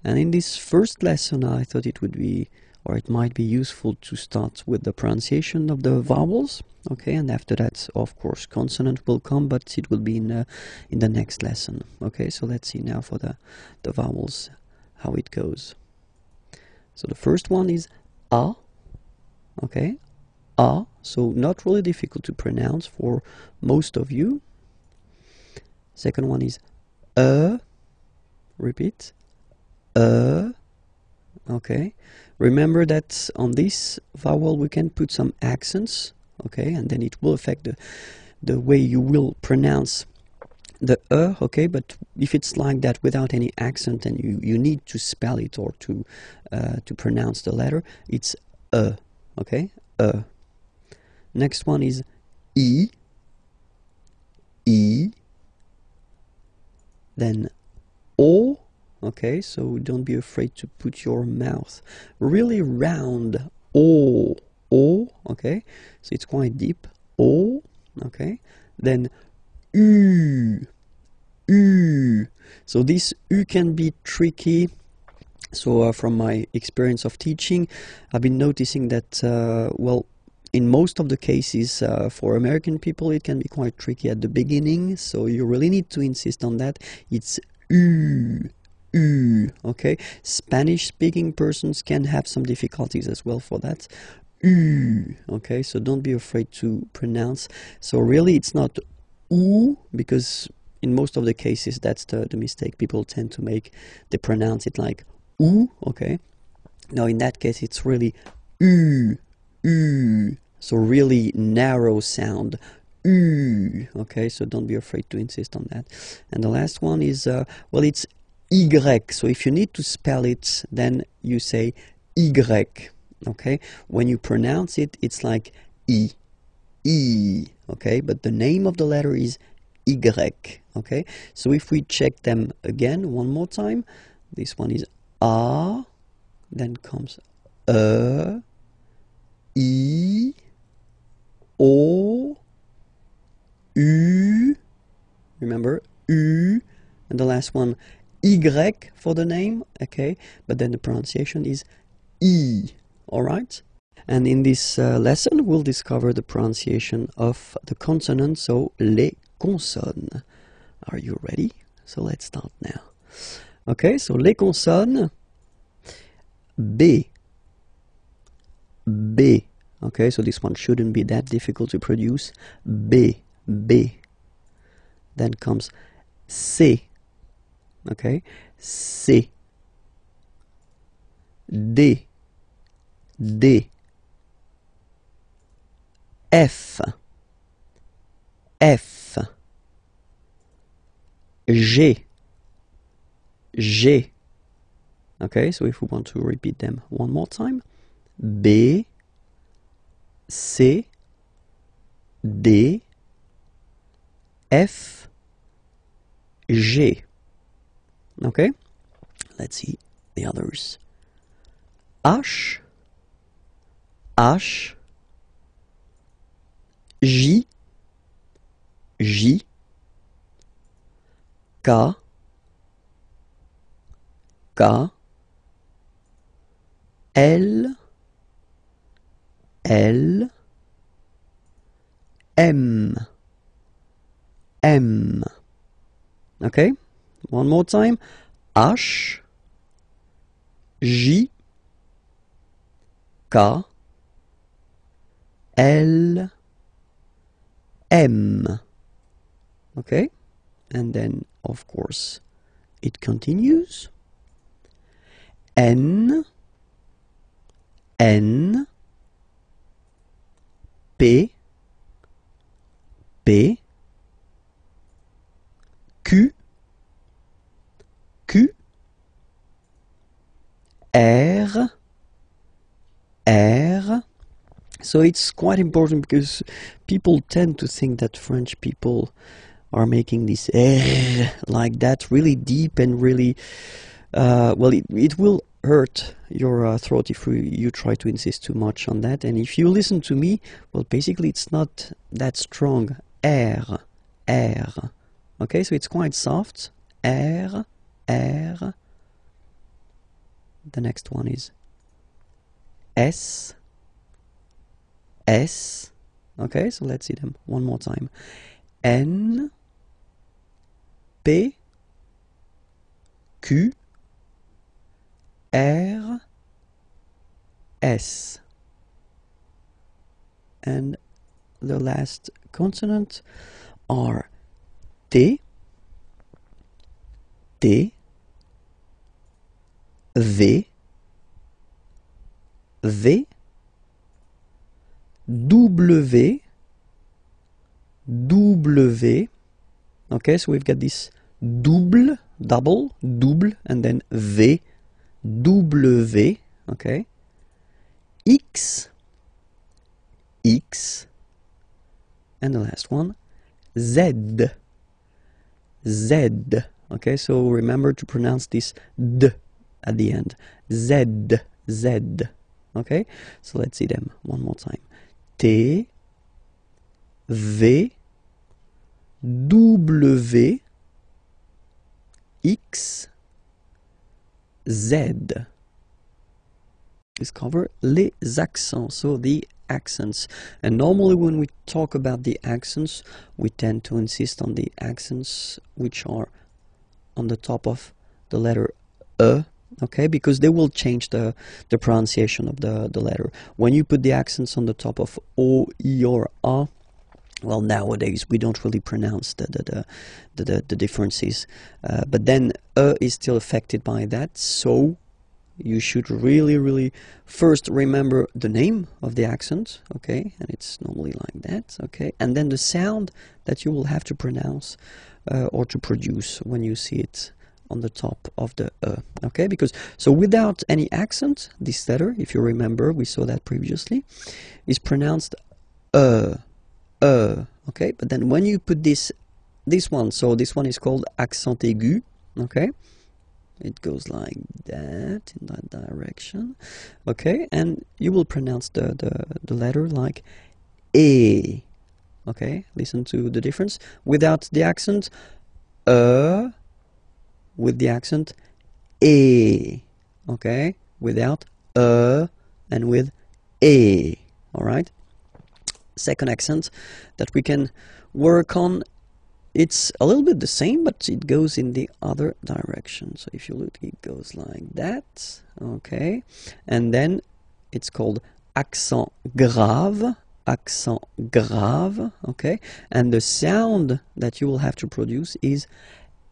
And in this first lesson, I thought it would be, or it might be useful to start with the pronunciation of the vowels. Okay, and after that, of course, consonant will come, but it will be in the next lesson. Okay, so let's see now for the vowels, how it goes. So the first one is A. Okay, A. So not really difficult to pronounce for most of you. Second one is Repeat. Okay. Remember that on this vowel we can put some accents. Okay, and then it will affect the way you will pronounce the okay, but if it's like that without any accent and you need to spell it or to pronounce the letter, it's okay, Next one is E, then O, okay, so don't be afraid to put your mouth really round, O, okay, so it's quite deep, O, okay, then U. So this U can be tricky. So from my experience of teaching, I've been noticing that, well, in most of the cases for American people, it can be quite tricky at the beginning. So you really need to insist on that. It's U, okay? Spanish-speaking persons can have some difficulties as well for that. U, okay? So don't be afraid to pronounce. So really, it's not U, because in most of the cases, that's the mistake people tend to make. They pronounce it like U, okay? Now, in that case, it's really U, so really narrow sound, U, okay? So don't be afraid to insist on that. And the last one is, well, it's Y. So if you need to spell it, then you say Y, okay? When you pronounce it, it's like E, okay? But the name of the letter is Y, okay? So if we check them again one more time, this one is A, then comes I, O, U, remember, U, and the last one, Y for the name, okay, but then the pronunciation is E, alright? And in this lesson, we'll discover the pronunciation of the consonants, so les consonnes. Are you ready? So let's start now. Okay, so les consonnes, B. Okay, so this one shouldn't be that difficult to produce. B. Then comes C. Okay, C. D. F. G. Okay, so if we want to repeat them one more time, B, C, D, F, G. Okay, let's see the others. H, J, K, L, M. Okay, one more time. H, J, K, L, M. Okay, and then of course it continues. N, P, Q, R. So it's quite important because people tend to think that French people are making this R like that, really deep and really, well, it will hurt your throat if you try to insist too much on that. And if you listen to me, well, basically it's not that strong. R. Okay, so it's quite soft. R. the next one is S, S. Okay, so let's see them one more time. N, P, Q, R, S. And the last consonant are T, T, V, V, W, W. Okay, so we've got this double, and then V, W, okay. X, X, and the last one, Z, Z. Okay, so remember to pronounce this D at the end. Z, Z. Okay, so let's see them one more time. T, V, W, X, Z. Discover les accents, so the accents. And normally when we talk about the accents, we tend to insist on the accents which are on the top of the letter E, okay, because they will change the pronunciation of the letter. When you put the accents on the top of O, I, or A, well, nowadays we don't really pronounce the differences, but then E is still affected by that, so you should really first remember the name of the accent, okay, and it's normally like that, okay, and then the sound that you will have to pronounce or to produce when you see it on the top of the okay, because so without any accent, this letter, if you remember, we saw that previously, is pronounced okay, but then when you put this one, so this one is called accent aigu, okay, it goes like that, in that direction, okay, and you will pronounce the letter like A, okay, listen to the difference, without the accent, with the accent, A, okay, without and with A, alright. Second accent that we can work on, it's a little bit the same, but it goes in the other direction. So if you look, it goes like that, okay, and then it's called accent grave, okay, and the sound that you will have to produce is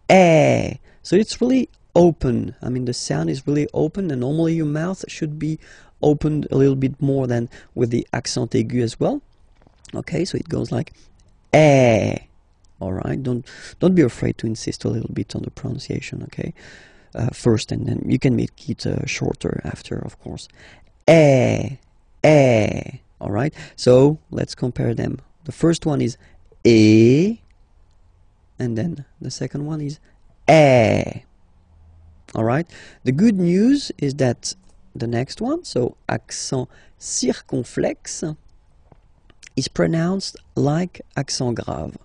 eh. So it's really open. I mean, the sound is really open, and normally your mouth should be opened a little bit more than with the accent aigu as well. Okay, so it goes like eh. All right, don't be afraid to insist a little bit on the pronunciation, okay, first, and then you can make it shorter after, of course. Eh, eh. All right, so let's compare them. The first one is eh, and then the second one is eh. All right, the good news is that the next one, so accent circonflexe, is pronounced like accent grave.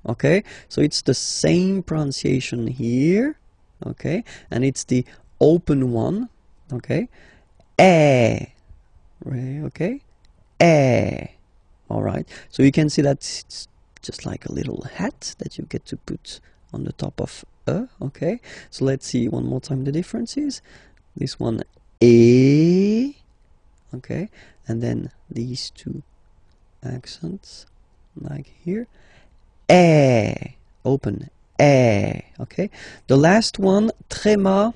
Okay, so it's the same pronunciation here, okay, and it's the open one, okay, eh, okay, eh, all right, so you can see that it's just like a little hat that you get to put on the top of okay, so let's see one more time the differences. This one, eh, okay, and then these two accents, like here, eh, open, eh, okay. The last one, tréma,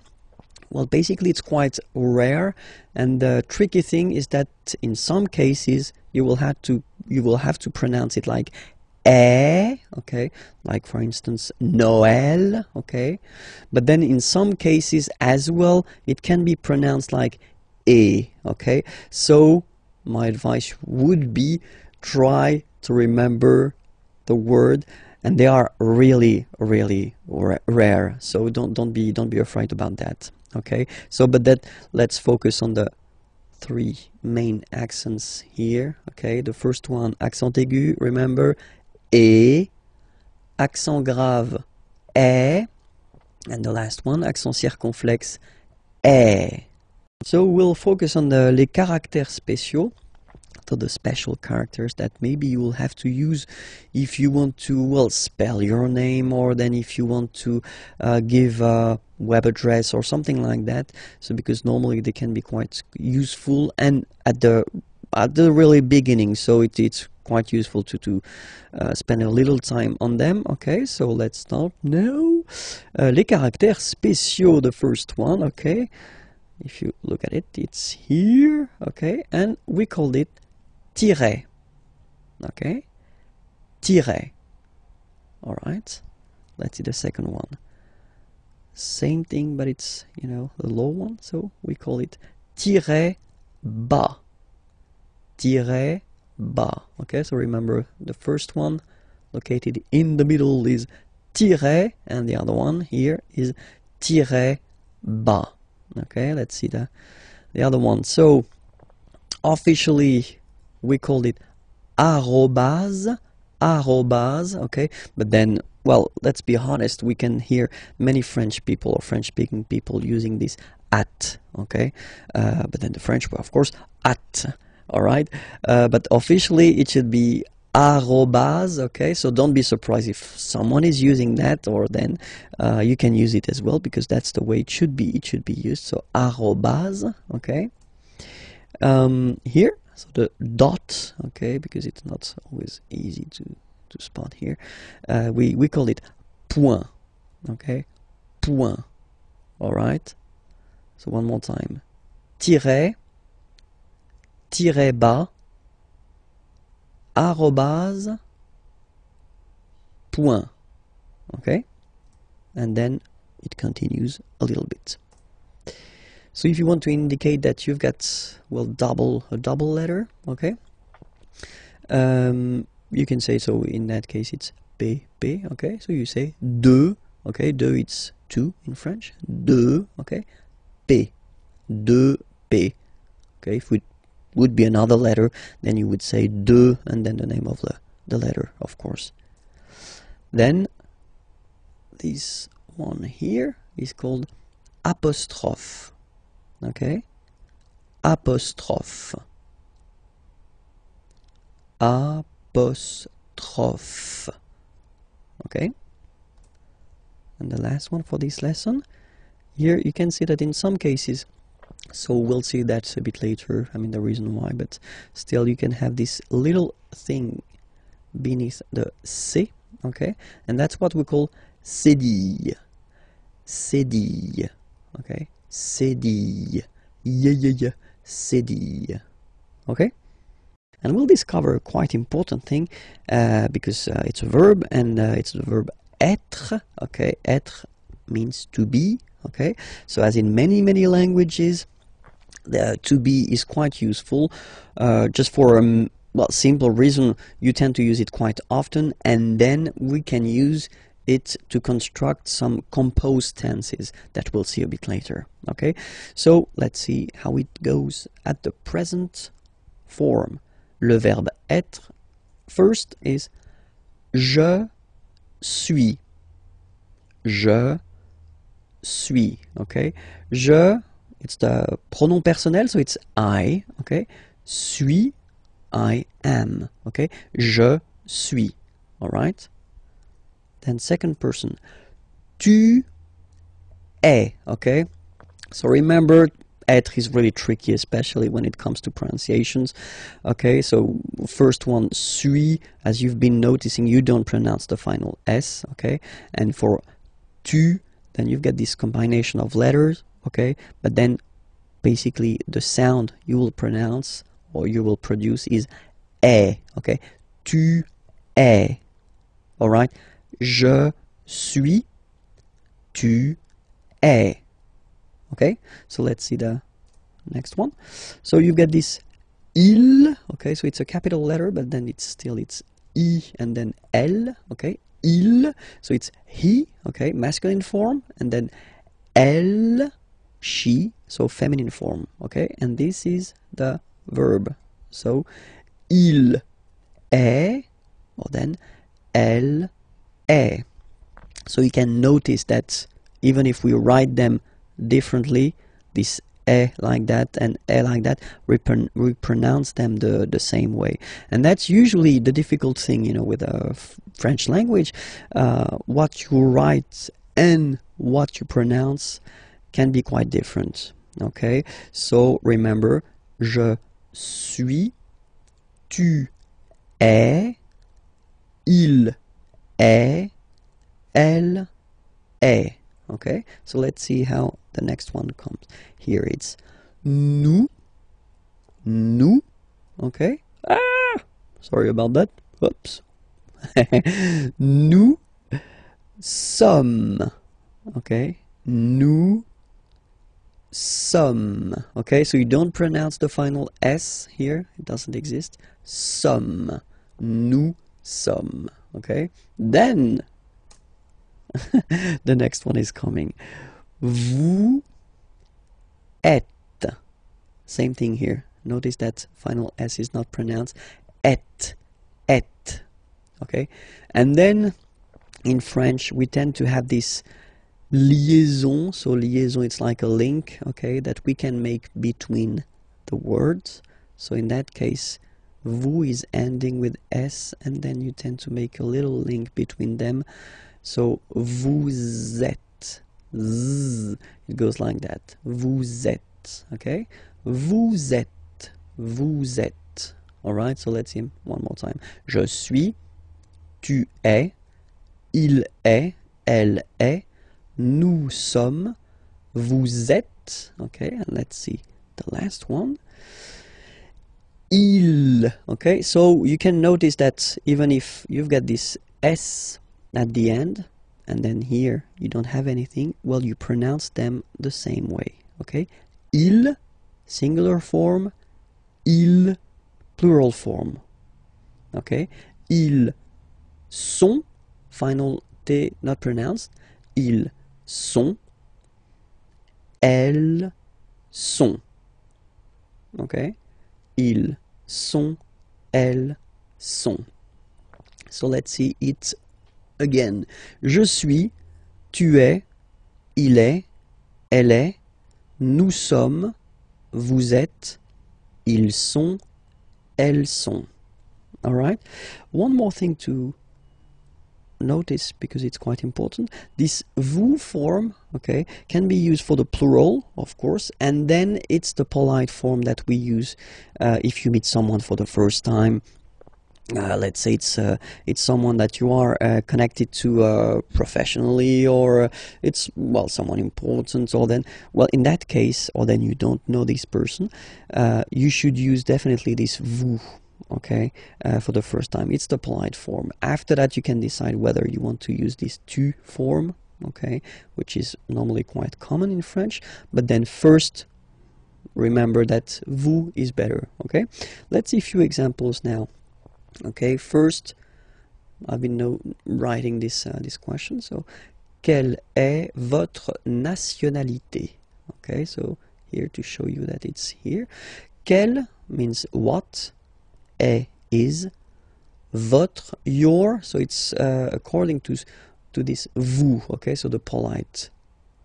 well, basically it's quite rare, and the tricky thing is that in some cases you will have to pronounce it like eh, okay, like for instance Noël, okay, but then in some cases as well it can be pronounced like eh, okay. So my advice would be try to remember the word, and they are really rare, so don't be afraid about that, okay. So but that, let's focus on the three main accents here, okay. The first one, accent aigu, remember, e, accent grave, e, and the last one, accent circonflexe, e. So we'll focus on les caractères spéciaux, so the special characters that maybe you will have to use if you want to, well, spell your name, or then if you want to give a web address or something like that. So because normally they can be quite useful, and at the really beginning, so it's quite useful to spend a little time on them. Okay, so let's start now. Les caractères spéciaux, the first one. Okay, if you look at it, it's here. Okay, and we called it tiret. Okay, tiret. All right, let's see the second one. Same thing, but it's, you know, the low one, so we call it tiret bas. Tiret bas. Okay, so remember the first one located in the middle is tiret, and the other one here is tiret bas. Okay, let's see the other one. So officially we called it arrobase, okay, but then, well, let's be honest, we can hear many French people or French-speaking people using this at, okay, but then the French were, of course, at, all right, but officially it should be arrobase, okay, so don't be surprised if someone is using that, or then you can use it as well, because that's the way it should be used. So arrobase, okay, here, so the dot, okay, because it's not always easy to spot here, we call it point, okay, point, all right, so one more time, tiret, tiret bas, arrobase, point, okay, and then it continues a little bit. So if you want to indicate that you've got, well, a double letter, okay, you can say, so in that case it's P, okay, so you say deux, okay, deux, it's two in French, deux, okay, P, deux, P, okay, if it would be another letter, then you would say deux, and then the name of the letter, of course. Then this one here is called apostrophe, okay, apostrophe, apostrophe, okay, and the last one for this lesson, here you can see that in some cases, so we'll see that a bit later, I mean the reason why, but still you can have this little thing beneath the C, okay, and that's what we call cédille, cédille, okay, cédille, yeah, cédille, okay, and we'll discover a quite important thing, because it's a verb, and it's the verb être, okay, être means to be, okay, so as in many languages, the to be is quite useful, just for a simple reason, you tend to use it quite often, and then we can use it to construct some composed tenses that we'll see a bit later, okay, so let's see how it goes at the present form. Le verbe être, first is je suis, okay, je, it's the pronom personnel, so it's I, okay, suis, I am, okay, je suis, all right, then second person, tu es, okay, so remember, être is really tricky, especially when it comes to pronunciations, okay, so first one, suis, as you've been noticing, you don't pronounce the final S, okay, and for tu, then you've got this combination of letters, okay, but then basically the sound you will pronounce or you will produce is est, okay, tu es, all right, je suis, tu es, okay, so let's see the next one. So you've got this il, okay, so it's a capital letter, but then it's I and then L, okay, il, so it's he, okay, masculine form, and then elle, she, so feminine form, okay, and this is the verb, so il est, or then elle est. So you can notice that even if we write them differently, this like that and like that, we pronounce them the same way. And that's usually the difficult thing, you know, with the French language. What you write and what you pronounce can be quite different. Okay, so remember, je suis, tu es, il est, elle est. Okay, so let's see how the next one comes. Here it's nous, nous. Okay, sorry about that. Oops. Nous sommes. Okay, nous sommes. Okay, so you don't pronounce the final S here. It doesn't exist. Sommes. Nous sommes. Okay, then the next one is coming. Vous êtes. Same thing here. Notice that final S is not pronounced. Et. Okay, and then in French we tend to have this liaison. So liaison, it's like a link, okay, that we can make between the words. So in that case, vous is ending with S, and then you tend to make a little link between them. So vous êtes, z, it goes like that. Vous êtes, okay? Vous êtes, vous êtes. All right, so let's see one more time. Je suis, tu es, il est, elle est, nous sommes, vous êtes. Okay, and let's see the last one. Il. Okay, so you can notice that even if you've got this S at the end, and then here you don't have anything, well, you pronounce them the same way. Okay, il, singular form, il, plural form. Okay, ils sont, final T not pronounced, ils sont, elles sont. Okay, ils sont, elles sont. So let's see it again. Je suis, tu es, il est, elle est, nous sommes, vous êtes, ils sont, elles sont. All right. One more thing to notice, because it's quite important. This vous form, okay, can be used for the plural, of course, and then it's the polite form that we use if you meet someone for the first time. Let's say it's someone that you are connected to professionally, or it's, well, someone important, or then, well, in that case, or then you don't know this person, you should use definitely this vous, okay, for the first time. It's the polite form. After that, you can decide whether you want to use this tu form, okay, which is normally quite common in French, but then first remember that vous is better. Okay, let's see a few examples now. Okay, first, I've been writing this question. So, quelle est votre nationalité? Okay, so here to show you that it's here. Quelle means what, est is, votre, your. So it's according to this vous. Okay, so the polite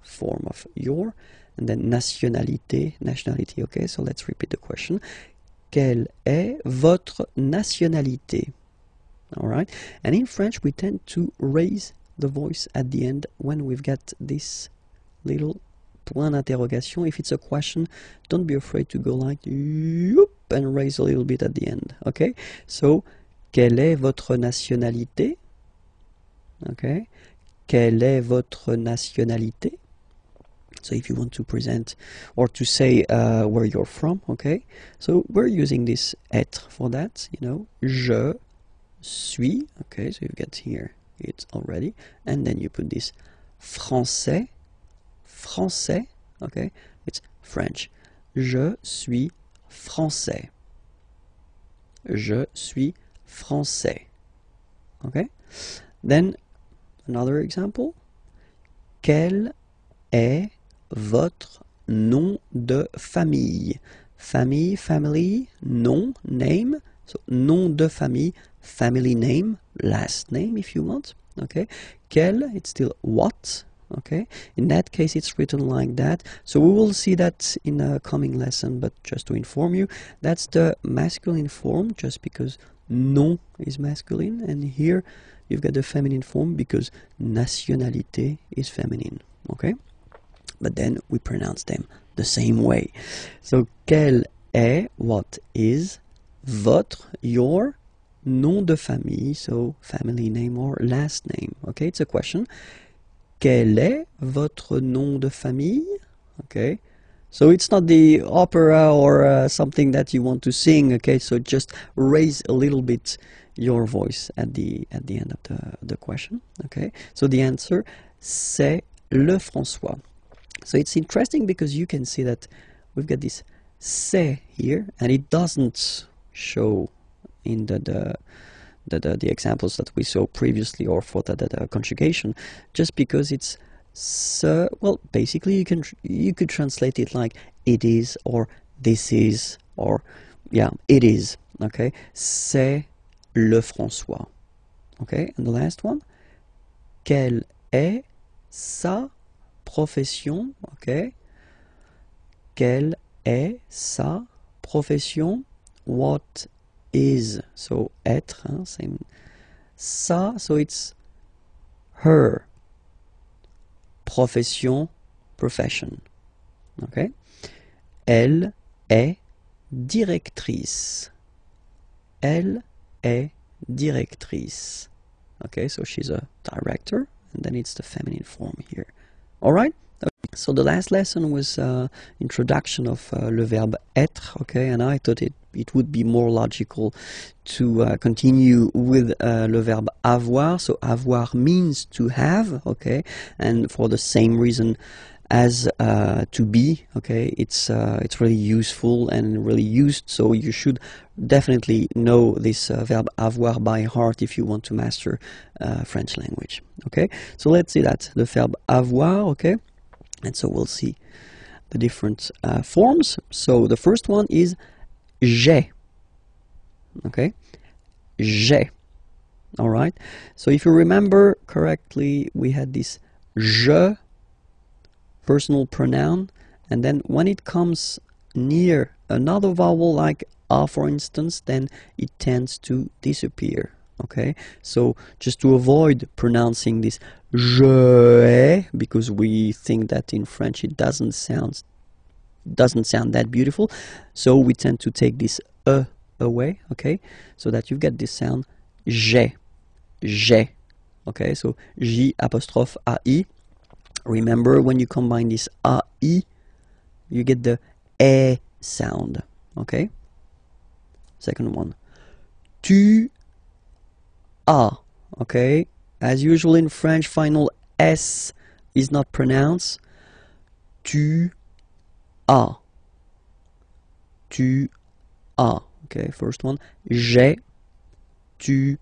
form of your, and then nationalité, nationality. Okay, so let's repeat the question. Quelle est votre nationalité? All right. And in French, we tend to raise the voice at the end when we've got this little point d'interrogation. If it's a question, don't be afraid to go like yoop and raise a little bit at the end. Okay. So, quelle est votre nationalité? Okay. Quelle est votre nationalité? So if you want to present or to say where you're from, okay? So we're using this être for that, you know. Je suis, okay, so you've got here it already. And then you put this français, français, okay? It's French. Je suis français. Je suis français. Okay? Then another example. Quel est votre nom de famille? Famille, family, nom, name. So nom de famille, family name, last name if you want. Okay. Quel, it's still what. Okay, in that case it's written like that. So we will see that in a coming lesson, but just to inform you, that's the masculine form, just because non is masculine, and here you've got the feminine form because nationalité is feminine. Okay, but then we pronounce them the same way. So quel est, what is, votre, your nom de famille, so family name or last name. Okay, it's a question. Quel est votre nom de famille? Okay, so it's not the opera or something that you want to sing. Okay, so just raise a little bit your voice at the end of the question. Okay, so the answer, c'est le François. So it's interesting because you can see that we've got this c'est here, and it doesn't show in the examples that we saw previously, or for the conjugation, just because it's so, well, basically you could translate it like it is, or this is, or yeah, it is. Okay, c'est le François. Okay, and the last one, quelle est sa profession? Okay, quelle est sa profession? What is, so être, same, sa, so it's her, profession, profession. Okay, elle est directrice. Elle est directrice. Okay, so she's a director, and then it's the feminine form here. All right. So the last lesson was introduction of le verbe être, okay, and I thought it would be more logical to continue with le verbe avoir. So avoir means to have, okay, and for the same reason as to be, okay, it's really useful and really used, so you should definitely know this verb avoir by heart if you want to master French language. Okay, so let's see that, the verb avoir, okay, and so we'll see the different forms. So the first one is j'ai. Okay, j'ai. All right, so if you remember correctly, we had this je, personal pronoun, and then when it comes near another vowel like a, for instance, then it tends to disappear. Okay, so just to avoid pronouncing this je ai, because we think that in French it doesn't sound that beautiful, so we tend to take this e away, okay, so that you get this sound j'ai, j'ai. Okay, so j apostrophe ai. Remember, when you combine this ai, you get the e sound. Okay, second one, tu as. Okay, as usual in French, final s is not pronounced. Tu as. Tu as. Okay, first one, j'ai, tu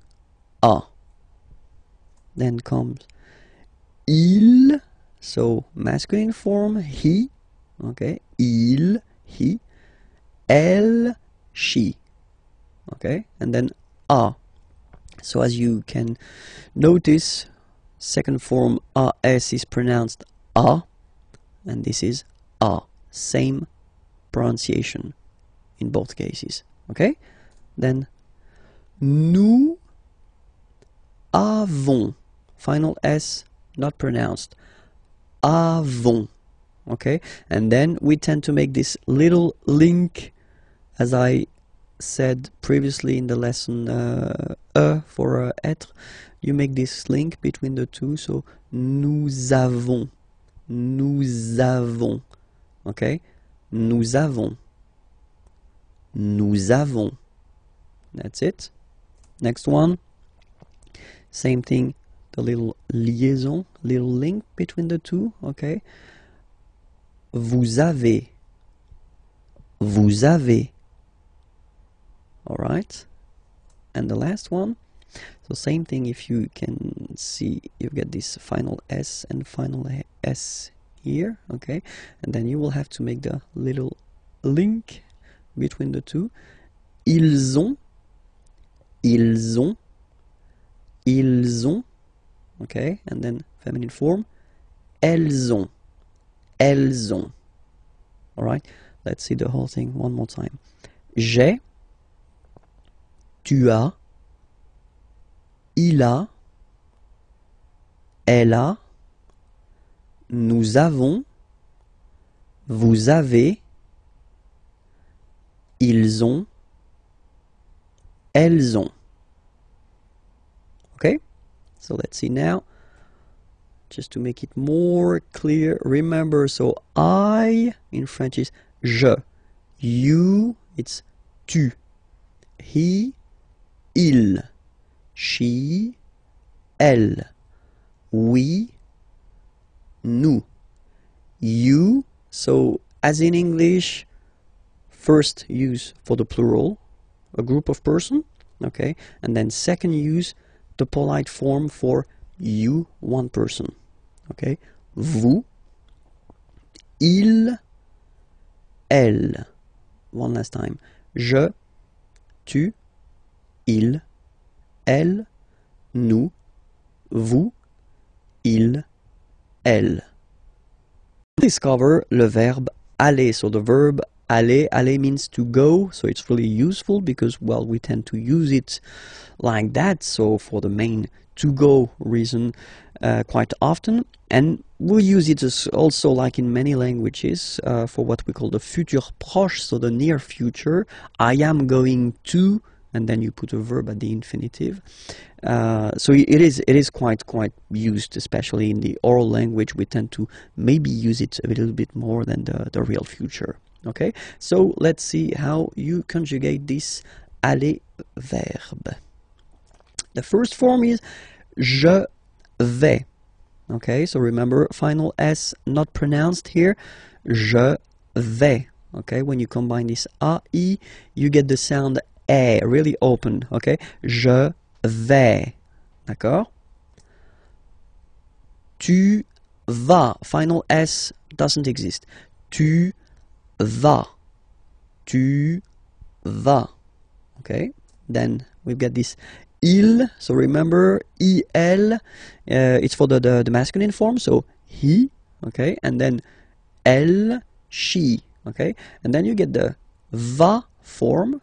as. Then comes il, so masculine form, he, okay, il, he, elle, she, okay, and then a. So as you can notice, second form as is pronounced a, and this is a, same pronunciation in both cases. Okay, then nous avons, final s not pronounced, avons. Okay, and then we tend to make this little link, as I said previously in the lesson, for être, you make this link between the two, so nous avons, nous avons. Okay, nous avons, nous avons. That's it. Next one, same thing, the little liaison, little link between the two. Okay, vous avez, vous avez. All right, and the last one, so same thing. If you can see, you get this final s and final s here. Okay, and then you will have to make the little link between the two. Ils ont, ils ont, ils ont. Okay, and then feminine form, elles ont, elles ont. All right, let's see the whole thing one more time. J'ai, tu as, il a, elle a, nous avons, vous avez, ils ont, elles ont. Okay, so let's see now. Just to make it more clear, remember, so I in French is je, you, it's tu, he, il, she, elle, we, nous, you, so as in English, first use for the plural, a group of person, okay, and then second use the polite form for you, one person. Okay, vous, il, elle. One last time. Je, tu, il, elle, nous, vous, il, elle. Discover le verbe aller. So the verb aller, aller means to go, so it's really useful because, well, we tend to use it like that, so for the main to go reason quite often, and we use it as also like in many languages for what we call the futur proche, so the near future. I am going to, and then you put a verb at the infinitive. So it is quite used, especially in the oral language. We tend to maybe use it a little bit more than the real future. Okay, so let's see how you conjugate this aller verb. The first form is je vais. Okay, so remember, final S not pronounced here. Je vais. Okay, when you combine this A-I, you get the sound E, really open. Okay, je vais. D'accord? Tu vas. Final S doesn't exist. Tu vas. Tu vas. Okay, then we've got this il, so remember, il, it's for the masculine form, so he, okay, and then elle, she, okay, and then you get the va form.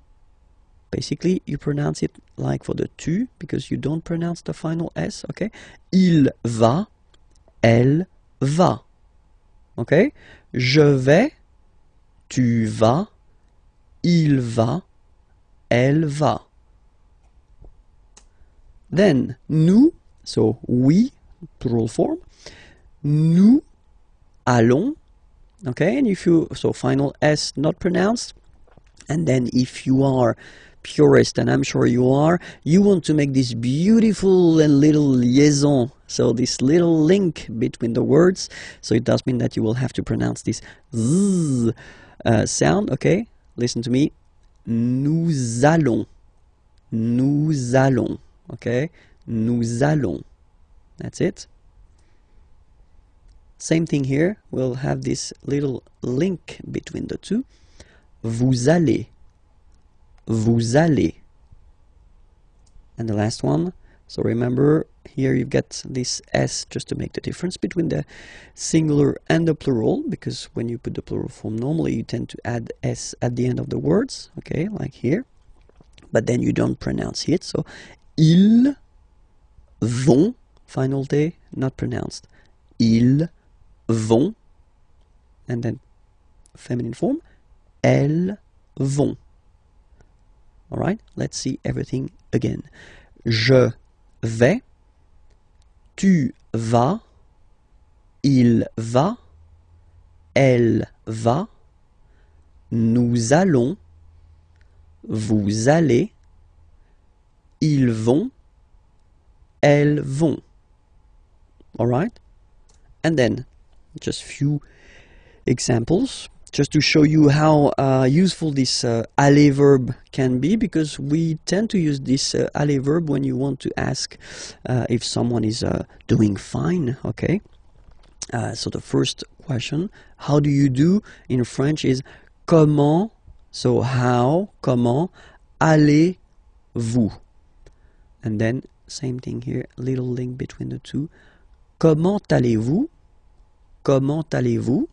Basically, you pronounce it like for the tu, because you don't pronounce the final S, okay, il va, elle va, okay, je vais, tu vas, il va, elle va. Then nous, so we, plural form, nous allons, okay, and if you, so final S not pronounced, and then if you are purist, and I'm sure you are, you want to make this beautiful and little liaison, so this little link between the words, so it does mean that you will have to pronounce this z sound, okay, listen to me, nous allons, nous allons. Okay, nous allons. That's it. Same thing here. We'll have this little link between the two. Vous allez. Vous allez. And the last one. So remember, here you've got this S just to make the difference between the singular and the plural, because when you put the plural form, normally you tend to add S at the end of the words. Okay, like here. But then you don't pronounce it. So ils vont, final T not pronounced, ils vont, and then feminine form, elles vont. Alright, let's see everything again. Je vais, tu vas, il va, elle va, nous allons, vous allez, ils vont, elles vont. Alright? And then just few examples just to show you how useful this aller verb can be, because we tend to use this aller verb when you want to ask if someone is doing fine, okay? So the first question, how do you do in French is comment, so how, comment, allez-vous? And then, same thing here, little link between the two. Comment allez-vous? comment allez-vous?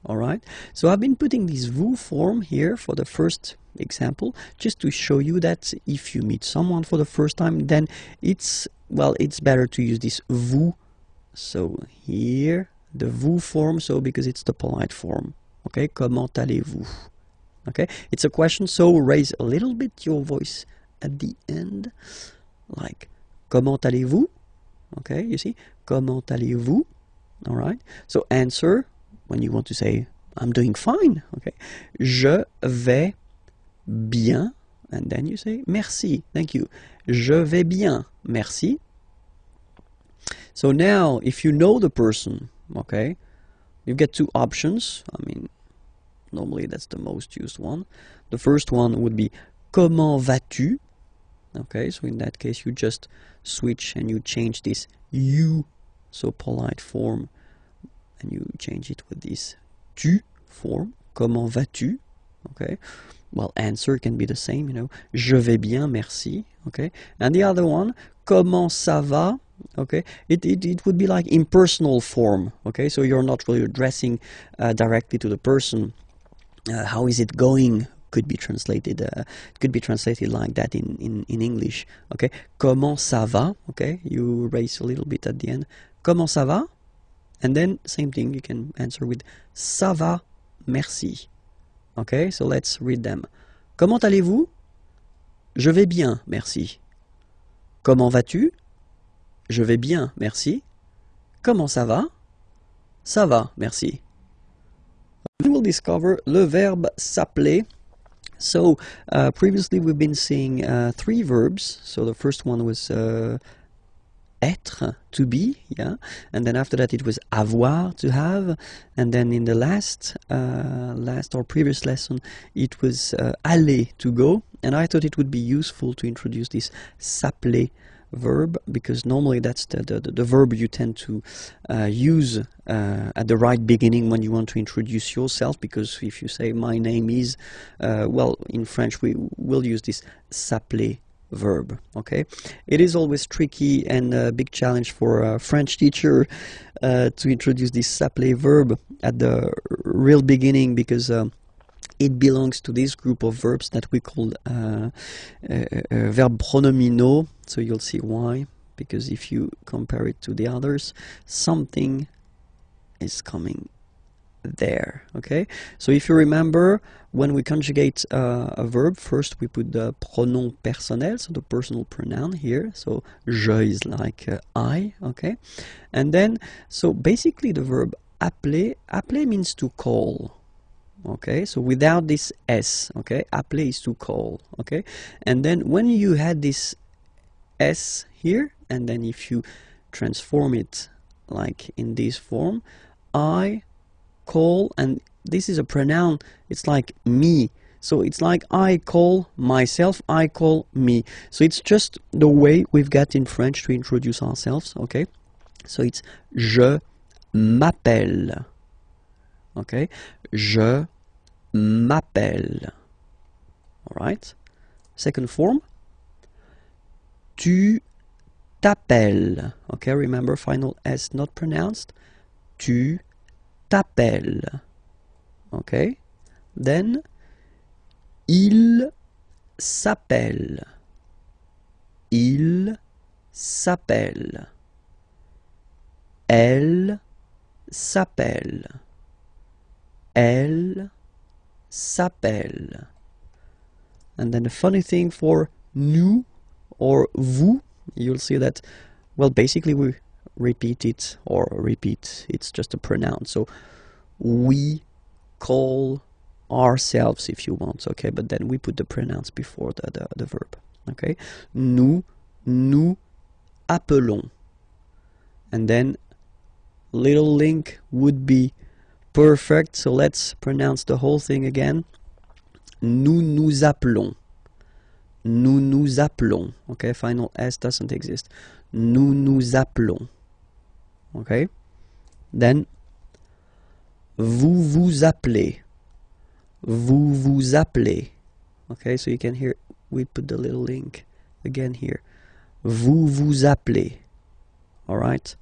Alright, so I've been putting this vous form here for the first example just to show you that if you meet someone for the first time, then it's better to use this vous. So here the vous form, so because it's the polite form. Okay, comment allez-vous? Okay, it's a question, so raise a little bit your voice at the end, like comment allez-vous? Okay, you see, comment allez-vous? Alright, so answer when you want to say I'm doing fine. Okay, je vais bien, and then you say merci, thank you. Je vais bien, merci. So now, if you know the person, okay, you get two options. I mean, normally that's the most used one. The first one would be comment vas-tu? Okay, so in that case you just switch and you change this you, so polite form, and you change it with this tu form. Comment vas-tu? Okay, well, answer can be the same, you know, je vais bien, merci. Okay, and the other one, comment ça va? Okay, it would be like impersonal form. Okay, so you're not really addressing directly to the person. How is it going? Could be translated like that in English. Okay, comment ça va? Okay, you raise a little bit at the end. Comment ça va? And then same thing, you can answer with ça va, merci. Okay, so let's read them. Comment allez-vous? Je vais bien, merci. Comment vas-tu? Je vais bien, merci. Comment ça va? Ça va, merci. We will discover le verbe s'appeler. So previously we've been seeing three verbs. So the first one was être, to be, yeah, and then after that it was avoir, to have, and then in the last or previous lesson it was aller, to go. And I thought it would be useful to introduce this s'appeler verb, because normally that's the verb you tend to use at the right beginning when you want to introduce yourself, because if you say my name is, well, in French we will use this s'appeler verb. Okay, it is always tricky and a big challenge for a French teacher to introduce this s'appeler verb at the real beginning, because it belongs to this group of verbs that we call verb pronominaux. So you'll see why, because if you compare it to the others, something is coming there. Okay, so if you remember, when we conjugate a verb, first we put the pronom personnel, so the personal pronoun here. So je is like I. Okay, and then so basically the verb appeler means to call. Okay, so without this s, okay, appeler is to call. Okay, and then when you had this s here, and then if you transform it like in this form, I call, and this is a pronoun, it's like me, so it's like I call myself, I call me. So it's just the way we've got in French to introduce ourselves. Okay, so it's je m'appelle. Okay, je m'appelle. Alright, second form, tu t'appelles. Okay, remember, final S not pronounced. Tu t'appelles. Okay, then il s'appelle. Il s'appelle. Elle s'appelle. Elle s'appelle. And then the funny thing for nous or vous, you'll see that, well, basically we repeat it, it's just a pronoun. So we call ourselves, if you want, okay, but then we put the pronouns before the verb. Okay, nous appelons, and then little link would be perfect. So let's pronounce the whole thing again. Nous appelons. Nous appelons. Okay, final S doesn't exist. Nous appelons. Okay, then vous appelez. Vous appelez. Okay, so you can hear we put the little link again here. Vous appelez. All right,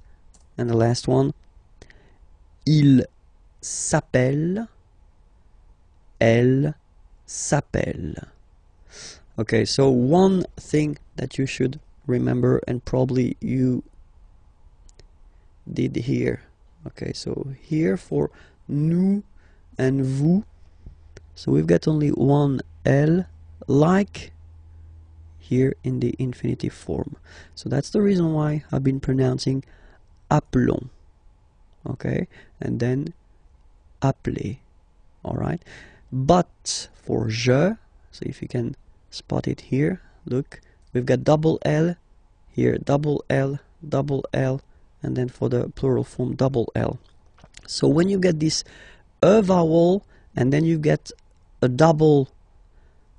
and the last one, Il s'appelle. Elle s'appelle. Okay, so one thing that you should remember, and probably you did here. Okay, so here for nous and vous, so we've got only one L, like here in the infinitive form. So that's the reason why I've been pronouncing appelons. Okay, and then appeler. Alright, but for je, so if you can spot it here, look, we've got double L here, double L, and then for the plural form double L. So when you get this E vowel and then you get a double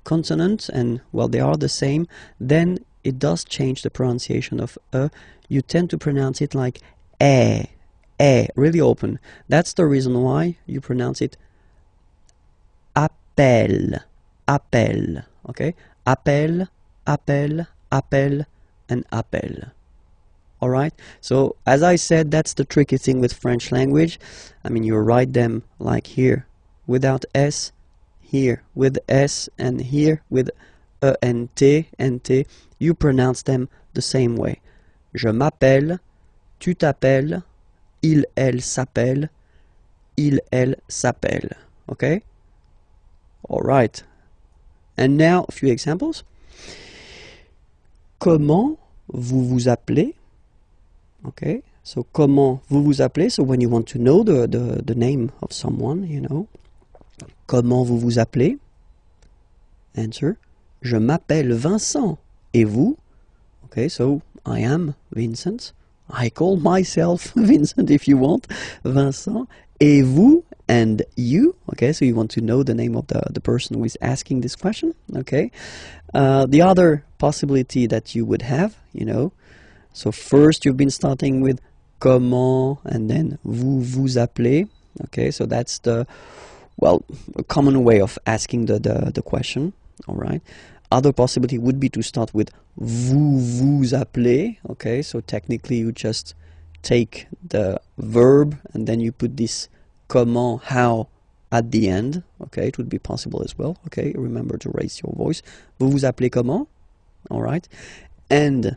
consonant, and well, they are the same, then it does change the pronunciation of E. You tend to pronounce it like really open. That's the reason why you pronounce it appel, okay? Appel, and appel. Alright, so as I said, that's the tricky thing with French language. I mean, you write them like here without S, here with S, and here with E and T, you pronounce them the same way. Je m'appelle, tu t'appelles, il, elle s'appelle, elle s'appelle. Okay? Alright. And now a few examples. Comment vous vous appelez? Okay, so comment vous vous appelez? So when you want to know the name of someone, you know. Comment vous vous appelez? Answer. Je m'appelle Vincent. Et vous? Okay, so I am Vincent. I call myself Vincent if you want. Vincent. Et vous? And you? Okay, so you want to know the name of the person who is asking this question. Okay. The other possibility that you would have, you know, so first you've been starting with comment and then vous vous appelez. Okay, so that's the, well, a common way of asking the question. All right. Other possibility would be to start with vous vous appelez. Okay, so technically you just take the verb and then you put this comment, how, at the end. Okay, it would be possible as well. Okay, remember to raise your voice. Vous vous appelez comment? All right. And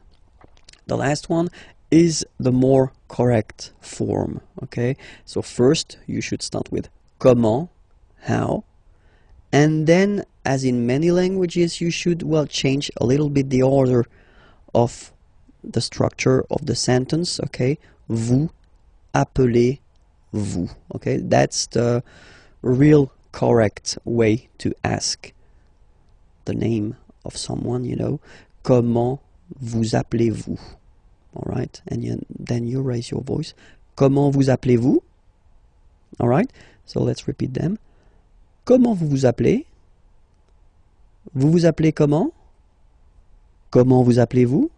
the last one is the more correct form. Okay, so first you should start with comment, how, and then, as in many languages, you should, well, change a little bit the order of the structure of the sentence. Okay, vous appelez vous. Okay, that's the real correct way to ask the name of someone, you know. Comment vous appelez-vous? All right, and then you raise your voice. Comment vous appelez-vous? All right, so let's repeat them. Comment vous vous appelez? Vous vous appelez comment? Comment vous appelez-vous?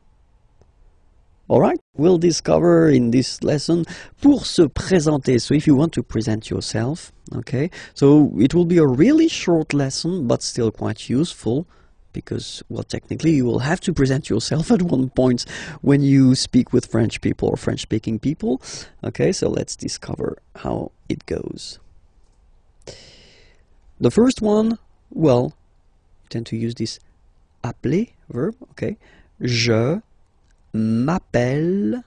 All right, we'll discover in this lesson pour se présenter. So if you want to present yourself, okay, so it will be a really short lesson, but still quite useful. Because, well, technically you will have to present yourself at one point when you speak with French people or French-speaking people. Okay, so let's discover how it goes. The first one, well, you tend to use this appeler verb, okay. Je m'appelle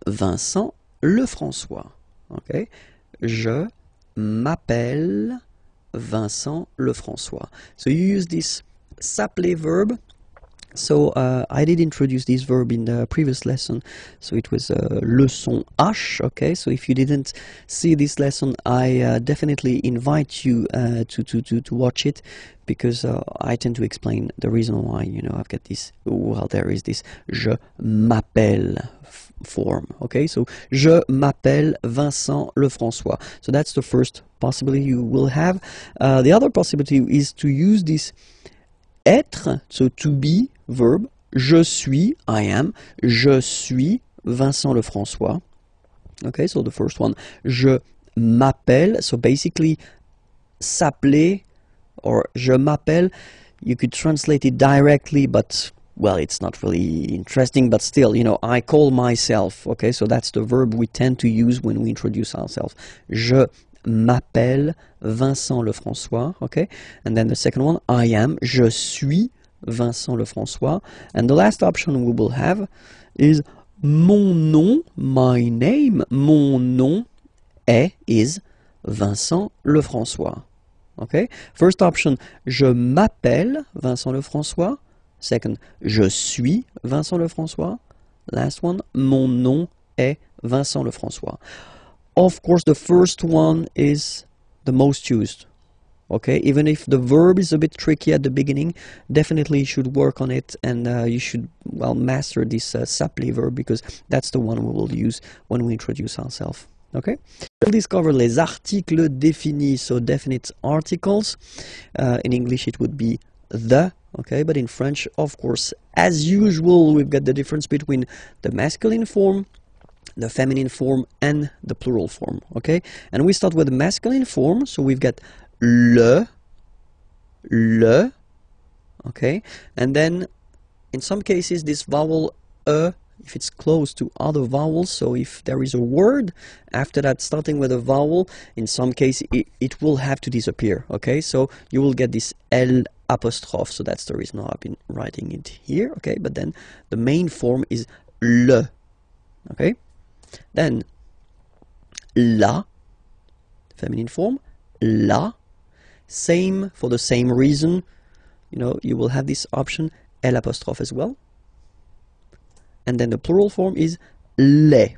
Vincent Lefrançois, okay. Je m'appelle Vincent Lefrançois. So you use this s'appeler verb. So I did introduce this verb in the previous lesson, so it was leçon H. Okay, so if you didn't see this lesson, I definitely invite you to watch it, because I tend to explain the reason why, you know, I've got this, well, there is this je m'appelle form. Okay, so je m'appelle Vincent Lefrançois. So that's the first possibility you will have. The other possibility is to use this être, so to be verb. Je suis, I am. Je suis Vincent Lefrançois. Okay, so the first one, je m'appelle. So basically, s'appeler or je m'appelle, you could translate it directly, but well, it's not really interesting, but still, you know, I call myself, okay? So that's the verb we tend to use when we introduce ourselves. Je m'appelle Vincent Lefrançois, okay? And then the second one, I am, je suis Vincent Lefrançois. And the last option we will have is mon nom, my name, mon nom is Vincent Lefrançois. Okay? First option, je m'appelle Vincent Lefrançois. Second, je suis Vincent Lefrançois. Last one, mon nom est Vincent Lefrançois. Of course, the first one is the most used. Okay, even if the verb is a bit tricky at the beginning, definitely you should work on it, and you should, well, master this s'appeler verb, because that's the one we will use when we introduce ourselves. Okay, we'll discover les articles définis, so definite articles. In English it would be the, okay, but in French, of course, as usual, we've got the difference between the masculine form, the feminine form, and the plural form. Okay, and we start with the masculine form, so we've got le, okay, and then in some cases this vowel if it's close to other vowels, so if there is a word after that starting with a vowel, in some cases it will have to disappear. Okay, so you will get this L apostrophe, so that's the reason I've been writing it here. Okay, but then the main form is le. Okay, then la, feminine form, la. Same, for the same reason, you know, you will have this option L apostrophe as well. And then the plural form is les.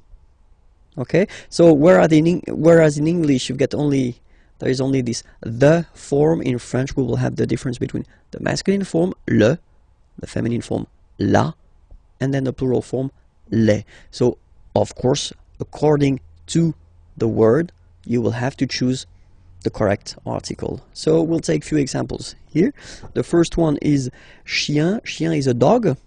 Okay, so whereas in English you get there is only this the form, in French we will have the difference between the masculine form le, the feminine form la, and then the plural form les. So of course, according to the word, you will have to choose the correct article. So we'll take a few examples here. The first one is chien. Chien is a dog, and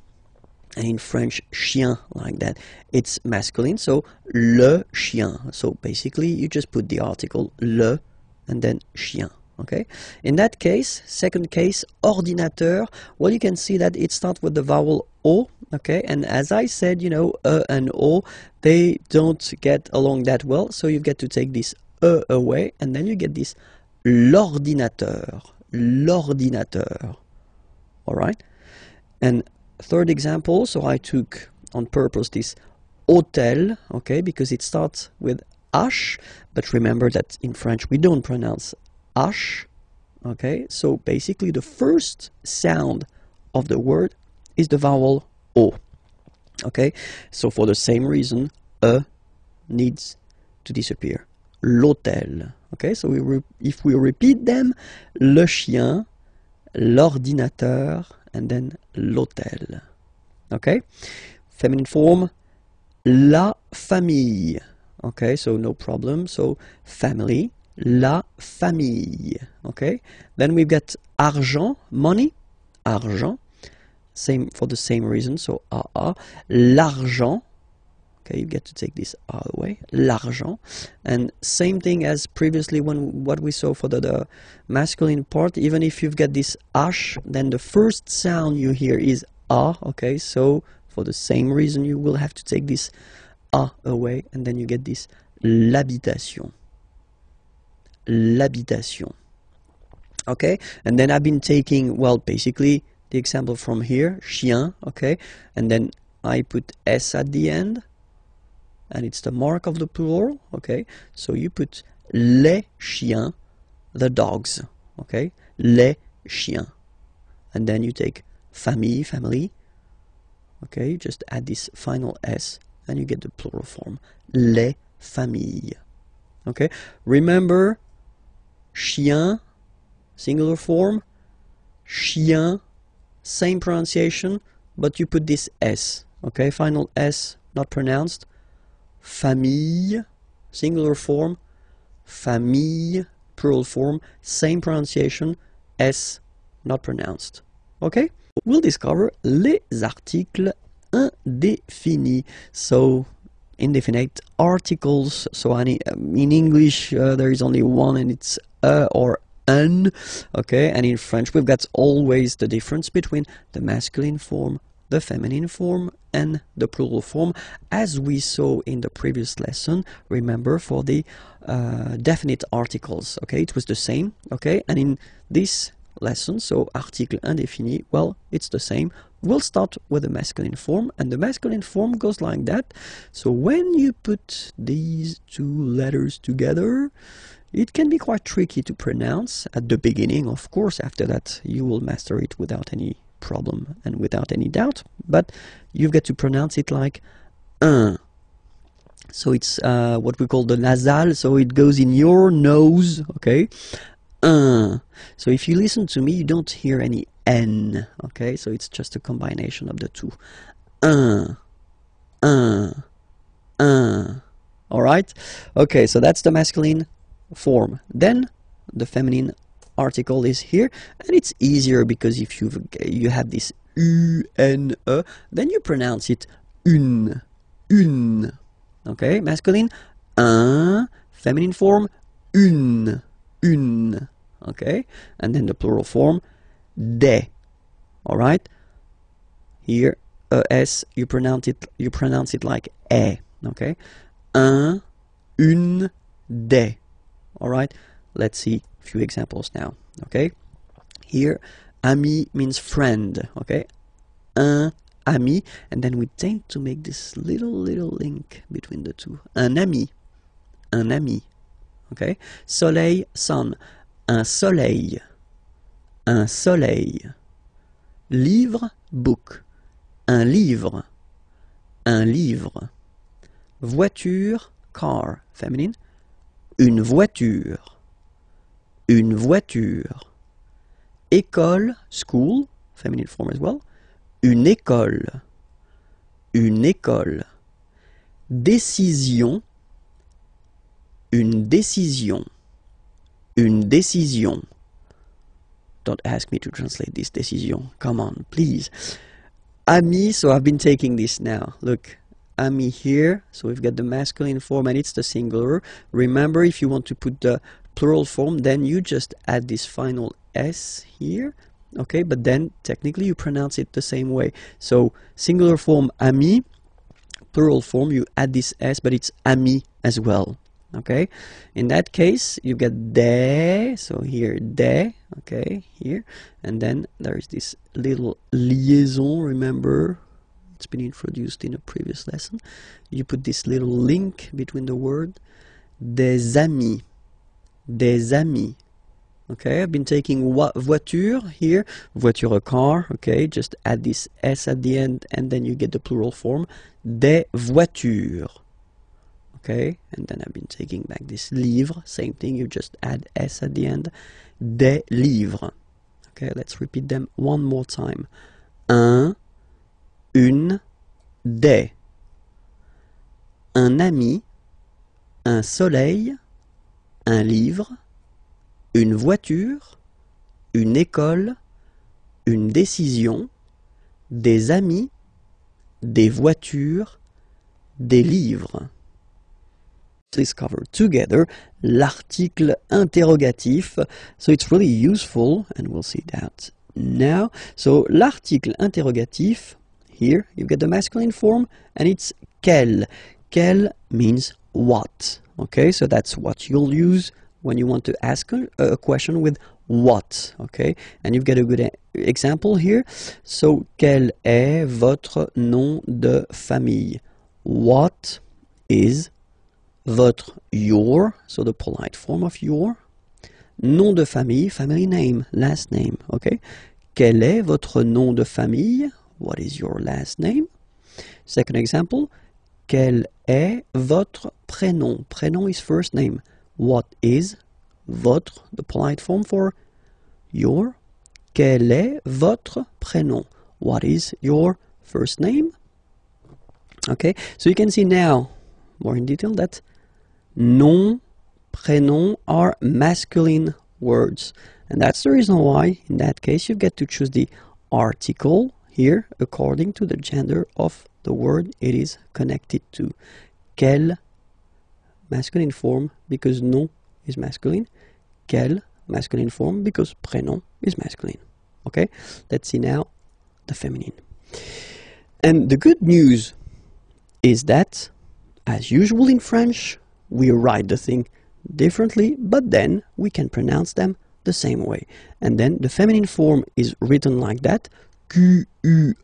in French, chien, like that, it's masculine, so le chien. So basically you just put the article le and then chien. Okay, in that case, second case, ordinateur, well, you can see that it starts with the vowel o. Okay, and as I said, you know, and o, they don't get along that well, so you get to take this away, and then you get this l'ordinateur. All right, and third example, so I took on purpose this hôtel, okay, because it starts with H, but remember that in French we don't pronounce H. Okay, so basically the first sound of the word is the vowel O. Okay, so for the same reason, needs to disappear. L'hôtel. Okay, so if we repeat them, le chien, l'ordinateur, and then l'hôtel. Okay, feminine form, la famille. Okay, so no problem, so family, la famille. Okay, then we've got argent, money, argent, same for the same reason, so l'argent. Okay, you get to take this away, l'argent, and same thing as previously when what we saw for the masculine part. Even if you've got this H, then the first sound you hear is A. Okay, so for the same reason you will have to take this A away, and then you get this l'habitation. L'habitation. Okay, and then I've been taking, well, basically the example from here, chien. Okay, and then I put S at the end, and it's the mark of the plural. Okay, so you put les chiens, the dogs. Okay, les chiens, and then you take famille, family. Okay, you just add this final S, and you get the plural form, les familles. Okay, remember, chien, singular form, chien, same pronunciation, but you put this S. Okay, final S, not pronounced. Famille, singular form, famille, plural form, same pronunciation, S, not pronounced. Okay, we'll discover les articles indéfinis. So indefinite articles. So in English there is only one, and it's or un. Okay, and in French we've got always the difference between the masculine form the feminine form and the plural form, as we saw in the previous lesson. Remember, for the definite articles, okay, it was the same, okay, and in this lesson, so article indéfini, well, it's the same. We'll start with the masculine form, and the masculine form goes like that. So when you put these two letters together, it can be quite tricky to pronounce at the beginning. Of course, after that you will master it without any problem and without any doubt, but you've got to pronounce it like un. So it's what we call the nasal, so it goes in your nose, okay? Un. So if you listen to me, you don't hear any N, okay? So it's just a combination of the two. Un. Alright? Okay, so that's the masculine form. Then the feminine article is here, and it's easier because if you have this U, N, E, then you pronounce it une. Okay, masculine, un, feminine form, une. Okay, and then the plural form, des. Alright, here S, you pronounce it like e. Okay, un, une, des. Alright, let's see a few examples now. Okay, here ami means friend. Okay, un ami, and then we tend to make this little link between the two. Un ami. Okay, soleil, sun. Un soleil. Livre, book. Un livre. Voiture, car, feminine. Une voiture. École, school, feminine form as well. Une école. Décision. Une décision. Don't ask me to translate this décision. Come on, please. Ami, so I've been taking this now. Look, ami here. So we've got the masculine form and it's the singular. Remember, if you want to put the plural form, then you just add this final S here. Okay, but then technically you pronounce it the same way. So singular form ami, plural form you add this S, but it's ami as well. Okay, in that case you get des, so here des, okay, here, and then there is this little liaison. Remember, it's been introduced in a previous lesson. You put this little link between the word. Des amis. Okay, I've been taking voiture here, voiture, a car. Okay, just add this S at the end and then you get the plural form, des voitures. Okay, and then I've been taking back this livre, same thing, you just add S at the end, des livres. Okay, let's repeat them one more time. Un, une, des. Un ami, un soleil, un livre, une voiture, une école, une décision, des amis, des voitures, des livres. Let's cover together l'article interrogatif. So it's really useful, and we'll see that now. So l'article interrogatif, here you get the masculine form, and it's quel. Quel means what. Okay, so that's what you'll use when you want to ask a question with what. Okay, and you've got a good example here. So quel est votre nom de famille? What is your, so the polite form of your, nom de famille, family name, last name, okay? Quel est votre nom de famille? What is your last name? Second example, quel est votre prénom? Prénom is first name. What is votre, the polite form for your? Quel est votre prénom? What is your first name? Okay, so you can see now, more in detail, that nom, prénom are masculine words. And that's the reason why, in that case, you get to choose the article here according to the gender of the word it is connected to. Quel, masculine form, because nom is masculine. Quel, masculine form, because prénom is masculine. Okay, let's see now the feminine. And the good news is that, as usual in French, we write the thing differently, but then we can pronounce them the same way. And then the feminine form is written like that, Q-U-E-L-L-E,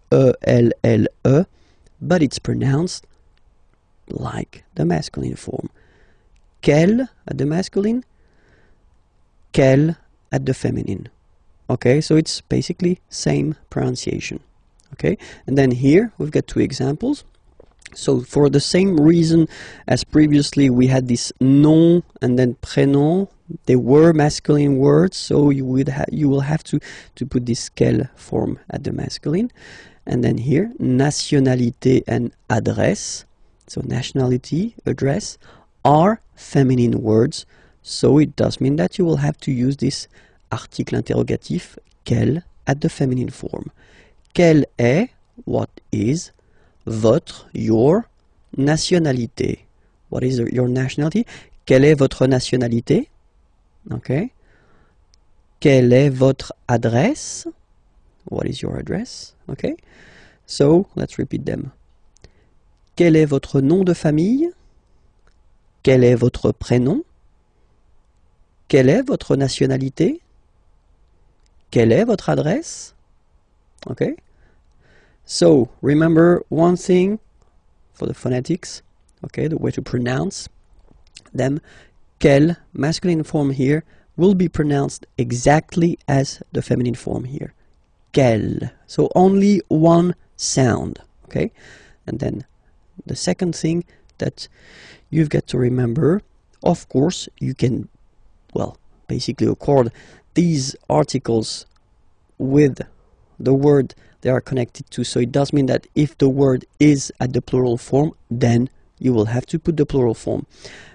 but it's pronounced like the masculine form. Qu'elle at the masculine, qu'elle at the feminine. Okay, so it's basically same pronunciation. Okay, and then here we've got two examples. So for the same reason as previously, we had this nom and then prénom. They were masculine words, so you will have to put this qu'elle form at the masculine. And then here, nationalité and adresse, so nationality, address, are feminine words. So it does mean that you will have to use this article interrogatif, quelle, at the feminine form. Quelle est, what is, votre, your, nationalité. What is your nationality? Quelle est votre nationalité? Okay. Quelle est votre adresse? What is your address? Okay. So, let's repeat them. Quel est votre nom de famille? Quel est votre prénom? Quelle est votre nationalité? Quelle est votre adresse? Okay. So, remember one thing for the phonetics, okay, the way to pronounce them. Quelle, masculine form here, will be pronounced exactly as the feminine form here. Quelle. So only one sound, okay? And then the second thing that you've got to remember, of course, you can, well, basically accord these articles with the word they are connected to. So it does mean that if the word is at the plural form, then you will have to put the plural form.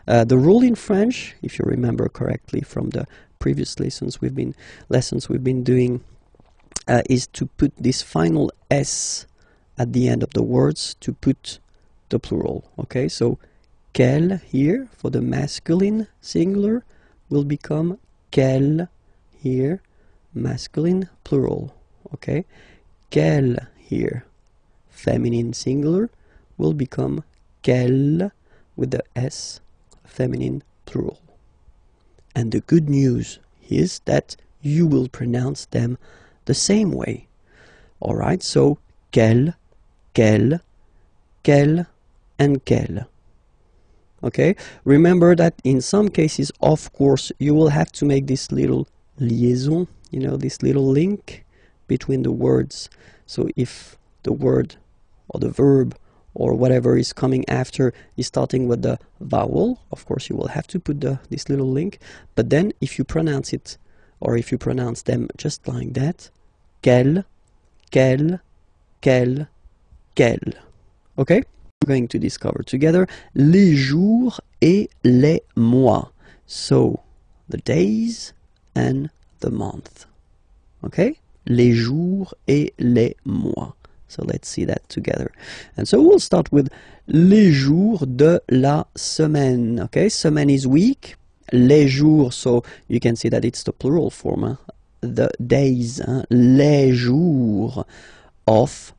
The rule in French, if you remember correctly from the previous lessons we've been doing, is to put this final S at the end of the words to put the plural. Okay, so quelle here for the masculine singular will become quelle here, masculine plural. Okay, quelle here, feminine singular, will become quelle with the S, feminine plural. And the good news is that you will pronounce them the same way. Alright, so quelle, quelle, quelle, and quelle. Okay, remember that in some cases, of course, you will have to make this little liaison, you know, this little link between the words. So if the word or the verb or whatever is coming after is starting with the vowel, of course you will have to put this little link. But then if you pronounce it, or if you pronounce them just like that, quelle, quelle, quelle, quelle. Okay? We're going to discover together les jours et les mois. So, the days and the month. Okay? Les jours et les mois. So let's see that together. And so we'll start with les jours de la semaine. Okay, semaine is week. Les jours, so you can see that it's the plural form. Huh? The days, hein? Les jours of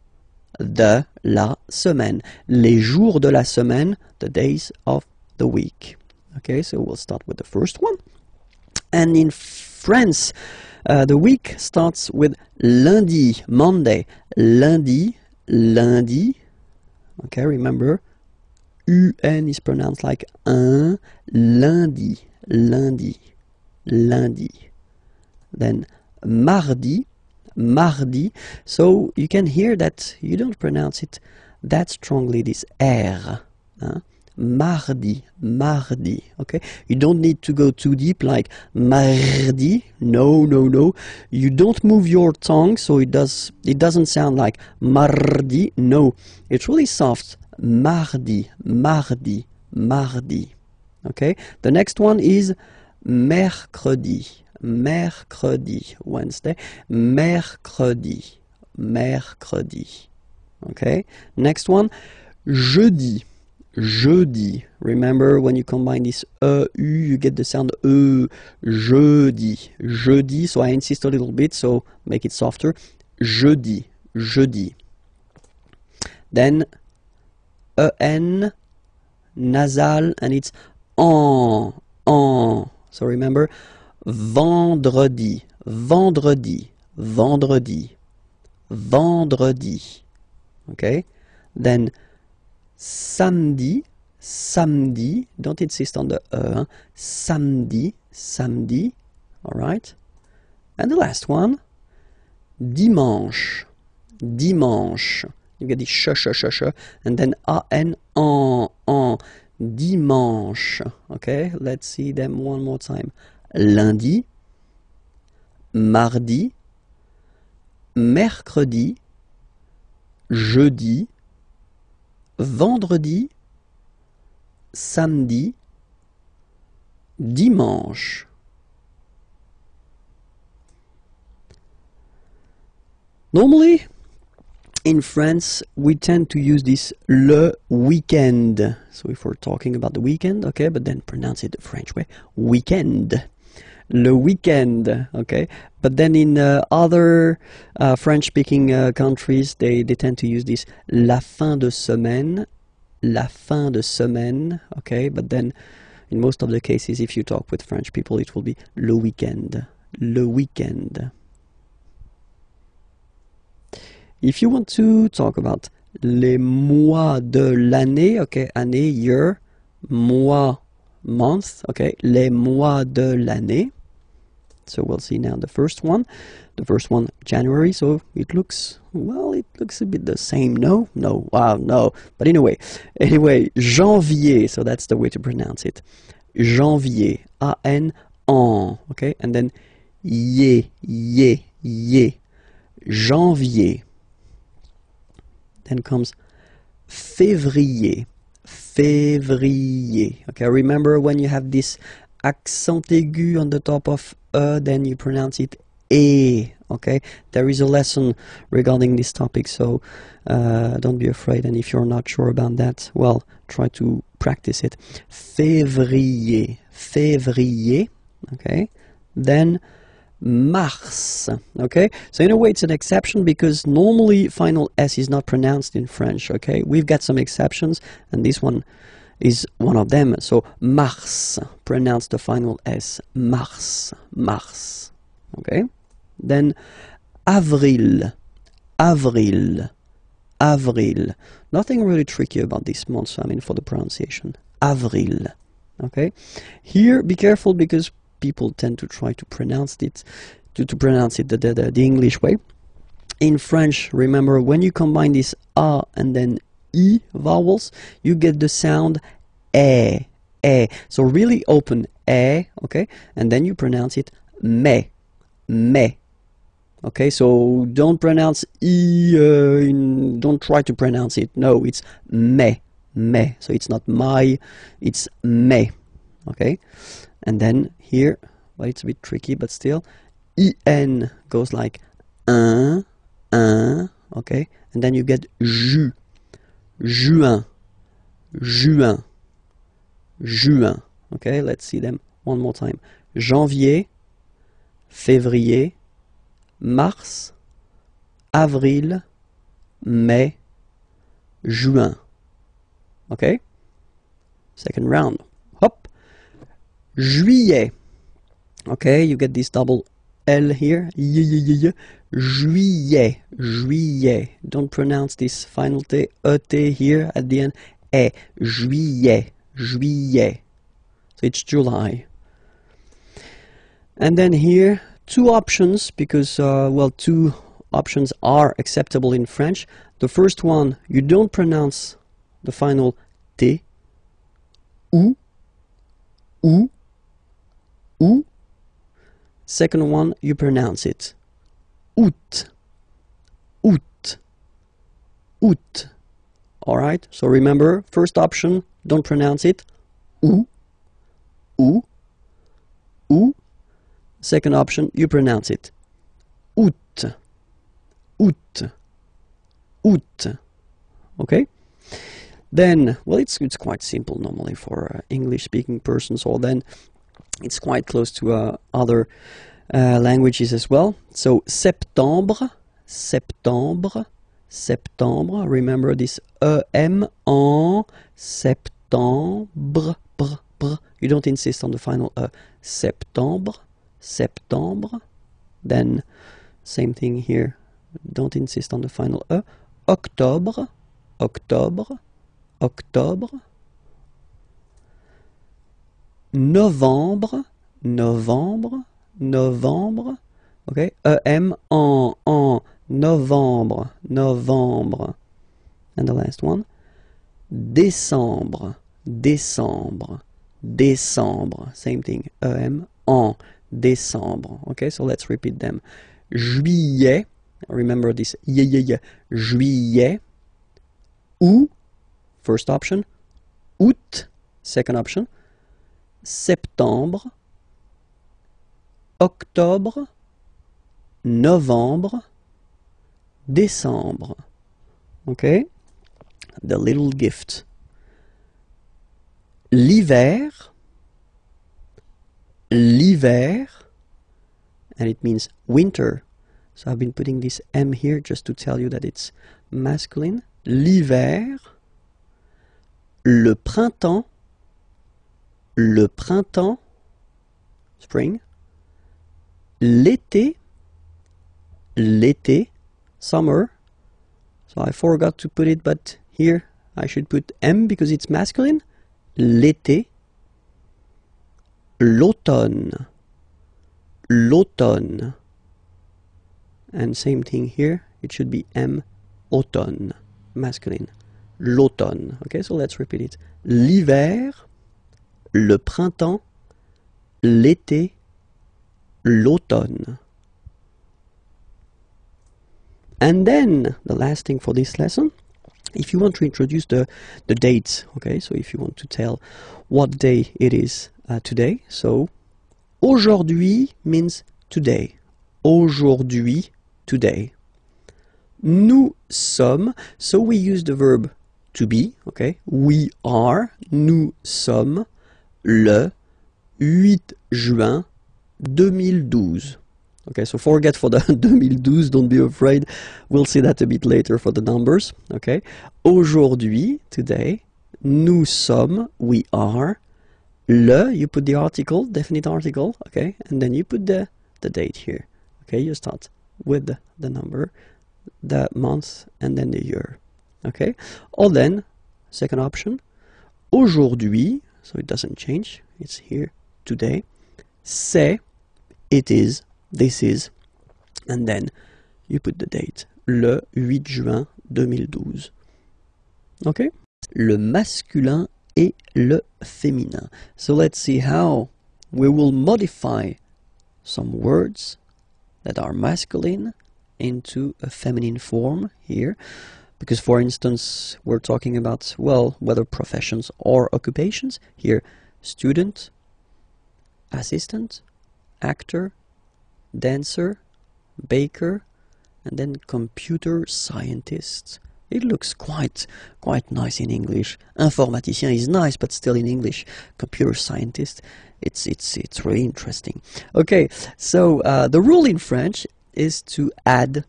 de la semaine. Les jours de la semaine, the days of the week. Okay, so we'll start with the first one. And in France, the week starts with lundi, Monday, lundi, lundi. Okay, remember, UN is pronounced like un, lundi, lundi, lundi. Then mardi, mardi. So you can hear that you don't pronounce it that strongly, this R. Huh? Mardi, mardi, okay? You don't need to go too deep like mardi. No, no, no. You don't move your tongue, so it doesn't sound like mardi. No, it's really soft. Mardi, mardi, mardi. Okay? The next one is mercredi, mercredi, Wednesday. Mercredi, mercredi. Okay? Next one, jeudi. Jeudi. Remember, when you combine this U, you get the sound jeudi. Jeudi. So I insist a little bit, so make it softer. Jeudi. Jeudi. Then en, nasal, and it's en. So remember, vendredi, vendredi, vendredi, vendredi. Okay? Then samedi, samedi, don't insist on the samedi, samedi, alright? And the last one, dimanche, dimanche. You get the sh, and then an, dimanche. Okay, let's see them one more time. Lundi, mardi, mercredi, jeudi, vendredi, samedi, dimanche. Normally, in France, we tend to use this le weekend. So if we're talking about the weekend, okay, but then pronounce it the French way, weekend. Le weekend, okay. But then in other French-speaking countries, they tend to use this la fin de semaine, okay. But then in most of the cases, if you talk with French people, it will be le weekend, le weekend. If you want to talk about les mois de l'année, okay, année, year, mois, month, okay, les mois de l'année. So we'll see now the first one. The first one, January, so it looks, well, it looks a bit the same, no? No, wow, no. But anyway, janvier, so that's the way to pronounce it. Janvier, A-N, en, okay, and then ye, janvier. Then comes février, février. Okay, remember when you have this accent aigu on the top of then you pronounce it e. Okay, there is a lesson regarding this topic, so don't be afraid. And if you're not sure about that, well, try to practice it. Février, février. Okay, then mars. Okay, so in a way it's an exception because normally final S is not pronounced in French. Okay, we've got some exceptions and this one is one of them. So mars, pronounce the final S, mars, mars. Okay, then avril, avril, avril. Nothing really tricky about this month, I mean, for the pronunciation. Avril. Okay, here be careful because people tend to try to pronounce it the English way. In French, remember when you combine this A and then I vowels, you get the sound E. So really open E, okay, and then you pronounce it me. Okay, so don't pronounce I, don't try to pronounce it. No, it's me. So it's not my, it's me. Okay, and then here, well, it's a bit tricky, but still, IN goes like un, okay, and then you get juin, juin. Okay, let's see them one more time. Janvier, février, mars, avril, mai, juin. Okay, second round. Hop. Juillet. Okay, you get this double L here. Juillet. Don't pronounce this final T, E-T here at the end. E. Juillet. So it's July. And then here, two options because, well, two options are acceptable in French. The first one, you don't pronounce the final T. Ou. Second one, you pronounce it août. Alright, so remember, first option, don't pronounce it ou. Second option, you pronounce it août. Okay? Then, well, it's quite simple normally for English-speaking persons, or then it's quite close to other languages as well. So septembre, septembre. Remember this EM en septembre. You don't insist on the final E. Septembre, septembre. Then same thing here. Don't insist on the final E. Octobre, octobre, octobre. Novembre, novembre, novembre. Okay, EM en novembre, novembre. And the last one, décembre, décembre, décembre. Same thing, EM en décembre. Okay, so let's repeat them. Juillet, remember this, juillet. Août, first option. Août, second option. Septembre, octobre, novembre, décembre. Okay? The little gift. L'hiver, l'hiver, and it means winter. So I've been putting this M here just to tell you that it's masculine. L'hiver, le printemps, le printemps, spring, l'été, l'été, summer. So I forgot to put it, but here I should put M because it's masculine. L'été, l'automne, l'automne. And same thing here, it should be M, automne, masculine, l'automne. Okay, so let's repeat it. L'hiver, le printemps, l'été, l'automne. And then, the last thing for this lesson, if you want to introduce the dates, okay, so if you want to tell what day it is today, so aujourd'hui means today. Aujourd'hui, today. Nous sommes, so we use the verb to be, okay, we are, nous sommes, le 8 juin 2012. Okay, so forget for the 2012, don't be afraid. We'll see that a bit later for the numbers. Okay, aujourd'hui, today, nous sommes, we are, le, you put the article, definite article, okay, and then you put the date here. Okay, you start with the number, the month, and then the year. Okay, or then, second option, aujourd'hui, so it doesn't change, it's here, today, c'est, it is, this is, and then you put the date, le 8 juin 2012. Okay? Le masculin et le féminin. So let's see how we will modify some words that are masculine into a feminine form here. Because, for instance, we're talking about, well, whether professions or occupations. Here, student, assistant, actor, dancer, baker, and then computer scientist. It looks quite nice in English. Informaticien is nice, but still in English. Computer scientist, it's really interesting. Okay, so the rule in French is to add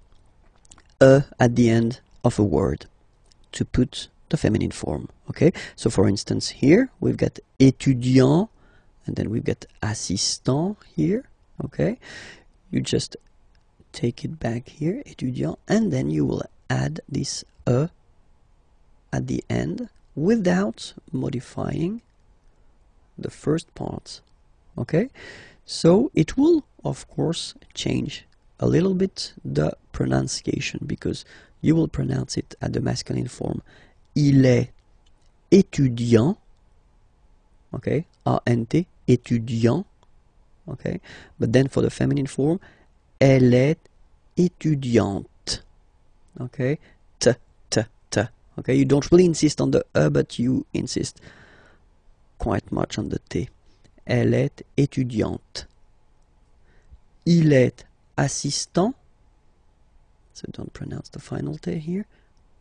a at the end of a word to put the feminine form. Okay, so for instance here we've got étudiant, and then we've got assistant here. Okay, you just take it back here, étudiant, and then you will add this E at the end without modifying the first part. Okay, so it will of course change a little bit the pronunciation, because you will pronounce it at the masculine form. Il est étudiant. Okay, A-N-T, étudiant. Okay, but then for the feminine form, elle est étudiante. Okay, t. Okay, you don't really insist on the E, but you insist quite much on the T. Elle est étudiante. Il est assistant. So don't pronounce the final T here.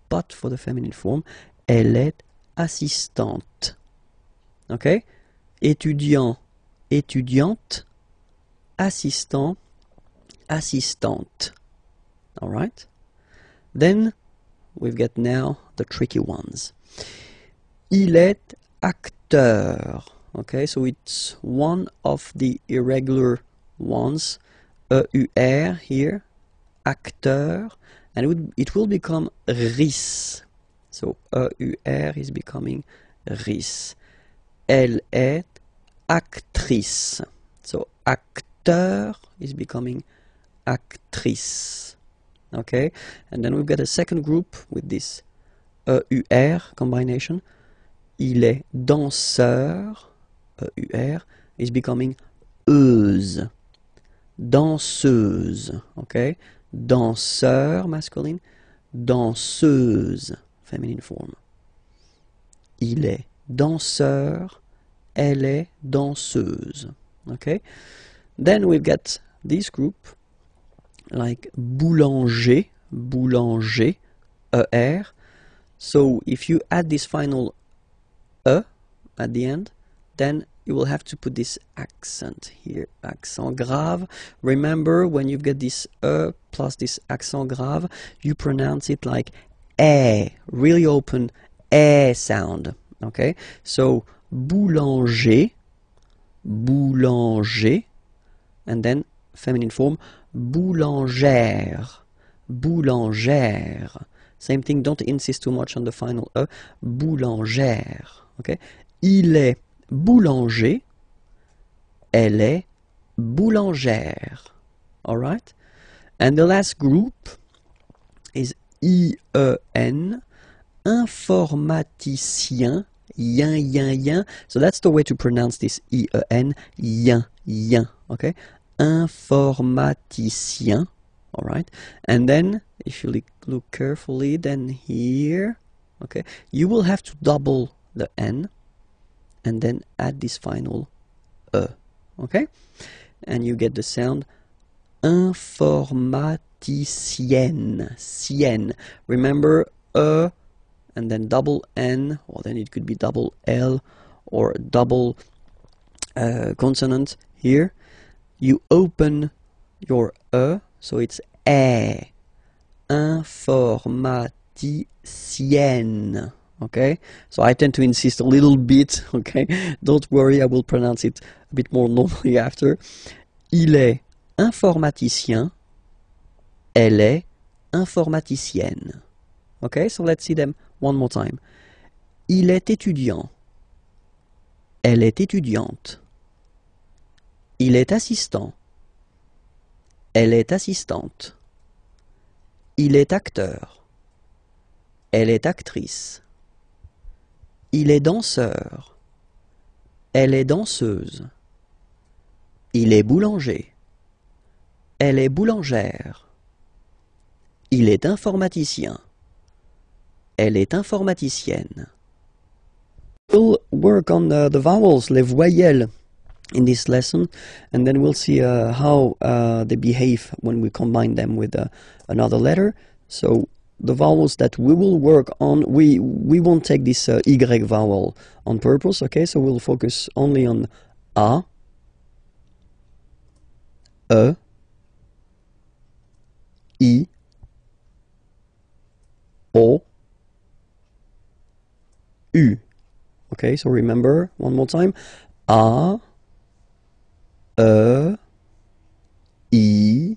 But for the feminine form, elle est assistante. Okay, étudiant, étudiante. Assistant, assistante. All right. Then we've got now the tricky ones. Il est acteur. Okay, so it's one of the irregular ones. E-U-R here, acteur, and it will become ris. So E-U-R is becoming ris. Elle est actrice. So acteur is becoming actrice. Okay, and then we've got a second group with this E-U-R combination. Il est danseur. E-U-R is becoming euse. Danseuse. Okay, danseur masculine, danseuse feminine form. Il est danseur. Elle est danseuse. Okay, then we've got this group like boulanger, boulanger, E-R. So if you add this final E at the end, then you will have to put this accent here, accent grave. Remember, when you've got this E plus this accent grave, you pronounce it like E, really open E sound. Okay, so boulanger, boulanger, and then feminine form, boulangère, boulangère. Same thing, don't insist too much on the final E, boulangère. Okay, il est boulanger, elle est boulangère. Alright? And the last group is I-E-N, informaticien, yin, yin, yin. So that's the way to pronounce this I-E-N, yin, yin. Okay? Informaticien. Alright? And then, if you look carefully, then here, okay, you will have to double the N and then add this final E. Okay? And you get the sound informaticienne. Sienne. Remember, E and then double N, or then it could be double L or double consonant here. You open your E, so it's E. Informaticienne. Okay, so I tend to insist a little bit. Okay, don't worry, I will pronounce it a bit more normally after. Il est informaticien. Elle est informaticienne. Okay, so let's see them one more time. Il est étudiant. Elle est étudiante. Il est assistant. Elle est assistante. Il est acteur. Elle est actrice. Il est danseur. Elle est danseuse. Il est boulanger. Elle est boulangère. Il est informaticien. Elle est informaticienne. We'll work on the vowels, les voyelles, in this lesson, and then we'll see how they behave when we combine them with another letter. So the vowels that we will work on, we won't take this Y vowel on purpose, okay? So we'll focus only on A, E, I, O, U. Okay, so remember, one more time, A, E, I,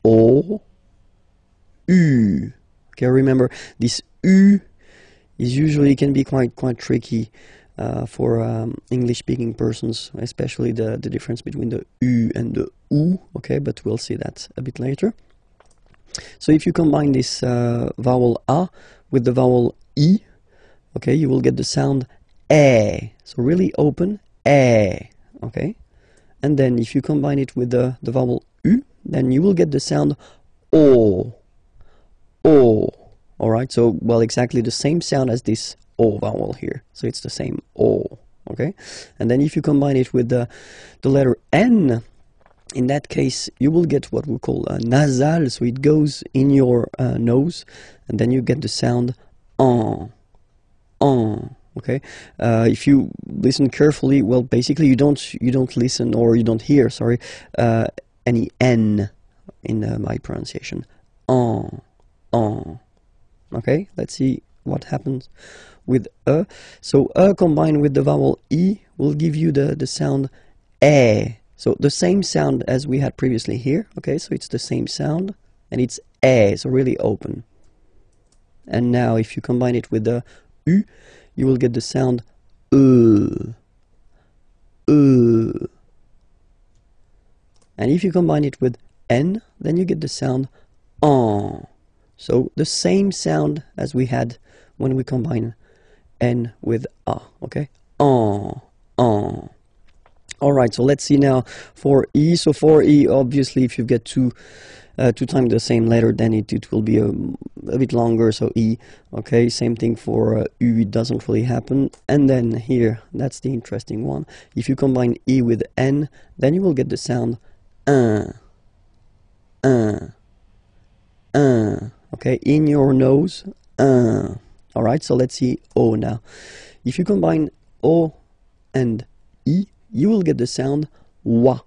O, U. Okay, remember, this U is usually can be quite tricky for English-speaking persons, especially the difference between the U and the U. Okay, but we'll see that a bit later. So if you combine this vowel A with the vowel I, okay, you will get the sound E. So really open E. Okay, and then if you combine it with the vowel U, then you will get the sound O. O. Alright, so, well, exactly the same sound as this O vowel here. So it's the same O. Okay, and then if you combine it with the letter N, in that case, you will get what we call nasal, so it goes in your nose, and then you get the sound on. Okay, if you listen carefully, well, basically you don't listen, or you don't hear, sorry, any N in my pronunciation. On. Okay, let's see what happens with a. So a combined with the vowel e will give you the sound e. So the same sound as we had previously here. Okay, so it's the same sound and it's e, so really open. And now if you combine it with the u, you will get the sound e. And if you combine it with n, then you get the sound en. So the same sound as we had when we combine n with a, okay? En. Alright, so let's see now for e. So for e, obviously, if you get two times the same letter, then it will be a bit longer, so e. Okay, same thing for u, it doesn't really happen. And then here, that's the interesting one. If you combine e with n, then you will get the sound un. Okay, in your nose, Alright, so let's see o now. If you combine o and e, you will get the sound wa.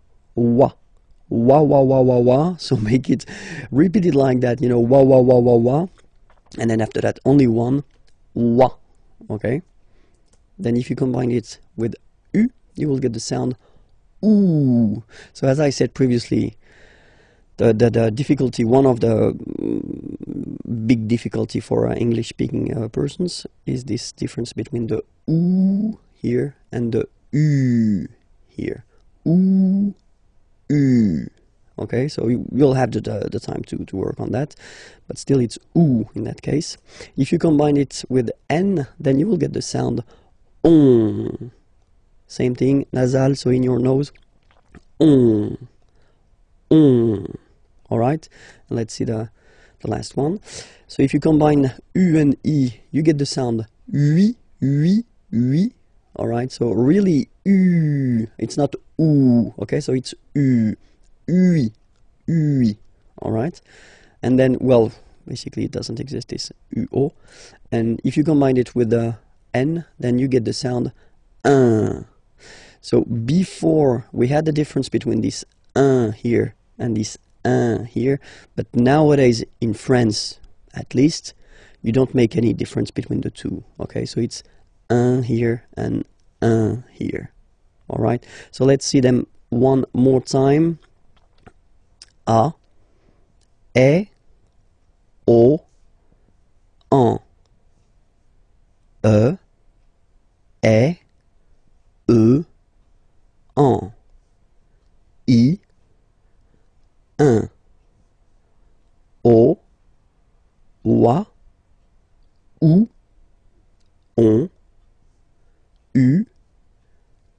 So make it, repeat it like that, you know, wa. And then after that, only one, wa. Okay? Then if you combine it with u, you will get the sound oo. So as I said previously, the difficulty, one of the big difficulty for English-speaking persons is this difference between the oo here and the u here. Ooh, oo. Okay, so you'll have the time to work on that, but still it's oo in that case. If you combine it with n, then you will get the sound on. Same thing, nasal, so in your nose, on. Alright, let's see the last one. So if you combine u and e, you get the sound oui. Alright, so really u, it's not oo, okay, so it's u, oui. Alright, and then, well, basically it doesn't exist, this uo. And if you combine it with the n, then you get the sound un. So before we had the difference between this un here and this un here, but nowadays in France, at least, you don't make any difference between the two. Okay, so it's un here and un here. All right, so let's see them one more time. A, e, o, en. E, en. I, un. O, wa, ou, on, u,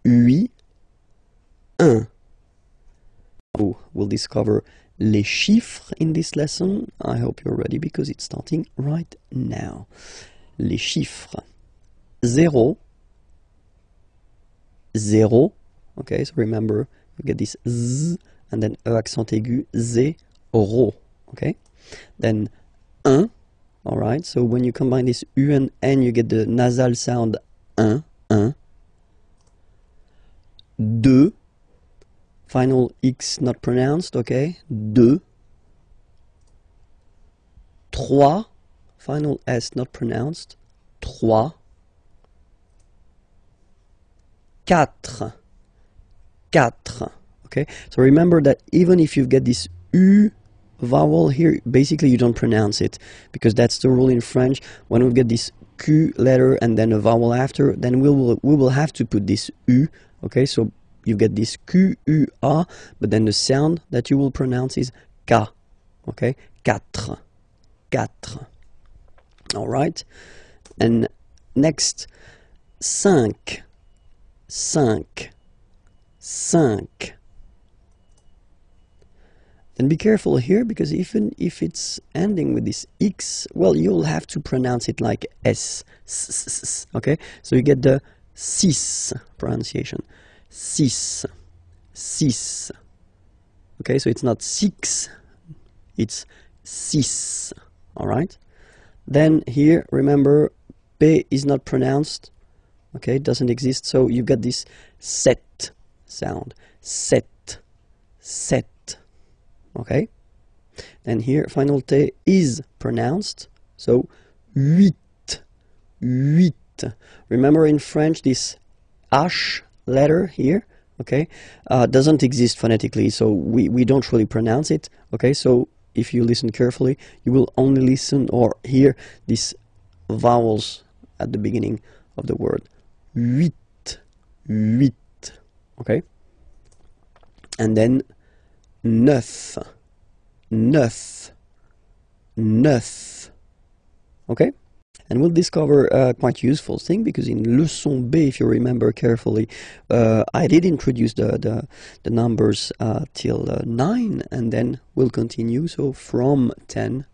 ui, un. We'll discover les chiffres in this lesson. I hope you're ready because it's starting right now. Les chiffres. 0. Okay, so remember, you get this z and then e accent aigu, zéro. Okay, then 1. All right, so when you combine this u and n, you get the nasal sound 1. 2. Final X not pronounced, okay? 2. 3. Final S not pronounced. 3. 4. Okay? So remember that even if you get this U vowel here, basically you don't pronounce it, because that's the rule in French. When we get this Q letter and then a vowel after, then we will have to put this U, okay? So you get this Q-U-A, but then the sound that you will pronounce is K, okay? 4. All right? And next, 5. Then be careful here, because even if it's ending with this X, well, you'll have to pronounce it like S, okay? So you get the 6 pronunciation. 6. Okay, so it's not 6, it's 6. All right? Then here, remember, P is not pronounced. Okay, it doesn't exist, so you get this set sound. Set. Okay? Then here, final T is pronounced, so huit, huit. Remember in French this H letter here, okay, doesn't exist phonetically, so we don't really pronounce it, okay? So if you listen carefully, you will only listen or hear these vowels at the beginning of the word. Huit, huit, okay? And then neuf, neuf, neuf, okay? And we'll discover a quite useful thing, because in leçon B, if you remember carefully, I did introduce the numbers till 9, and then we'll continue, so from 10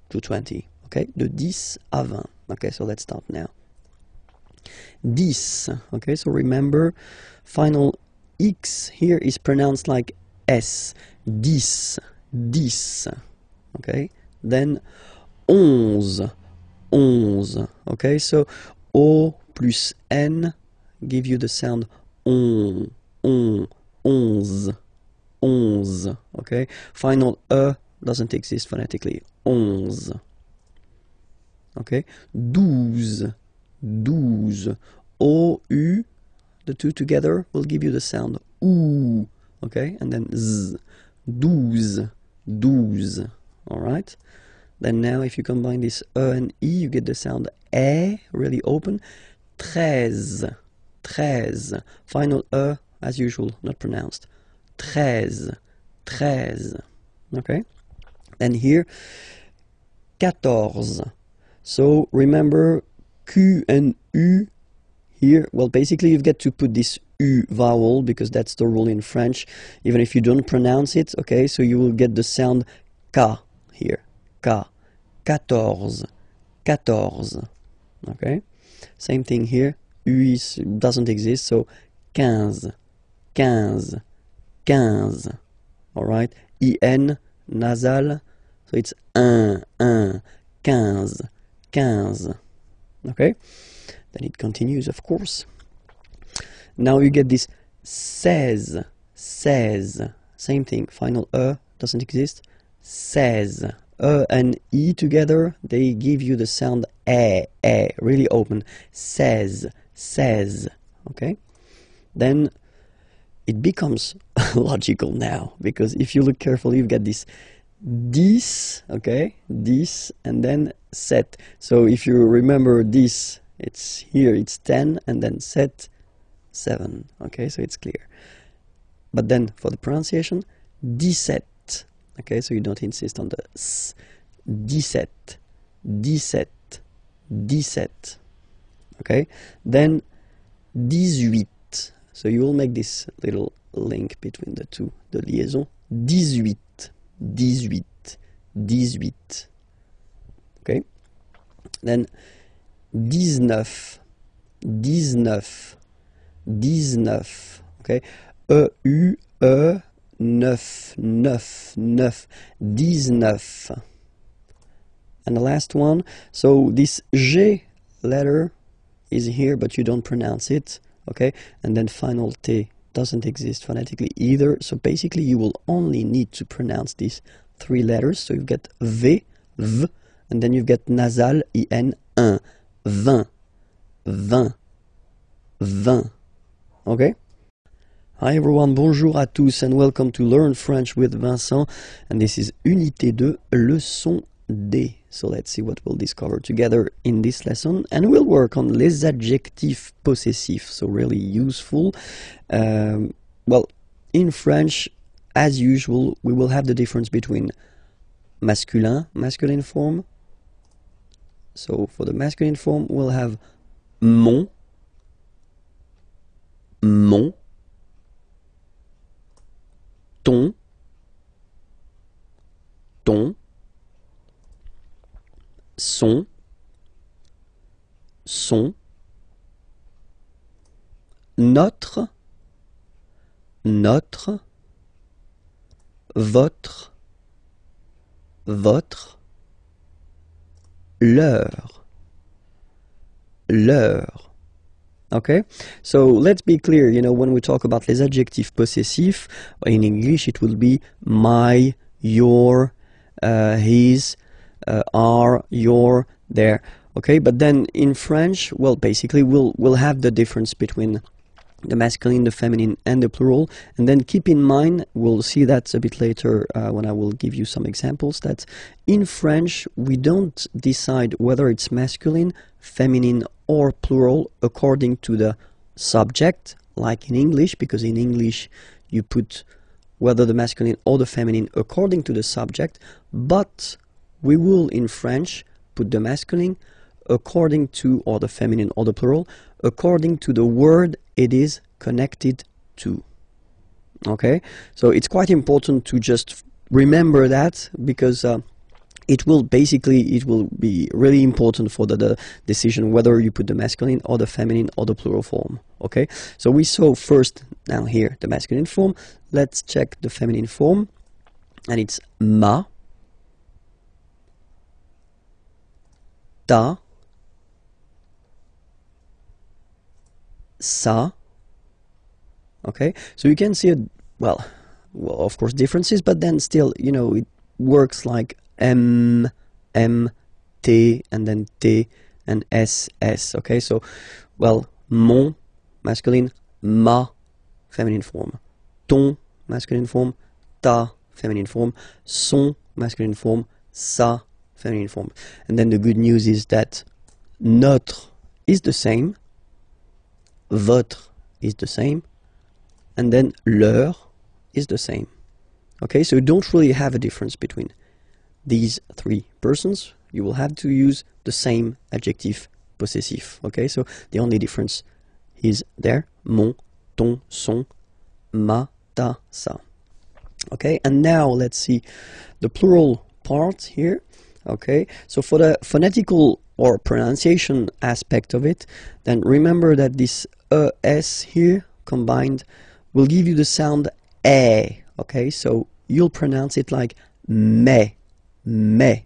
to 20, okay? De 10 à 20, okay? So let's start now. 10, okay? So remember, final X here is pronounced like S, 10, 10, okay? Then 11, 11, okay? So O plus N give you the sound on, 11, 11, okay? Final E doesn't exist phonetically, 11, okay? 12, 12, O, U, the two together will give you the sound OO, okay? And then Z, 12, 12, alright? Then now if you combine this E and E, you get the sound E, really open. 13, 13. Final E, as usual, not pronounced. 13, 13. Okay? And here, 14. So remember, Q and U here, well, basically you get to put this U vowel, because that's the rule in French, even if you don't pronounce it, okay? So you will get the sound K here. K. 14, 14, okay? Same thing here, U doesn't exist, so 15, 15, 15, alright? IN, nasal, so it's 1, 1, 15, 15, okay? Then it continues, of course. Now you get this 16, 16, same thing, final E doesn't exist, 16. E and E together, they give you the sound E, really open. 16, 16, okay? Then it becomes logical now, because if you look carefully, you get this 10, okay? 10, and then 7. So if you remember this, it's here, it's 10, and then 7, 7, okay? So it's clear. But then for the pronunciation, 17. Okay, so you don't insist on the S. 17, 17, 17. Okay, then 18. So you will make this little link between the two, the liaison. 18, 18, 18. Okay, then 19, 19, 19. Okay, E, U, E. 9, 9, 9, 19. And the last one, so this G letter is here, but you don't pronounce it, okay? And then final T doesn't exist phonetically either, so basically you will only need to pronounce these 3 letters, so you get V, V, and then you get nasal, IN, 1, 20, 20, 20, okay? Hi everyone, bonjour à tous and welcome to Learn French with Vincent, and this is Unité 2, Leçon D. So let's see what we'll discover together in this lesson, and we'll work on les adjectifs possessifs, so really useful. Well, in French, as usual, we will have the difference between masculine form. So for the masculine form, we'll have mon, mon, ton, ton, son, son, notre, notre, votre, votre, leur, leur. Okay, so let's be clear, you know, when we talk about les adjectifs possessifs, in English it will be my, your, his, are, your, their. Okay, but then in French, well, basically we'll have the difference between the masculine, the feminine, and the plural. And then keep in mind, we'll see that a bit later when I will give you some examples, that in French we don't decide whether it's masculine, feminine, or plural according to the subject, like in English, because in English you put whether the masculine or the feminine according to the subject, but we will in French put the masculine according to, or the feminine or the plural, according to the word it is connected to. Okay, so it's quite important to just remember that, because it will be really important for the decision whether you put the masculine or the feminine or the plural form. Okay, so we saw first now here the masculine form. Let's check the feminine form, and it's ma, ta, sa. Okay, so you can see well, of course differences, but then still, you know, it works like M, T, and then T, and S. Okay, so, well, mon, masculine, ma, feminine form, ton, masculine form, ta, feminine form, son, masculine form, sa, feminine form. And then the good news is that notre is the same, votre is the same, and then leur is the same. Okay, so you don't really have a difference between these three persons. You will have to use the same adjective possessive. Okay, so the only difference is there: mon, ton, son, ma, ta, sa. Okay, and now let's see the plural part here. Okay, so for the phonetical or pronunciation aspect of it, then remember that this es here combined will give you the sound eh. Okay, so you'll pronounce it like me, me,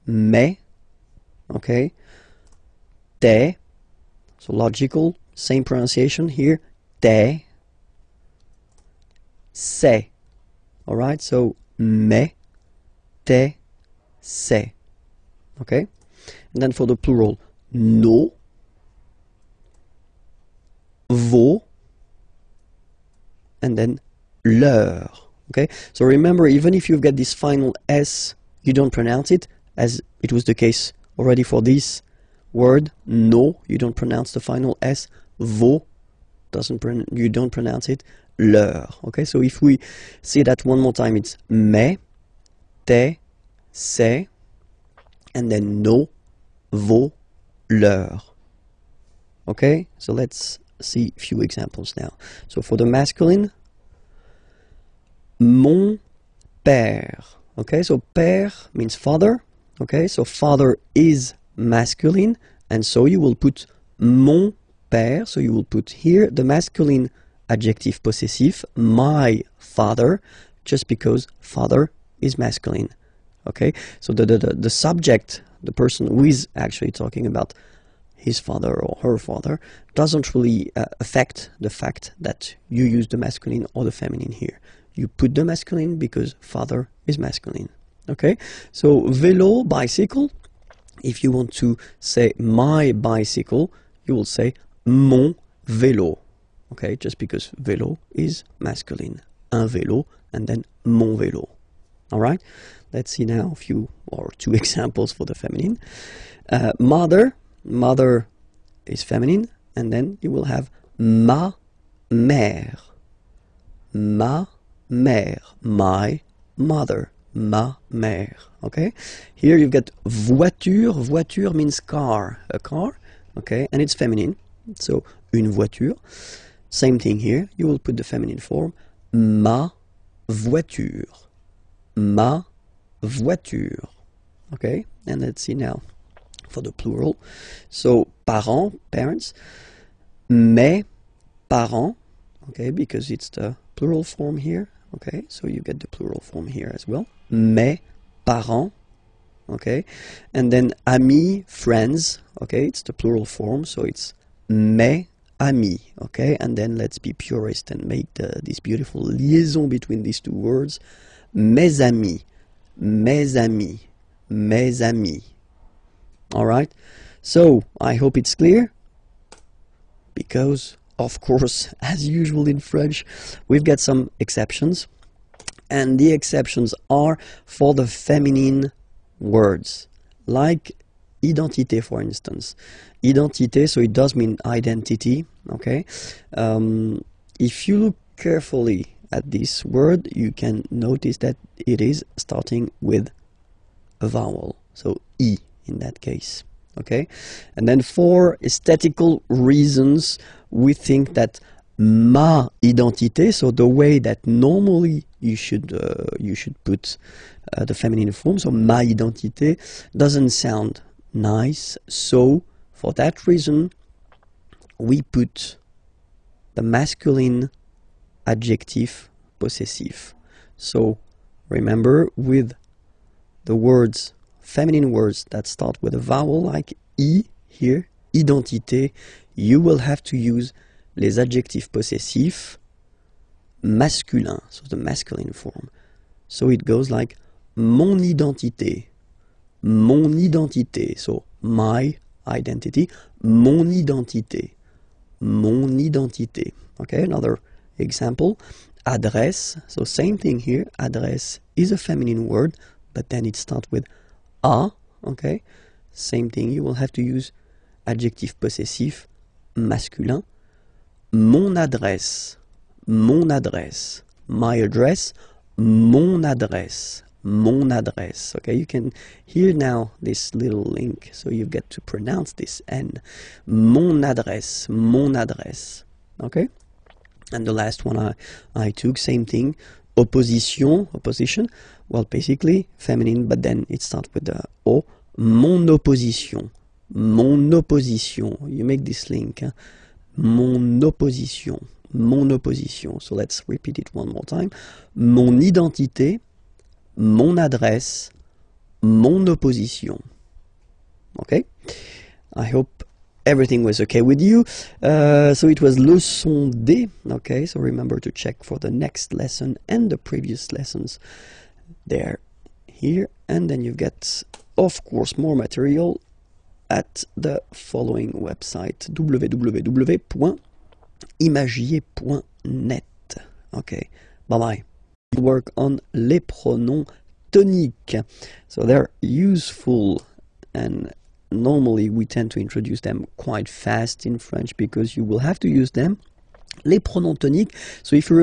me. Okay, te. So logical, same pronunciation here. Te, se. All right, so me, te, se. Okay, and then for the plural, no, vos, and then leur. Okay, so remember, even if you've got this final S, you don't pronounce it, as it was the case already for this word, no, you don't pronounce the final S, vos, you don't pronounce it, leur. Okay, so if we see that one more time, it's me, te, se, and then no, vos, leur. Okay, so let's see a few examples now. So for the masculine, mon père. Okay, so père means father. Okay, so father is masculine, and so you will put mon père. So you will put here the masculine adjective possessive, my father, just because father is masculine. Okay, so the subject, the person who is actually talking about his father or her father, doesn't really affect the fact that you use the masculine or the feminine here. You put the masculine because father is masculine. Okay, so vélo, bicycle. If you want to say my bicycle, you will say mon vélo. Okay, just because vélo is masculine. Un vélo, and then mon vélo. All right, let's see now a few or two examples for the feminine. Mother. Mother is feminine, and then you will have ma mère. Ma mère, my mother, ma mère. Okay, here you've got voiture. Voiture means car, a car. Okay, and it's feminine, so une voiture. Same thing here, you will put the feminine form, ma voiture, ma voiture. Okay, and let's see now for the plural. So parents, parents, mes parents. Okay, because it's the plural form here. Okay, so you get the plural form here as well. Mes parents. Okay, and then amis, friends. Okay, it's the plural form, so it's mes amis. Okay, and then let's be purist and make this beautiful liaison between these two words. Mes amis, mes amis, mes amis. Alright? So, I hope it's clear. Because, of course, as usual in French, we've got some exceptions. And the exceptions are for the feminine words. Like identité, for instance. Identité, so it does mean identity, okay? If you look carefully at this word, you can notice that it is starting with a vowel, so E in that case, okay? And then for aesthetical reasons, we think that ma identité, so the way that normally you should put the feminine form, so ma identité, doesn't sound nice, so for that reason we put the masculine adjective possessive. So remember, with the words, feminine words that start with a vowel like I here, identité, you will have to use les adjectifs possessifs masculins, so the masculine form. So it goes like mon identité, so my identity, mon identité. Okay, another example, adresse, so same thing here, adresse is a feminine word, but then it starts with a, okay, same thing, you will have to use adjectif possessif masculin, mon adresse, my address, mon adresse, okay, you can hear now this little link, so you get to pronounce this N, mon adresse, okay. And the last one I took, same thing, opposition, well, basically feminine, but then it starts with the O, mon opposition, you make this link, hein? Mon opposition, so let's repeat it one more time, mon identité, mon adresse, mon opposition. Okay, I hope everything was okay with you. So it was leçon D. Okay, so remember to check for the next lesson and the previous lessons there, here, and then you get, of course, more material at the following website, www.imagier.net. Okay, bye-bye. Work on les pronoms toniques. So they're useful, and normally we tend to introduce them quite fast in French because you will have to use them. Les pronoms toniques, so if you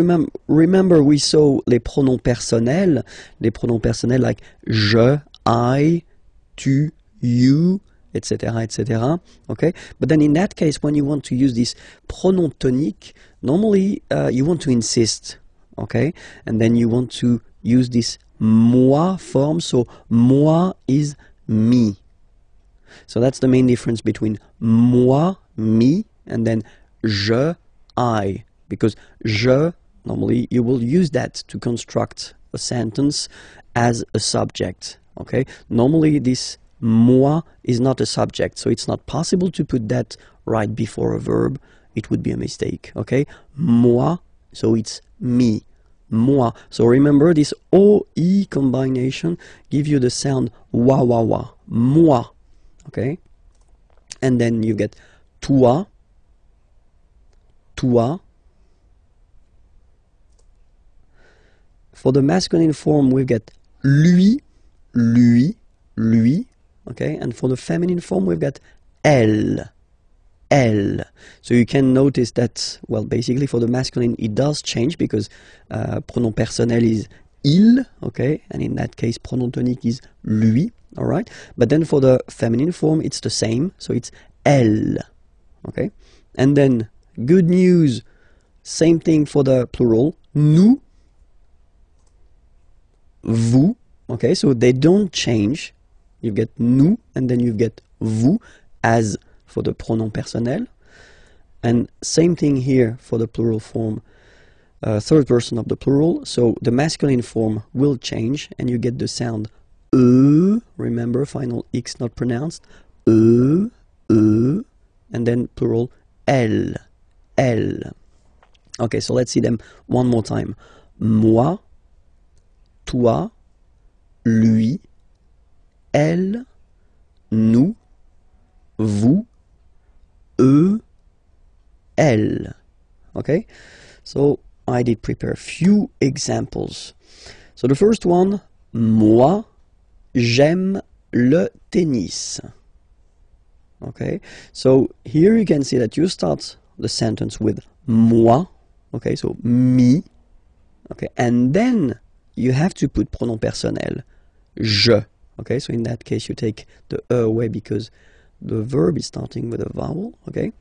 remember we saw les pronoms personnels like je, I, tu, you, etc. Okay, but then in that case, when you want to use this pronom tonique, normally you want to insist, okay, and then you want to use this moi form, so moi is me. So that's the main difference between moi, me, and then je, I, because je, normally you will use that to construct a sentence as a subject, okay. Normally this moi is not a subject, so it's not possible to put that right before a verb. It would be a mistake, okay. Moi, so it's me, moi. So remember this OI combination give you the sound wa wa wa, moi, okay. And then you get toi, toi. For the masculine form we get lui, lui, lui. Okay, and for the feminine form we've got elle, elle. So you can notice that, well, basically for the masculine it does change because pronom personnel is il, okay, and in that case pronom tonique is lui, all right. But then for the feminine form it's the same, so it's elle, okay. And then good news, same thing for the plural, nous, vous, okay, so they don't change. You get nous, and then you get vous, as for the pronom personnel. And same thing here for the plural form, third person of the plural. So the masculine form will change, and you get the sound remember, final X not pronounced, and then plural elle, elle. Okay, so let's see them one more time. Moi, toi, lui, elle, nous, vous, eux, elle. Okay, so I did prepare a few examples. So the first one, moi, j'aime le tennis. Okay, so here you can see that you start the sentence with moi, okay, so me, okay, and then you have to put pronom personnel, je, okay, so in that case you take the e away because the verb is starting with a vowel, okay,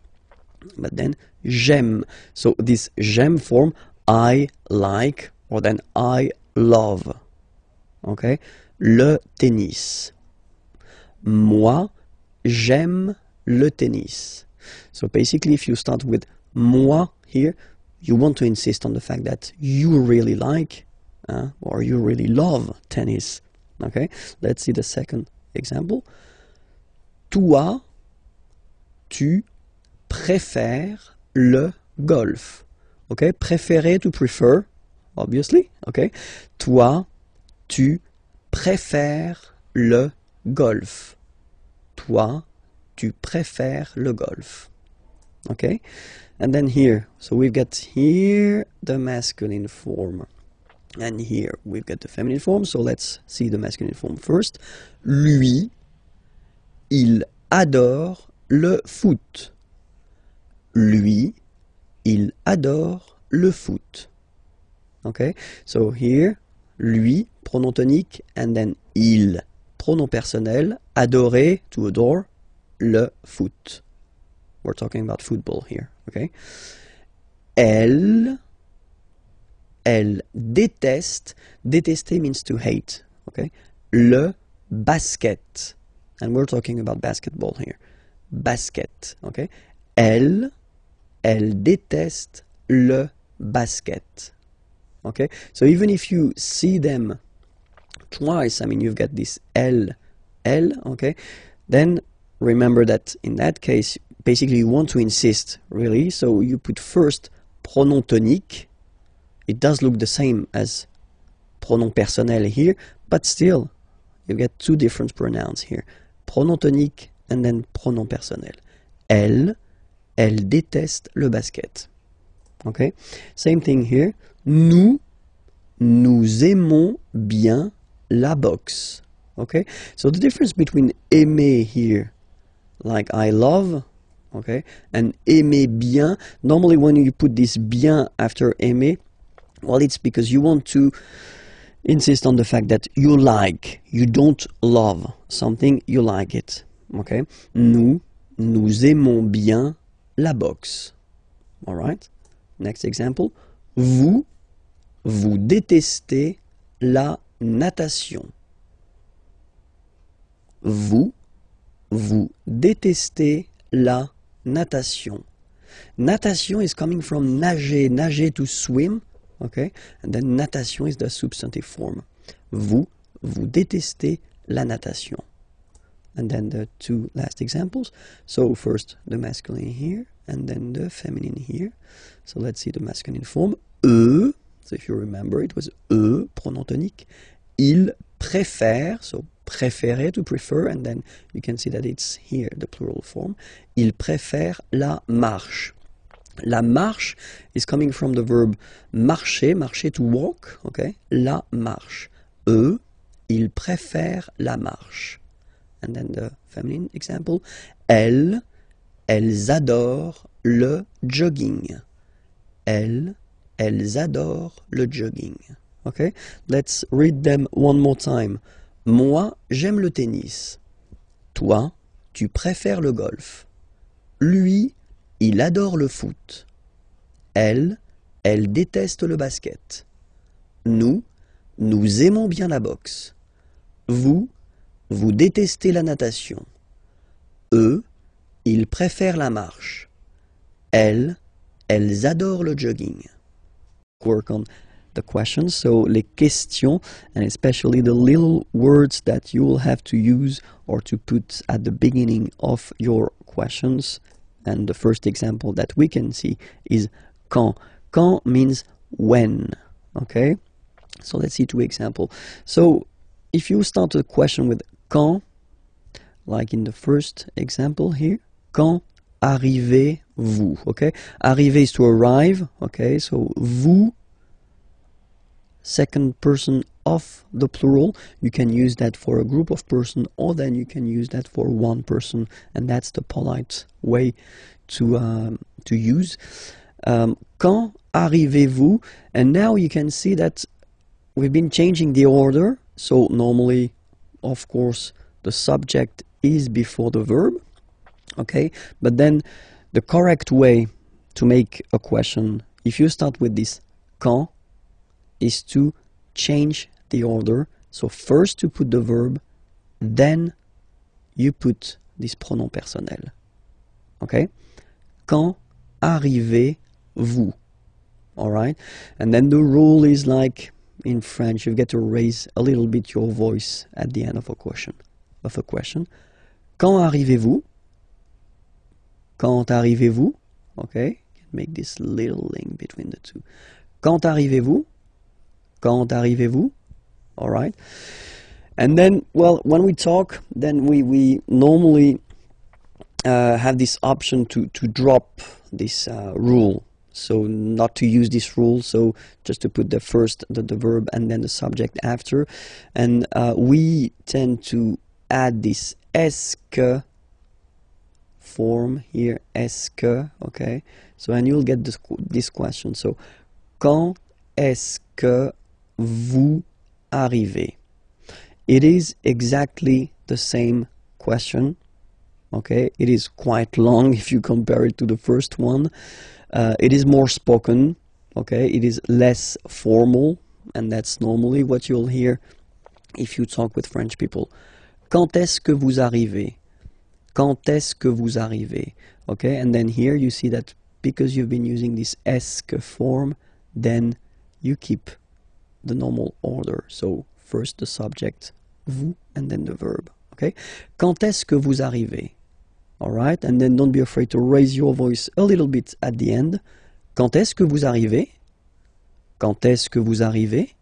but then j'aime, so this j'aime form, I like, or then I love, okay, le tennis. Moi, j'aime le tennis. So basically, if you start with moi here, you want to insist on the fact that you really like or you really love tennis. Okay, let's see the second example. Toi, tu préfères le golf. Okay, préférer to prefer, obviously. Okay, toi, tu préfères le golf. Toi, tu préfères le golf. Okay? And then here, so we've got here the masculine form. And here we've got the feminine form. So let's see the masculine form first. Lui, il adore le foot. Lui, il adore le foot. Okay? So here, lui, pronom tonique, and then il, pronom personnel, adorer, to adore, le foot. We're talking about football here, okay? Elle déteste, détester means to hate, okay? Le basket, and we're talking about basketball here. Basket, okay? Elle déteste le basket, okay? So even if you see them twice, I mean, you've got this elle, okay? Then remember that in that case, basically you want to insist, really, so you put first pronom tonique. It does look the same as pronom personnel here, but still, you get two different pronouns here. Pronom tonique and then pronom personnel. Elle déteste le basket. Okay? Same thing here. Nous aimons bien la boxe. Okay? So the difference between aimer here, like I love, okay, and aimer bien, normally when you put this bien after aimer, well, it's because you want to insist on the fact that you like, you don't love something, you like it, okay? Nous aimons bien la boxe. All right? Next example. Vous détestez la natation. Vous détestez la natation. Natation is coming from nager to swim, okay? And then natation is the substantive form. Vous détestez la natation. And then the two last examples. So first the masculine here, and then the feminine here. So let's see the masculine form. Eux, so if you remember, it was eux, pronom tonique. Ils préfèrent, so préférer to prefer, and then you can see that it's here, the plural form. Ils préfèrent la marche. La marche is coming from the verb marcher, marcher to walk, okay? La marche. Eux, ils préfèrent la marche. And then the feminine example. Elles adorent le jogging. Elles adorent le jogging. Okay? Let's read them one more time. Moi, j'aime le tennis. Toi, tu préfères le golf. Lui, il adore le foot. Elle déteste le basket. Nous aimons bien la boxe. Vous détestez la natation. Eux, ils préfèrent la marche. Elles adorent le jogging. Work on the questions, so les questions, and especially the little words that you will have to use or to put at the beginning of your questions. And the first example that we can see is quand. Quand means when, okay? So let's see two examples. So if you start a question with quand, like in the first example here, quand arrivez-vous, okay? Arriver is to arrive, okay? So vous, second person of the plural. You can use that for a group of person, or then you can use that for one person, and that's the polite way to use. Quand arrivez-vous? And now you can see that we've been changing the order. So normally, of course, the subject is before the verb, okay? But then the correct way to make a question, if you start with this quand, is to change the order. So first you put the verb, then you put this pronom personnel. Okay? Quand arrivez-vous? Alright? And then the rule is like in French, you get to raise a little bit your voice at the end of a question. Quand arrivez-vous? Quand arrivez-vous? Okay? Make this little link between the two. Quand arrivez-vous? Quand arrivez-vous? All right. And then, well, when we talk, then we normally have this option to drop this rule. So not to use this rule, so just to put the verb and then the subject after. And we tend to add this est-ce que form here, est-ce que, okay? So, and you'll get this question. So, quand est-ce que vous arrivez? It is exactly the same question, okay? It is quite long if you compare it to the first one. It is more spoken, okay? It is less formal, and that's normally what you'll hear if you talk with French people. Quand est-ce que vous arrivez? Quand est-ce que vous arrivez? Okay, and then here you see that because you've been using this est-ce que form, then you keep the normal order. So first the subject, vous, and then the verb. Okay? Quand est-ce que vous arrivez? Alright, and then don't be afraid to raise your voice a little bit at the end. Quand est-ce que vous arrivez? Quand est-ce que vous arrivez?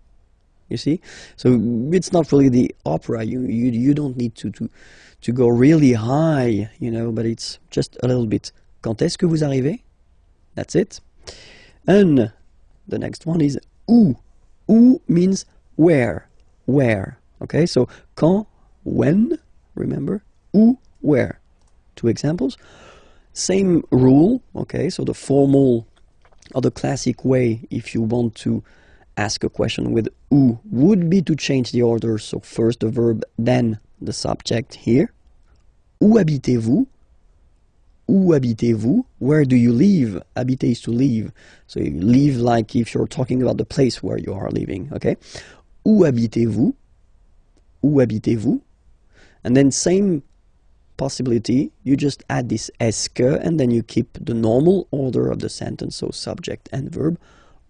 You see? So it's not really the opera. You don't need to go really high, you know, but it's just a little bit. Quand est-ce que vous arrivez? That's it. And the next one is où. Où means where. Where. Okay, so quand, when, remember? Où, where. Two examples. Same rule, okay, so the formal or the classic way, if you want to ask a question with où, would be to change the order. So first the verb, then the subject here. Où habitez-vous? Où habitez-vous? Where do you live? Habiter is to live. So you live like if you're talking about the place where you are living, okay? Où habitez-vous? Où habitez-vous? And then same possibility, you just add this est-ce que, and then you keep the normal order of the sentence, so subject and verb.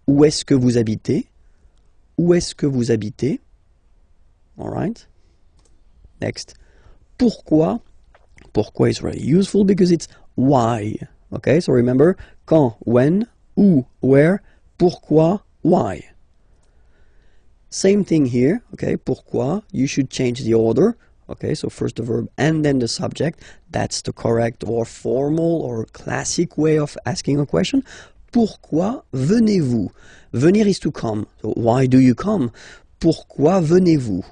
Où est-ce que vous habitez? Où est-ce que vous habitez? All right. Next. Pourquoi? Pourquoi is very useful because it's why. Okay, so remember, quand, when, où, where, pourquoi, why. Same thing here, okay, pourquoi, you should change the order. Okay, so first the verb and then the subject. That's the correct or formal or classic way of asking a question. Pourquoi venez-vous? Venir is to come. So why do you come? Pourquoi venez-vous?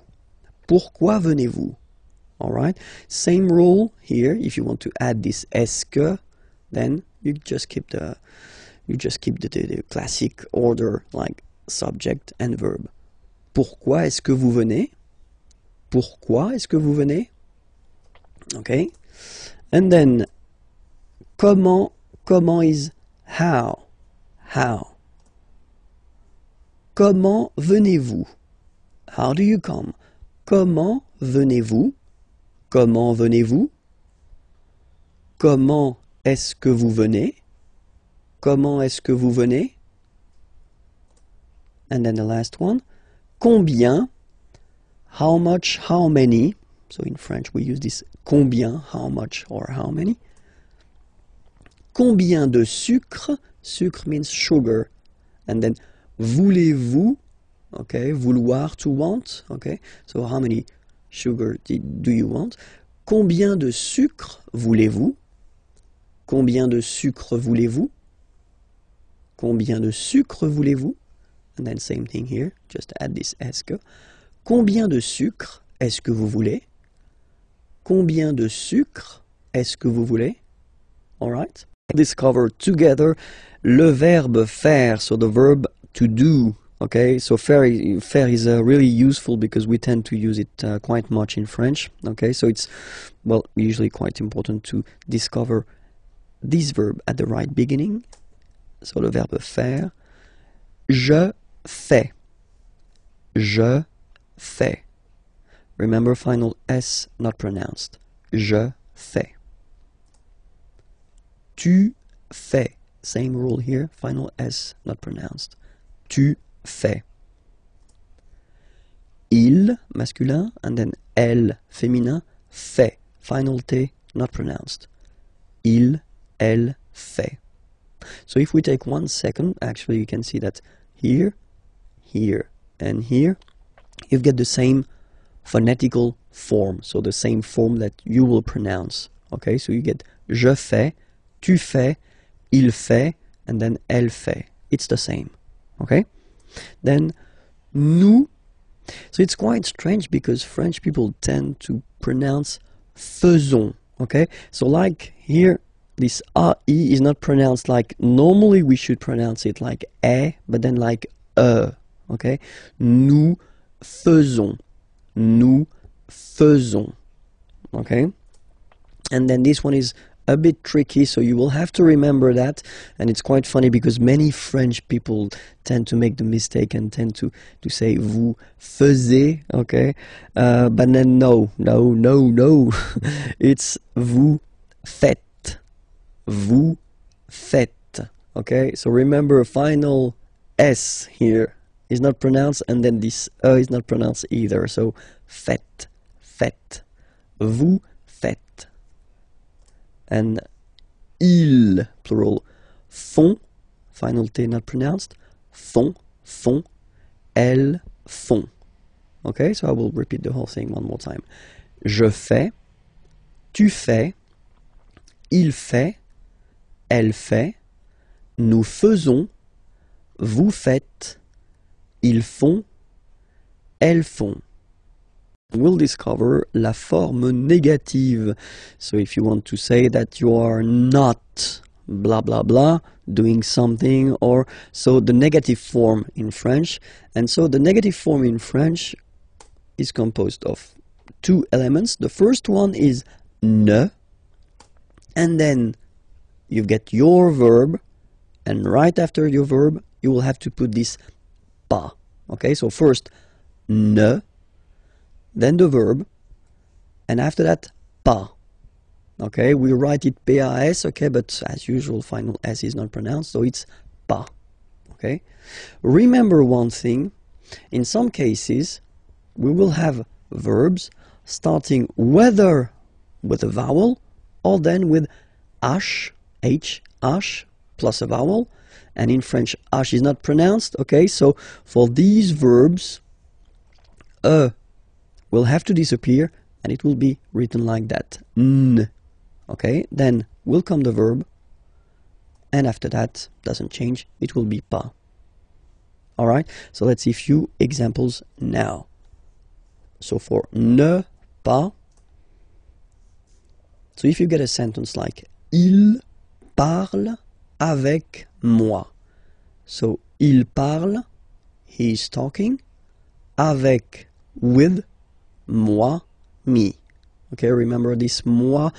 Pourquoi venez-vous? All right. Same rule here. If you want to add this est-ce que, then you just keep the classic order like subject and verb. Pourquoi est-ce que vous venez? Pourquoi est-ce que vous venez? Okay. And then comment is how. How. Comment venez-vous? How do you come? Comment venez-vous? Comment venez-vous? Comment est-ce que vous venez? Comment est-ce que vous venez? And then the last one. Combien? How much, how many? So in French we use this combien, how much or how many. Combien de sucre? Sucre means sugar. And then voulez-vous? Okay, vouloir, to want. Okay, so how many sugar do you want? Combien de sucre voulez-vous? Combien de sucre voulez-vous? Combien de sucre voulez-vous? And then same thing here, just add this est-ce que. Combien de sucre est-ce que vous voulez? Combien de sucre est-ce que vous voulez? All right. Discover together le verbe faire, so the verb to do. Okay, so faire is really useful because we tend to use it quite much in French. Okay, so it's, well, usually quite important to discover this verb at the right beginning. So le verbe faire. Je fais. Je fais. Remember, final S not pronounced. Je fais. Tu fais. Same rule here, final S not pronounced. Tu fais. Il, masculin, and then elle, féminin, fait. Final T not pronounced. Il, elle, fait. So if we take 1 second, actually you can see that here, here, and here, you get the same phonetical form. So the same form that you will pronounce. Okay, so you get je fais, tu fais, il fait, and then elle fait. It's the same. Okay? Then nous. So it's quite strange because French people tend to pronounce faisons. Okay? So like here, this AE is not pronounced like normally we should pronounce it like E, but then like E. Okay? Nous faisons. Nous faisons. Okay? And then this one is a bit tricky, so you will have to remember that. And it's quite funny because many French people tend to make the mistake and tend to say vous faisiez, okay? But then no. It's vous faites. Vous faites. Okay? So remember, final S here is not pronounced, and then this E is not pronounced either. So faites, faites. Vous faites. And ils, plural, font, final T not pronounced, font, font, elles font. Okay, so I will repeat the whole thing one more time. Je fais, tu fais, il fait, elle fait, nous faisons, vous faites, ils font, elles font. We'll discover la forme négative. So if you want to say that you are not blah blah blah doing something, or so the negative form in French. And so the negative form in French is composed of 2 elements. The first one is ne, and then you get your verb, and right after your verb you will have to put this pas. Okay, so first ne, then the verb, and after that, pas. Okay, we write it PAS, okay, but as usual, final S is not pronounced, so it's pas. Okay, remember one thing, in some cases, we will have verbs starting whether with a vowel, or then with H, plus a vowel, and in French, H is not pronounced, okay, so for these verbs, will have to disappear, and it will be written like that. N. Okay, then will come the verb, and after that, doesn't change, it will be pas. Alright, so let's see a few examples now. So for ne pas, so if you get a sentence like il parle avec moi. So il parle, he is talking, avec, with, moi, me. Okay, remember this moi,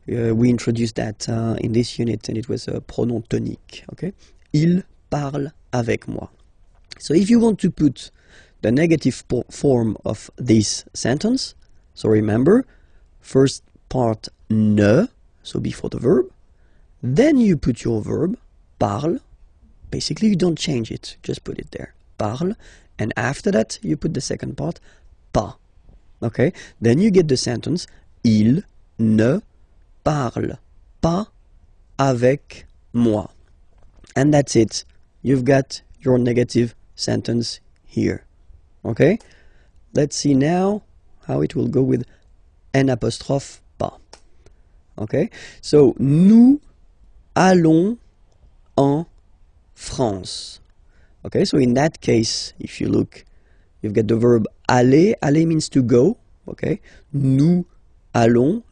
we introduced that in this unit, and it was a pronom tonique. Okay, il parle avec moi. So if you want to put the negative form of this sentence, so remember, first part ne, so before the verb, then you put your verb, parle, basically you don't change it, just put it there, parle, and after that you put the second part, pas. Okay, then you get the sentence, il ne parle pas avec moi. And that's it. You've got your negative sentence here. Okay, let's see now how it will go with N apostrophe pas. Okay, so nous allons en France. Okay, so in that case, if you look, you've got the verb aller. Aller means to go. Okay, nous allons,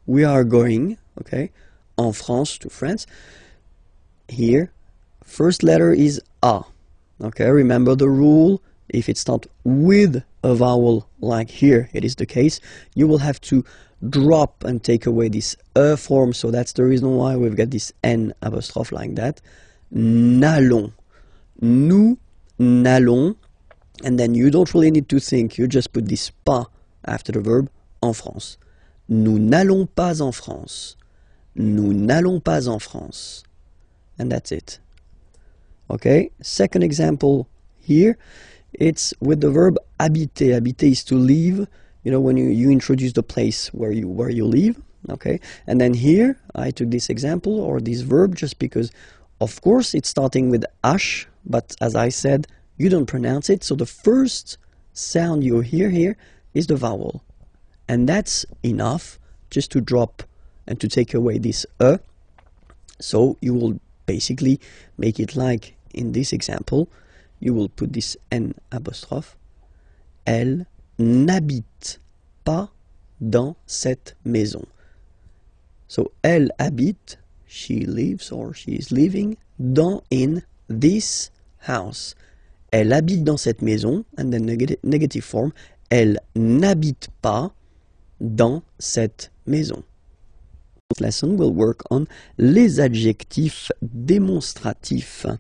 we are going. Okay, en France, to France. Here, first letter is A. Okay, remember the rule. If it starts with a vowel, like here it is the case, you will have to drop and take away this form. So that's the reason why we've got this N apostrophe like that. N'allons. Nous n'allons. And then you don't really need to think. You just put this pas after the verb en France. Nous n'allons pas en France. Nous n'allons pas en France. And that's it. Okay, second example here. It's with the verb habiter. Habiter is to live. You know, when you introduce the place where you live. Okay, and then here I took this example or this verb just because, of course, it's starting with H, but as I said, you don't pronounce it. So the first sound you hear here is the vowel, and that's enough just to drop and to take away this E. So you will basically make it like in this example. You will put this N apostrophe. Elle n'habite pas dans cette maison. So elle habite, she lives or she is living in this house. Elle habite dans cette maison, and then negative form. Elle n'habite pas dans cette maison. This lesson will work on les adjectifs démonstratifs.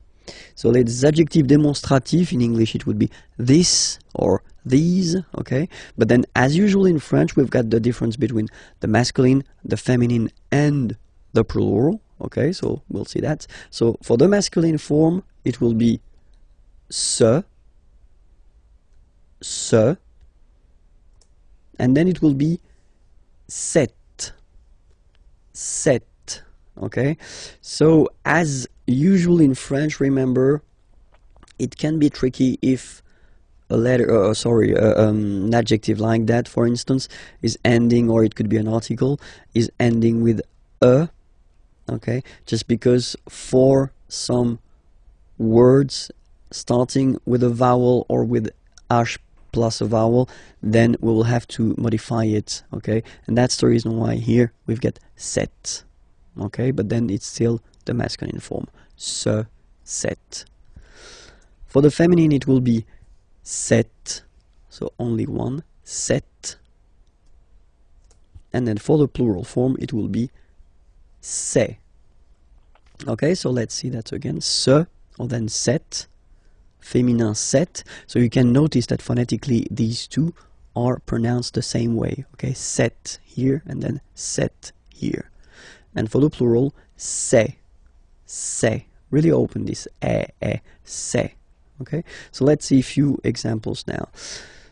So les adjectifs démonstratifs, in English it would be this or these, okay? But then as usual in French, we've got the difference between the masculine, the feminine, and the plural, okay? So we'll see that. So for the masculine form, it will be ce, and then it will be cette, okay? So as usual in French, remember, it can be tricky if a letter, an adjective like that, for instance, is ending, or it could be an article, is ending with a, okay? Just because for some words starting with a vowel or with H plus a vowel, then we will have to modify it, okay? And that's the reason why here we've got cette, okay? But then it's still the masculine form, ce, cette. For the feminine, it will be cette, so only one, cette. And then for the plural form, it will be c'est. Okay, so let's see that again. Ce, or then cette, féminin cette. So you can notice that phonetically these two are pronounced the same way. Okay, cette here and then cette here. And for the plural, c'est. Really open this c'est. Okay, so let's see a few examples now.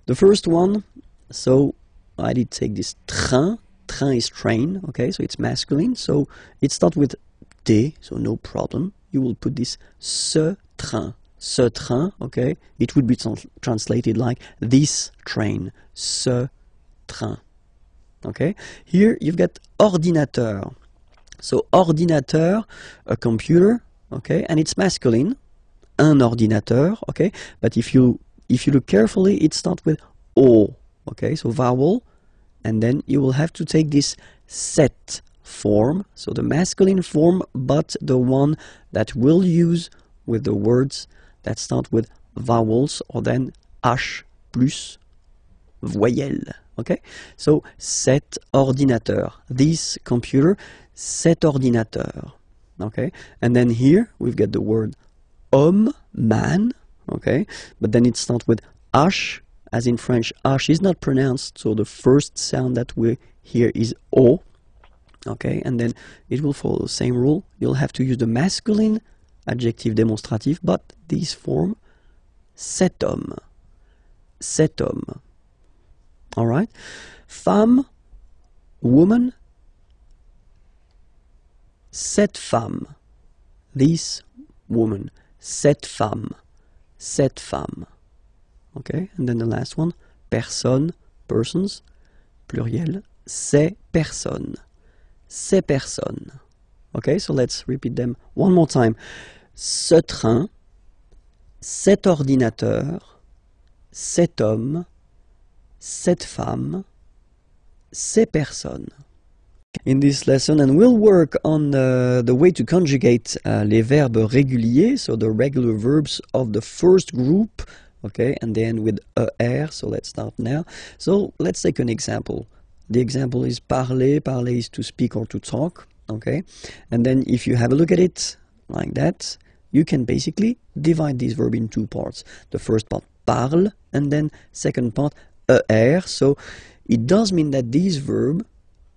The first one, so I did take this train. Train is train, okay, so it's masculine, so it starts with T, so no problem. You will put this ce train, okay. It would be translated like this train, ce train. Okay, here you've got ordinateur. So ordinateur, a computer, okay, and it's masculine. Un ordinateur, okay, but if you look carefully, it starts with O, okay, so vowel, and then you will have to take this cette form, so the masculine form, but the one that we'll use with the words that start with vowels, or then H plus voyelle, okay, so cet ordinateur, this computer, cet ordinateur, okay, and then here we've got the word homme, man, okay, but then it starts with H, as in French, H is not pronounced, so the first sound that we hear is O, okay, and then it will follow the same rule. You'll have to use the masculine adjective démonstratif, but this form, cet homme, alright, femme, woman, cette femme, this woman, cette femme, okay, and then the last one, personne, persons, pluriel, ces personnes. Ces personnes. Okay, so let's repeat them one more time. Ce train, cet ordinateur, cet homme, cette femme, ces personnes. In this lesson, and we'll work on the way to conjugate les verbes réguliers, so the regular verbs of the first group, okay, and then with er, so let's start now. So let's take an example. The example is parler. Parler is to speak or to talk, okay, and then if you have a look at it like that, you can basically divide this verb in two parts. The first part, parle, and then second part, er. So it does mean that this verb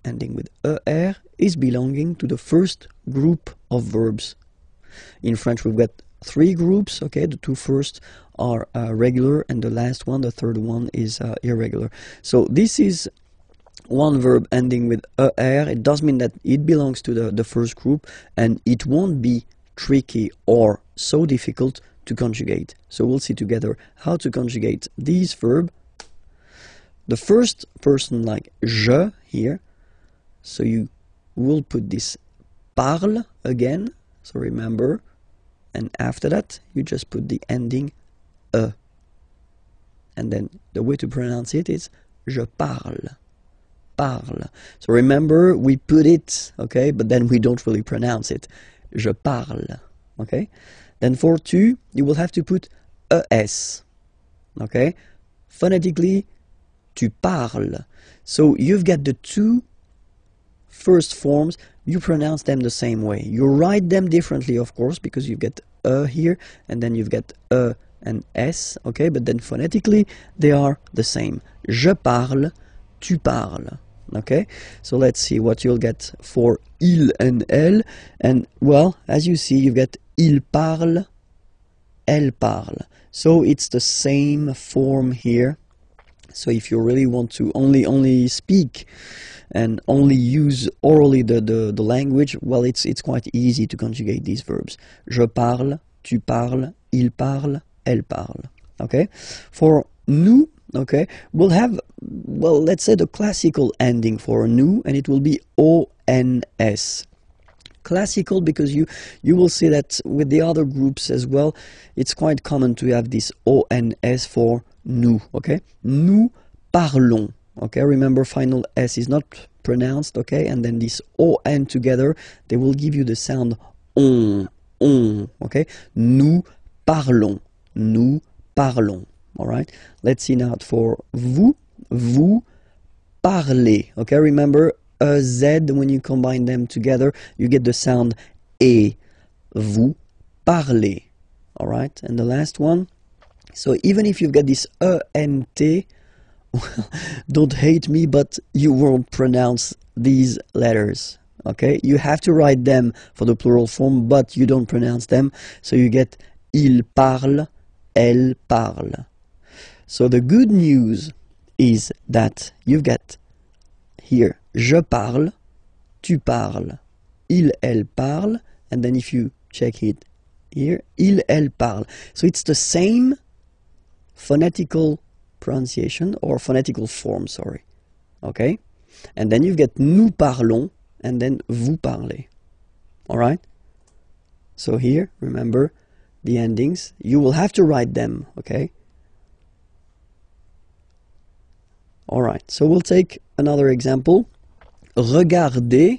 ending with er is belonging to the first group of verbs. In French, we've got three groups, okay? The two first are regular, and the last one, the third one, is irregular. So this is one verb ending with er. It does mean that it belongs to the first group, and it won't be tricky or so difficult to conjugate. So we'll see together how to conjugate this verb. The first person, like je here, so you will put this parle again, so remember, and after that you just put the ending e, and then the way to pronounce it is je parle, parle. So remember, we put it, okay, but then we don't really pronounce it. Je parle, okay. Then for tu, you will have to put es, okay. Phonetically, tu parles. So you've got the two first forms, you pronounce them the same way. You write them differently, of course, because you've got here, and then you've got and s, okay, but then phonetically, they are the same. Je parle, tu parles, okay? So let's see what you'll get for il and elle, and, well, as you see, you've got il parle, elle parle. So it's the same form here. So if you really want to only speak and only use orally the language, well, it's quite easy to conjugate these verbs. Je parle, tu parles, il parle, elle parle. Okay? For nous, okay, we'll have, well, let's say the classical ending for nous, and it will be ons. Classical because you will see that with the other groups as well, it's quite common to have this ons for nous, okay? Nous parlons, okay? Remember, final S is not pronounced, okay? And then this on together, they will give you the sound on, okay? Nous parlons, all right? Let's see now for vous, vous parlez, okay? Remember, a Z, when you combine them together, you get the sound E. Vous parlez, all right? And the last one, so even if you've got this E-N-T, well, don't hate me, but you won't pronounce these letters, okay? You have to write them for the plural form, but you don't pronounce them, so you get il parle, elle parle. So the good news is that you've got here, je parle, tu parles, il, elle parle, and then if you check it here, il, elle parle. So it's the same phonetical pronunciation, or phonetical form, sorry, okay? And then you've got nous parlons, and then vous parlez, all right? So here, remember, the endings, you will have to write them, okay? All right, so we'll take another example. Regarder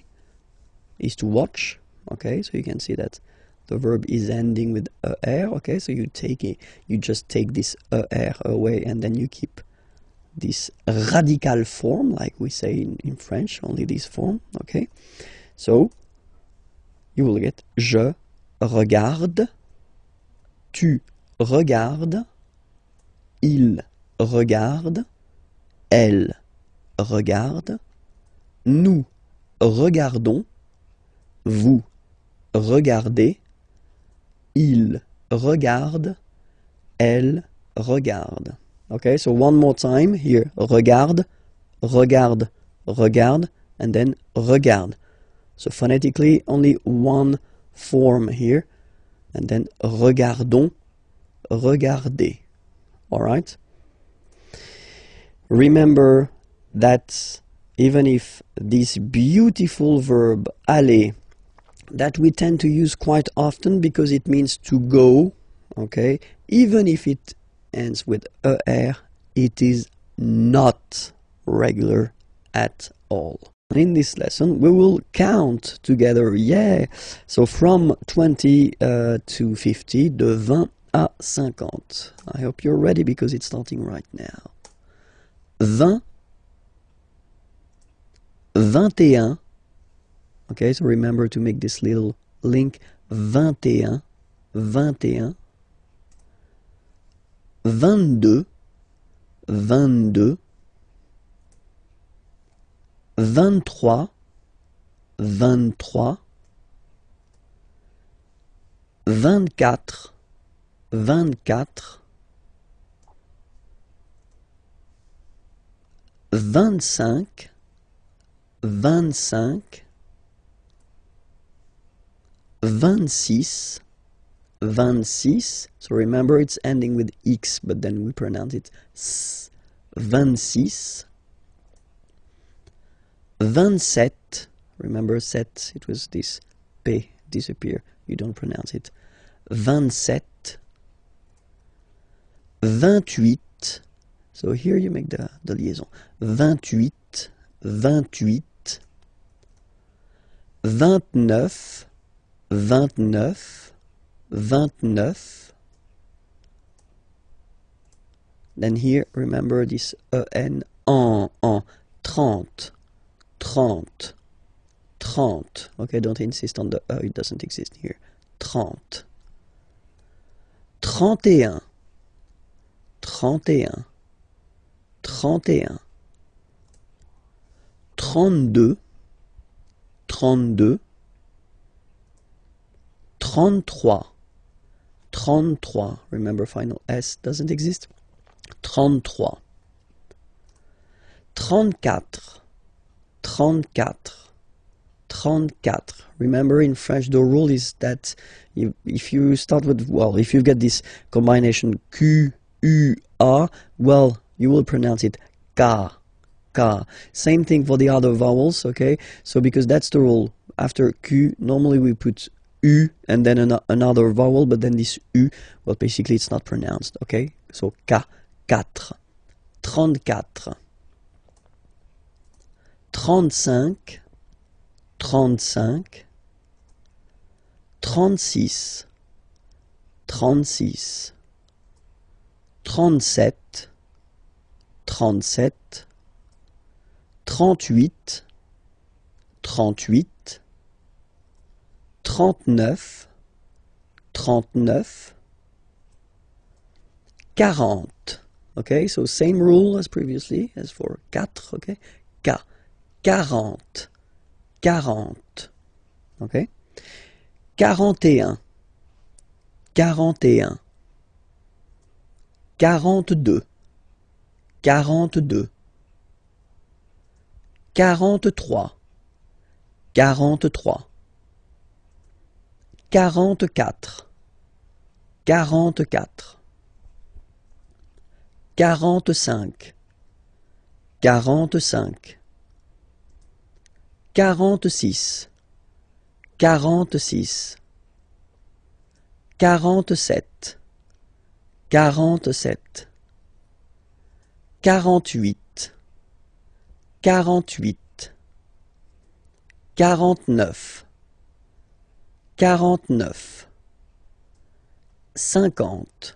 is to watch, okay? So you can see that the verb is ending with er, okay? So you take it, you just take this er away, and then you keep this radical form, like we say in French, only this form, okay? So you will get je regarde, tu regardes, il regarde, elle regarde, nous regardons, vous regardez, il regarde, elle regarde. Okay, so one more time here. Regarde, regarde, regarde, and then regarde. So phonetically, only one form here. And then regardons, regardez. All right? Remember that even if this beautiful verb aller, that we tend to use quite often because it means to go, okay, even if it ends with er, it is not regular at all. In this lesson, we will count together, yeah, so from 20 to 50, de 20 à 50. I hope you're ready because it's starting right now. 20, 21, okay, so remember to make this little link, 21, 21, 22, 22, 23, 23, 24, 24, 25, 25, 26, 26, so remember it's ending with X, but then we pronounce it S, 26, 27, remember set, it was this P disappear, you don't pronounce it, 27, 28, so here you make the liaison, 28, 28, 29, 29, 29, then here remember this en, 30, 30, 30, okay, don't insist on the it doesn't exist here, 30, 31, 31, 31, 32, 32, 33, 33, remember final S doesn't exist, 33, 34, 34, 34. Remember in French the rule is that if you start with, well, if you get this combination Q, U, A, well, you will pronounce it K, K. Same thing for the other vowels, okay? So because that's the rule, after Q, normally we put U and then another vowel, but then this U, well, basically it's not pronounced, okay? So K, 4, 34, 35, 35, 36, 36, 37, 37, 38, 38, 39, 39, 40. Okay, so same rule as previously, as for 4, okay? 40, 40, okay? 41, 41, 42, 42, 43, 43, 44, 44, 45, 45, 46, 46, 47, 47, 48, 48, 49, 49, 50,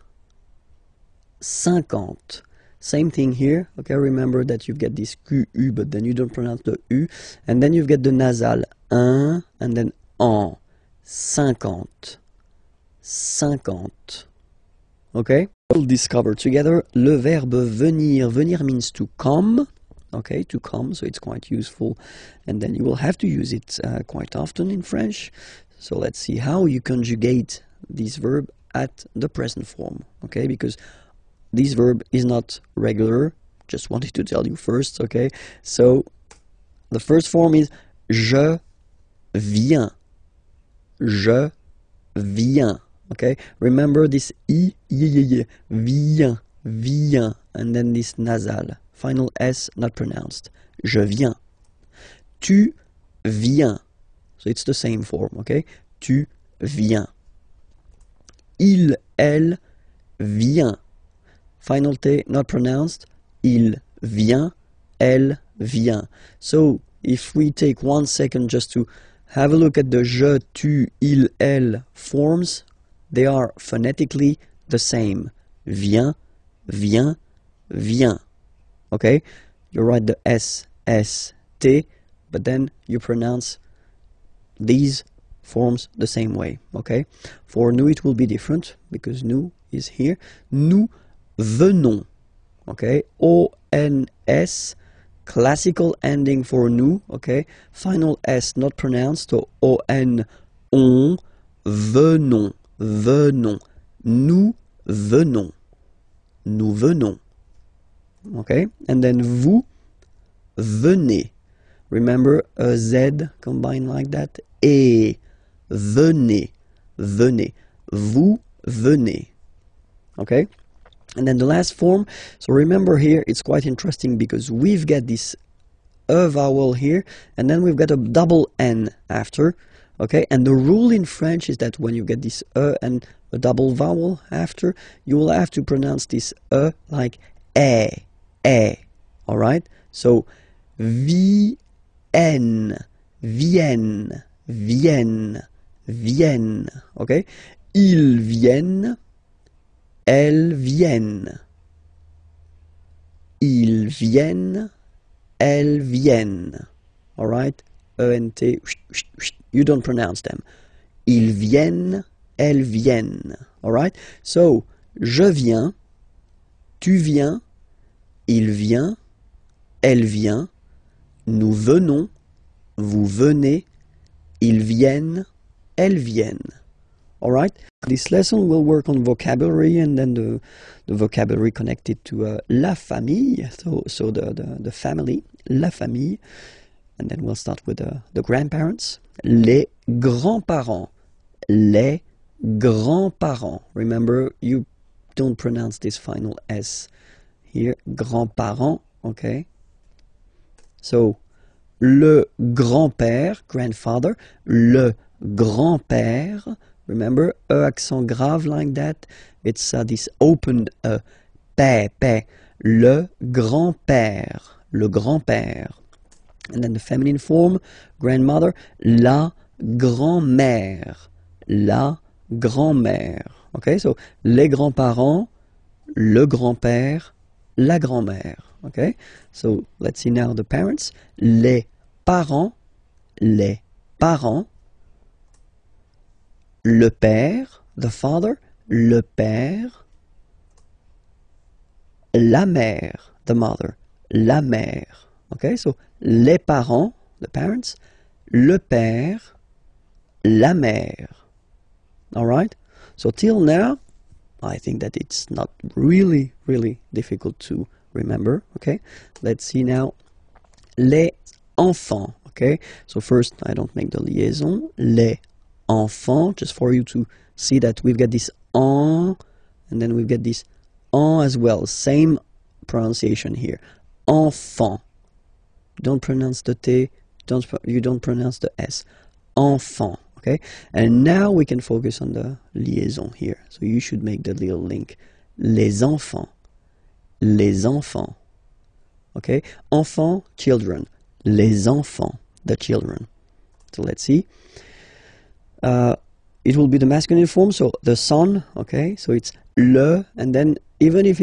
50. Same thing here, okay, remember that you get this QU, but then you don't pronounce the U, and then you get the nasal, un, and then en, 50, 50, okay? We'll discover together le verbe venir. Venir means to come, okay, to come, so it's quite useful, and then you will have to use it quite often in French. So let's see how you conjugate this verb at the present form, okay, because this verb is not regular, just wanted to tell you first, okay? So the first form is je viens, je viens, okay? Remember this I, viens, viens, and then this nasal final S not pronounced. Je viens. Tu viens. So it's the same form, okay? Tu viens. Il, elle, vient. Final T not pronounced. Il vient, elle vient. So if we take 1 second just to have a look at the je, tu, il, elle forms, they are phonetically the same. Vient, vient, vient. Okay? You write the S, S, T, but then you pronounce these forms the same way. Okay? For nous, it will be different because nous is here. Nous venons. Okay? O-N-S, classical ending for nous. Okay? Final S not pronounced. So O-N, on, venons, venons. Nous venons. Nous venons. Okay? And then vous venez. Remember a Z combined like that? Et venez. Venez. Vous venez. Okay? And then the last form. So remember here, it's quite interesting because we've got this E vowel here, and then we've got a double N after. Okay? And the rule in French is that when you get this E and a double vowel after, you will have to pronounce this E like E. Alright? So, vienne, vienne, vienne, vienne. Okay? Ils viennent, elles viennent. Ils viennent, elles viennent. Alright? E-N-T, you don't pronounce them. Ils viennent, elles viennent. Alright? So, je viens, tu viens, il vient, elle vient, nous venons, vous venez, ils viennent, elles viennent. Alright? This lesson will work on vocabulary and then the vocabulary connected to la famille, so the family, la famille. And then we'll start with the grandparents. Les grands-parents. Les grands-parents. Remember, you don't pronounce this final S here. Grands-parents, okay? So, le grand-père, grandfather. Le grand-père. Remember, accent grave like that. It's this open père. Le grand-père. Le grand-père. And then the feminine form, grandmother, la grand-mère. La grand-mère. Okay, so les grands-parents, le grand-père, la grand-mère. Okay, so let's see now the parents. Les parents, le père, the father, le père, la mère, the mother, la mère. Okay, so les parents, the parents, le père, la mère. All right? So till now, I think that it's not really difficult to remember. Okay? Let's see now. Les enfants. Okay? So first, I don't make the liaison. Les enfants, just for you to see that we've got this en, and then we've got this en as well. Same pronunciation here. Enfant. Don't pronounce the T, you don't pronounce the S. Enfant, okay? And now we can focus on the liaison here. So you should make the little link. Les enfants. Les enfants. Okay? Enfants, children. Les enfants, the children. So let's see. It will be the masculine form, so the son, okay? So it's le, and then even if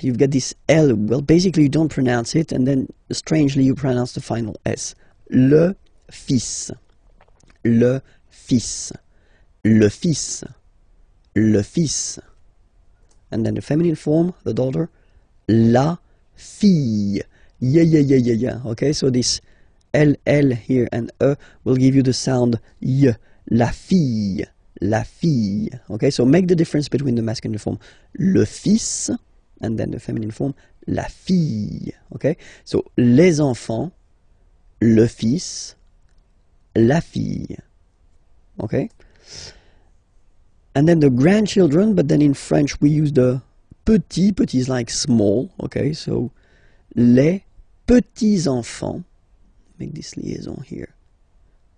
you've got this L, well, basically you don't pronounce it, and then strangely you pronounce the final S. Le fils. Le fils. Le fils. Le fils. And then the feminine form, the daughter, la fille. Yeah. Okay, so this L here and E will give you the sound Y. La fille. La fille. Okay, so make the difference between the masculine form, le fils, and then the feminine form, la fille. Okay? So, les enfants, le fils, la fille. Okay? And then the grandchildren, but then in French we use the petit is like small, okay? So, les petits enfants, make this liaison here.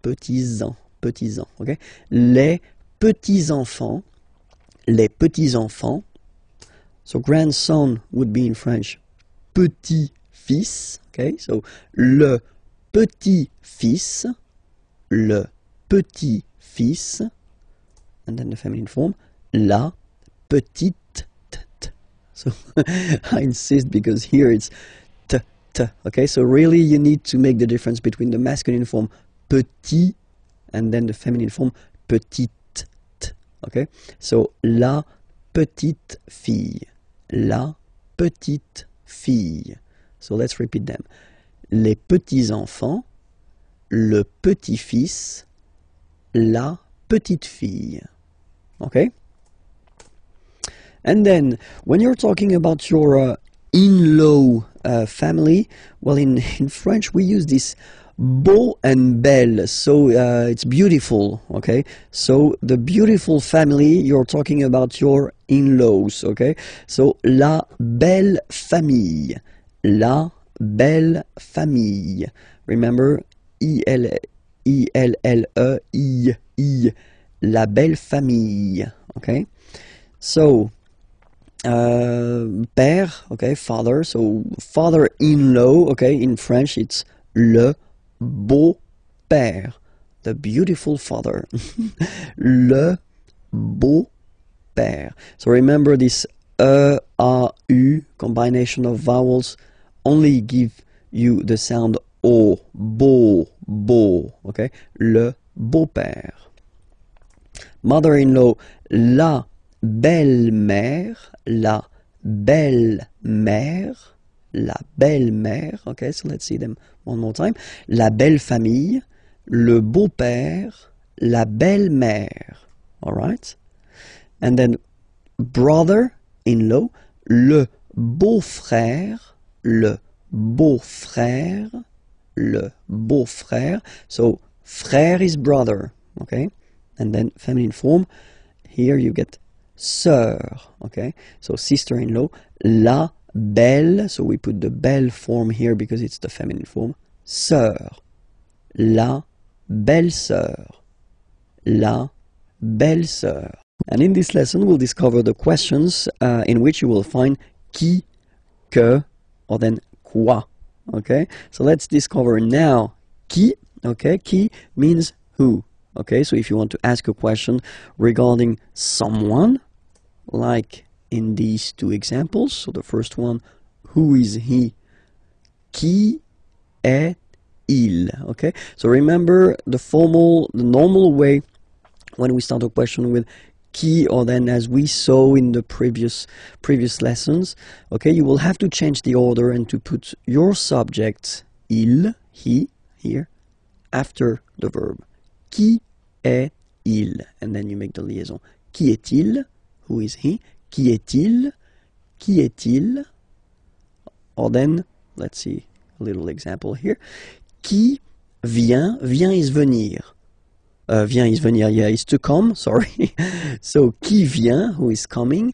Petits enfants, okay? Les petits enfants. So grandson would be in French petit-fils, okay? So le petit-fils, and then the feminine form, la petite. So I insist because here it's t, okay? So really you need to make the difference between the masculine form petit and then the feminine form petite. Okay, so la petite fille. So let's repeat them. Les petits enfants, le petit-fils, la petite fille. Okay? And then, when you're talking about your in-law family, well, in French we use this beau and belle, so it's beautiful, okay? So the beautiful family, you're talking about your in-laws, okay? So la belle famille. Remember, I, la belle famille, okay? So père, okay, father, so father-in-law, okay, in French it's le beau-père, the beautiful father. Le beau-père. So remember this a, u combination of vowels only give you the sound o, beau, okay? Le beau-père. Mother-in-law, la belle-mère, okay, so let's see them one more time. La belle famille, le beau-père, la belle-mère. All right? And then brother-in-law, le beau-frère. So frère is brother, okay? And then feminine form, here you get sœur, okay? So sister-in-law, la belle, so we put the belle form here because it's the feminine form, sœur, la belle-sœur. And in this lesson we'll discover the questions in which you will find qui, que, or then quoi, okay? So let's discover now qui, okay? Qui means who, okay? So if you want to ask a question regarding someone, like in these two examples, so the first one, who is he? Qui est-il? Okay, so remember the normal way when we start a question with qui, or then as we saw in the previous lessons, okay, you will have to change the order and to put your subject, il, he, here, after the verb. Qui est-il? And then you make the liaison. Qui est-il? Who is he? Qui est-il? Or then, let's see a little example here. Qui vient? Vient is venir. Vient is venir, yeah, is to come, sorry. So, qui vient, who is coming,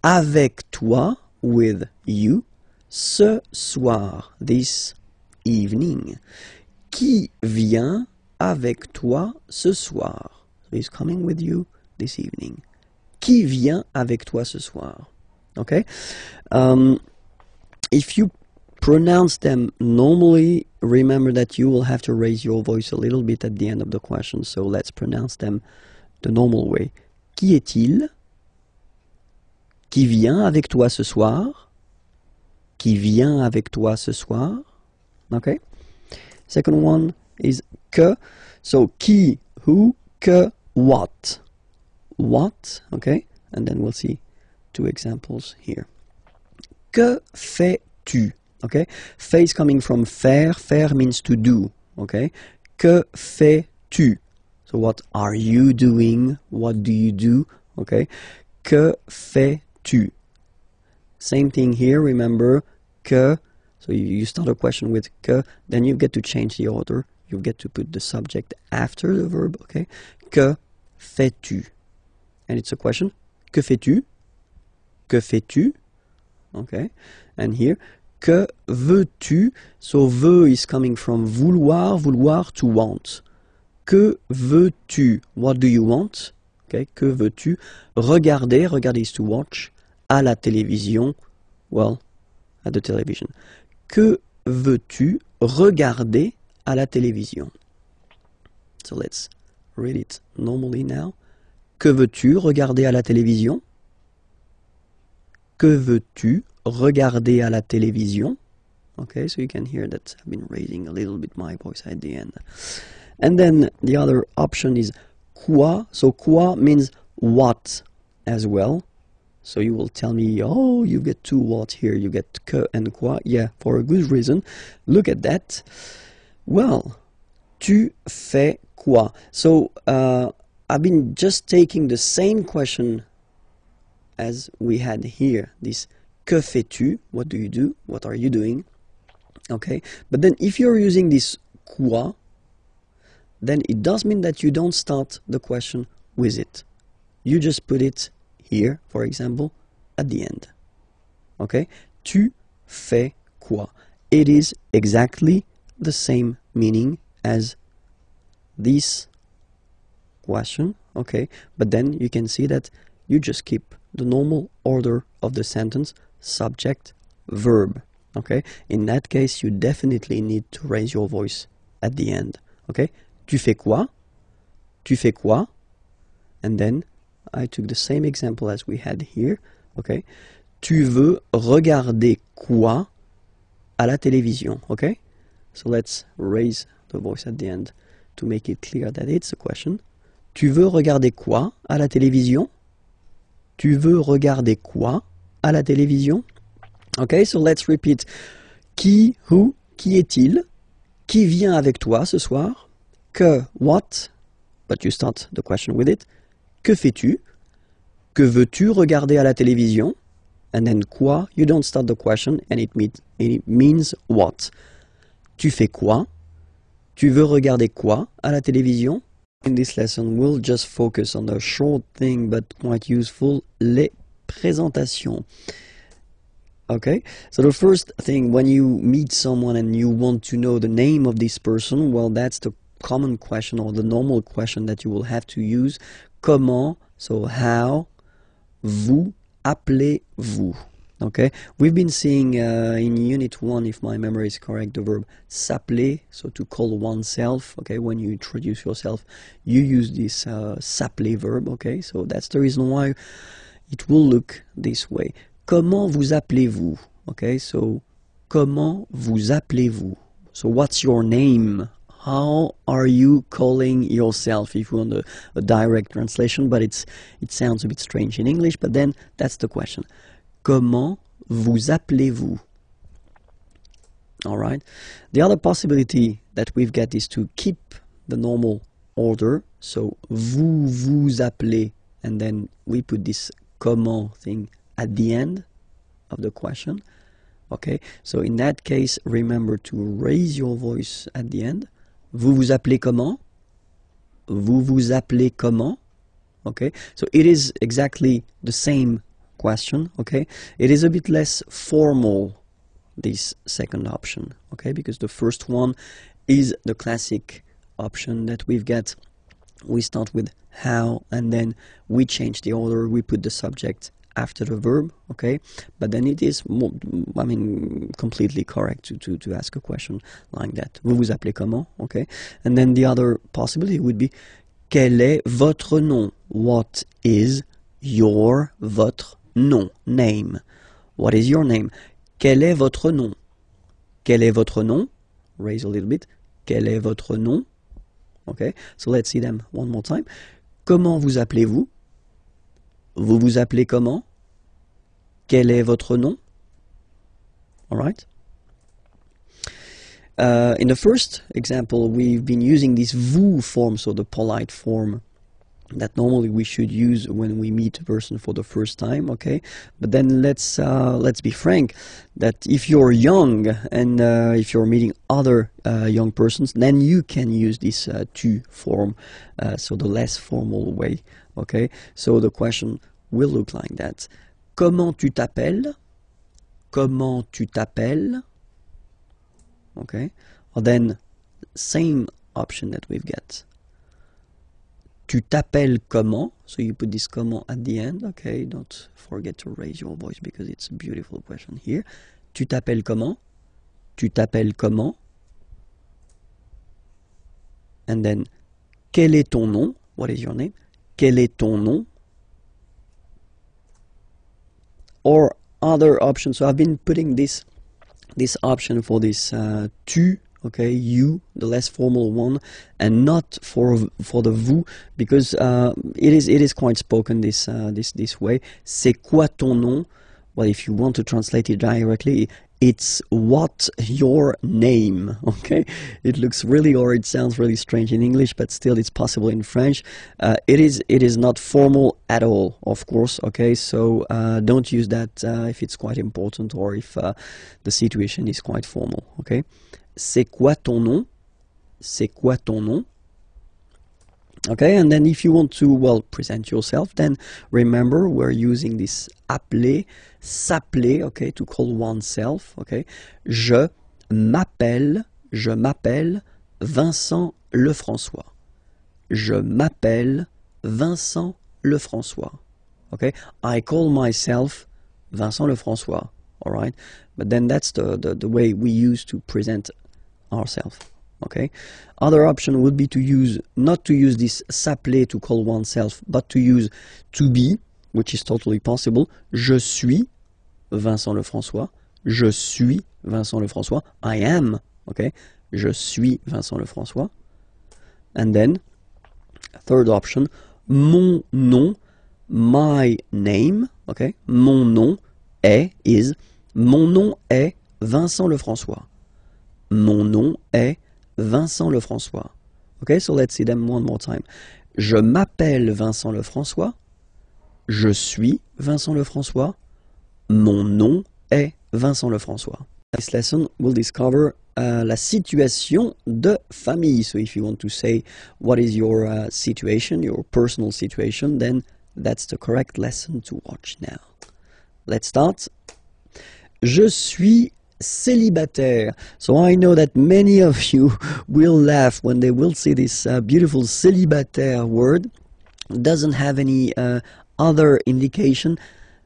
avec toi, with you, ce soir, this evening. Qui vient avec toi ce soir? So, he's coming with you this evening. Qui vient avec toi ce soir? Okay? If you pronounce them normally, remember that you will have to raise your voice a little bit at the end of the question. So let's pronounce them the normal way. Qui est-il? Qui vient avec toi ce soir? Qui vient avec toi ce soir? Okay? Second one is que. So qui, who, que, what. What, okay? And then we'll see two examples here. Que fais-tu? Okay? Fais is coming from faire. Faire means to do, okay? Que fais-tu? So what are you doing? What do you do? Okay? Que fais-tu? Same thing here, remember, que. So you start a question with que, then you get to change the order. You get to put the subject after the verb, okay? Que fais-tu? And it's a question. Que fais-tu? Que fais-tu? okay? And here, que veux-tu? So veux is coming from vouloir, vouloir to want. Que veux-tu? What do you want? Okay, que veux-tu? Regarder, regarder is to watch. À la télévision, well, at the television. Que veux-tu regarder à la télévision? So let's read it normally now. Que veux-tu regarder à la télévision? Que veux-tu regarder à la télévision? Okay, so you can hear that I've been raising a little bit my voice at the end. And then the other option is quoi. So quoi means what as well. So you will tell me, oh, you get two what here, you get que and quoi. Yeah, for a good reason. Look at that. Well, tu fais quoi? So I've been just taking the same question as we had here. This que fais-tu? What do you do? What are you doing? Okay, but then if you're using this quoi, then it does mean that you don't start the question with it. You just put it here, for example, at the end. Okay? Tu fais quoi? It is exactly the same meaning as this question, okay? But then you can see that you just keep the normal order of the sentence, subject, verb, okay? In that case, you definitely need to raise your voice at the end, okay? Tu fais quoi? Tu fais quoi? And then I took the same example as we had here, okay? Tu veux regarder quoi à la télévision, okay? So let's raise the voice at the end to make it clear that it's a question. Tu veux regarder quoi à la télévision? Tu veux regarder quoi à la télévision? Okay, so let's repeat. Qui, who, qui est-il? Qui vient avec toi ce soir? Que, what? But you start the question with it. Que fais-tu? Que veux-tu regarder à la télévision? And then quoi? You don't start the question and it means what? Tu fais quoi? Tu veux regarder quoi à la télévision? In this lesson, we'll just focus on the short thing but quite useful, les présentations. Okay, so the first thing, when you meet someone and you want to know the name of this person, well, that's the common question or the normal question that you will have to use. Comment, so how, vous appelez-vous? Okay, we've been seeing in Unit 1, if my memory is correct, the verb s'appeler, so to call oneself. Okay, when you introduce yourself, you use this s'appeler verb. Okay, so that's the reason why it will look this way. Comment vous appelez-vous? Okay, so comment vous appelez-vous? So what's your name? How are you calling yourself? If you want a direct translation, but it sounds a bit strange in English, but then that's the question. Comment vous appelez-vous? All right. The other possibility that we've got is to keep the normal order. So vous vous appelez, and then we put this comment thing at the end of the question. Okay. So in that case, remember to raise your voice at the end. Vous vous appelez comment? Vous vous appelez comment? Okay. So it is exactly the same question, okay? It is a bit less formal, this second option, okay? Because the first one is the classic option that we've got. We start with how, and then we change the order. We put the subject after the verb, okay? But then it is, completely correct to ask a question like that. Vous vous appelez comment, okay? And then the other possibility would be, quel est votre nom? What is your, votre nom, name? What is your name? Quel est votre nom? Quel est votre nom? Raise a little bit. Quel est votre nom? Okay, so let's see them one more time. Comment vous appelez-vous? Vous vous appelez comment? Quel est votre nom? All right. In the first example, we've been using this vous form, so the polite form that normally we should use when we meet a person for the first time, okay? But then let's be frank, that if you're young and if you're meeting other young persons, then you can use this tu form, so the less formal way, okay? So the question will look like that. Comment tu t'appelles? comment tu t'appelles? Okay, or then same option that we've got. Tu t'appelles comment? So you put this comment at the end. Okay, don't forget to raise your voice because it's a beautiful question here. Tu t'appelles comment? Tu t'appelles comment? And then, quel est ton nom? What is your name? Quel est ton nom? Or other options. So I've been putting this option for this tu, okay, you, the less formal one, and not for the vous, because it is quite spoken this way. C'est quoi ton nom? Well, if you want to translate it directly, it's what your name, okay? It looks really, or it sounds really strange in English, but still it's possible in French. It is not formal at all, of course, okay? So don't use that if it's quite important or if the situation is quite formal, okay? C'est quoi ton nom? C'est quoi ton nom? Okay, and then if you want to, well, present yourself, then remember we're using this appeler, s'appeler, okay, to call oneself, okay. Je m'appelle Vincent Lefrançois. Je m'appelle Vincent Lefrançois. Okay, I call myself Vincent Lefrançois, all right? But then that's the way we use to present ourselves. Okay. Other option would be to use, not to use this s'appeler to call oneself, but to use to be, which is totally possible. Je suis Vincent Lefrançois. Je suis Vincent Lefrançois. I am, okay. Je suis Vincent Lefrançois. And then, third option, mon nom, my name, okay. Mon nom is Vincent Lefrançois. Mon nom est Vincent Lefrançois. Okay, so let's see them one more time. Je m'appelle Vincent Lefrançois. Je suis Vincent Lefrançois. Mon nom est Vincent Lefrançois. This lesson will discover la situation de famille. So if you want to say what is your situation, your personal situation, then that's the correct lesson to watch now. Let's start. Je suis célibataire. So I know that many of you will laugh when they will see this beautiful célibataire word. It doesn't have any other indication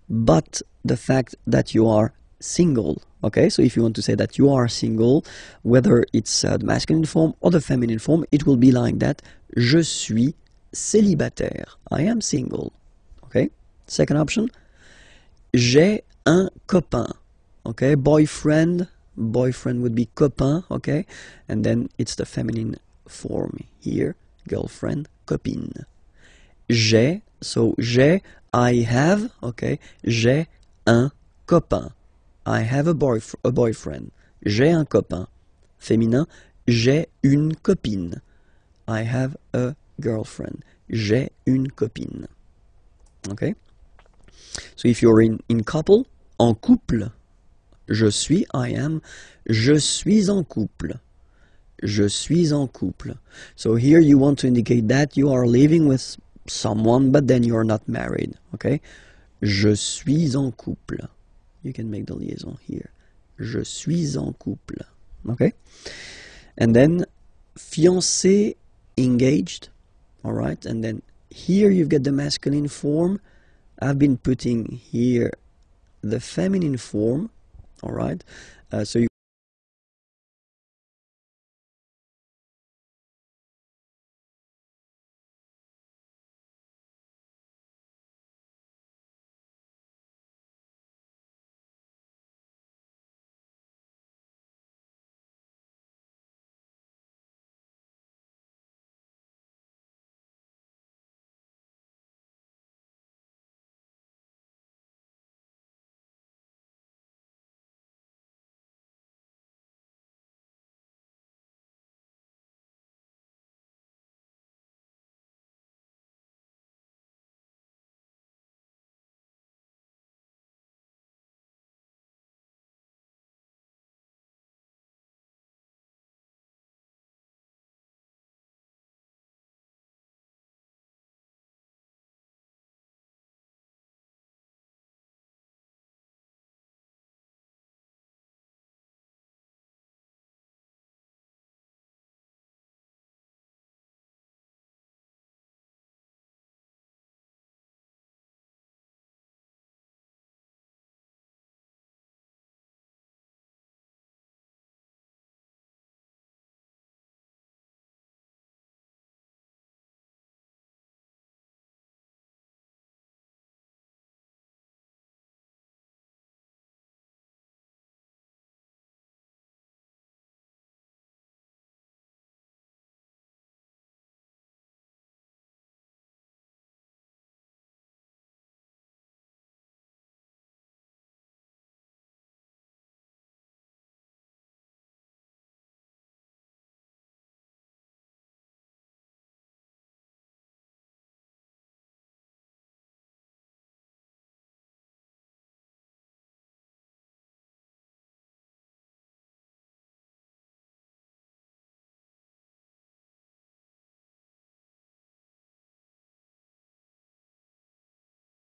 but the fact that you are single. Okay, so if you want to say that you are single, whether it's the masculine form or the feminine form, it will be like that. Je suis célibataire. I am single. Okay, second option. J'ai un copain. Okay, boyfriend would be copain, okay, and then it's the feminine form here, girlfriend, copine. J'ai, so j'ai, I have, okay, j'ai un copain. I have a boyfriend. J'ai un copain. Féminin, j'ai une copine. I have a girlfriend. J'ai une copine. Okay, so if you're in couple, en couple, je suis, I am, je suis en couple. Je suis en couple. So here you want to indicate that you are living with someone, but then you are not married, okay? Je suis en couple. You can make the liaison here. Je suis en couple, okay? And then fiancé, engaged, all right? And then here you've got the masculine form. I've been putting here the feminine form. All right, so you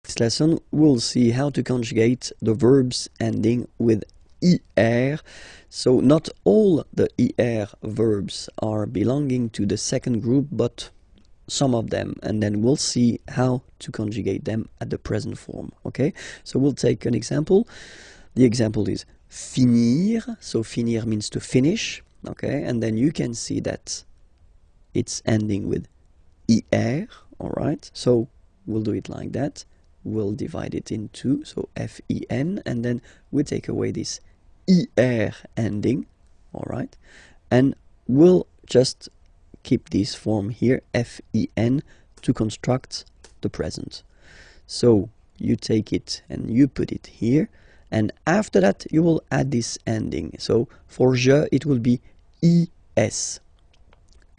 this lesson, we'll see how to conjugate the verbs ending with er. So not all the er verbs are belonging to the second group, but some of them, and then we'll see how to conjugate them at the present form. Okay, so we'll take an example. The example is finir. So finir means to finish. Okay, and then you can see that it's ending with er. All right, so we'll do it like that. We'll divide it in two, so F-E-N, and then we take away this er ending. All right, and we'll just keep this form here, F-E-N, to construct the present. So you take it and you put it here, and after that you will add this ending. So for je, it will be es.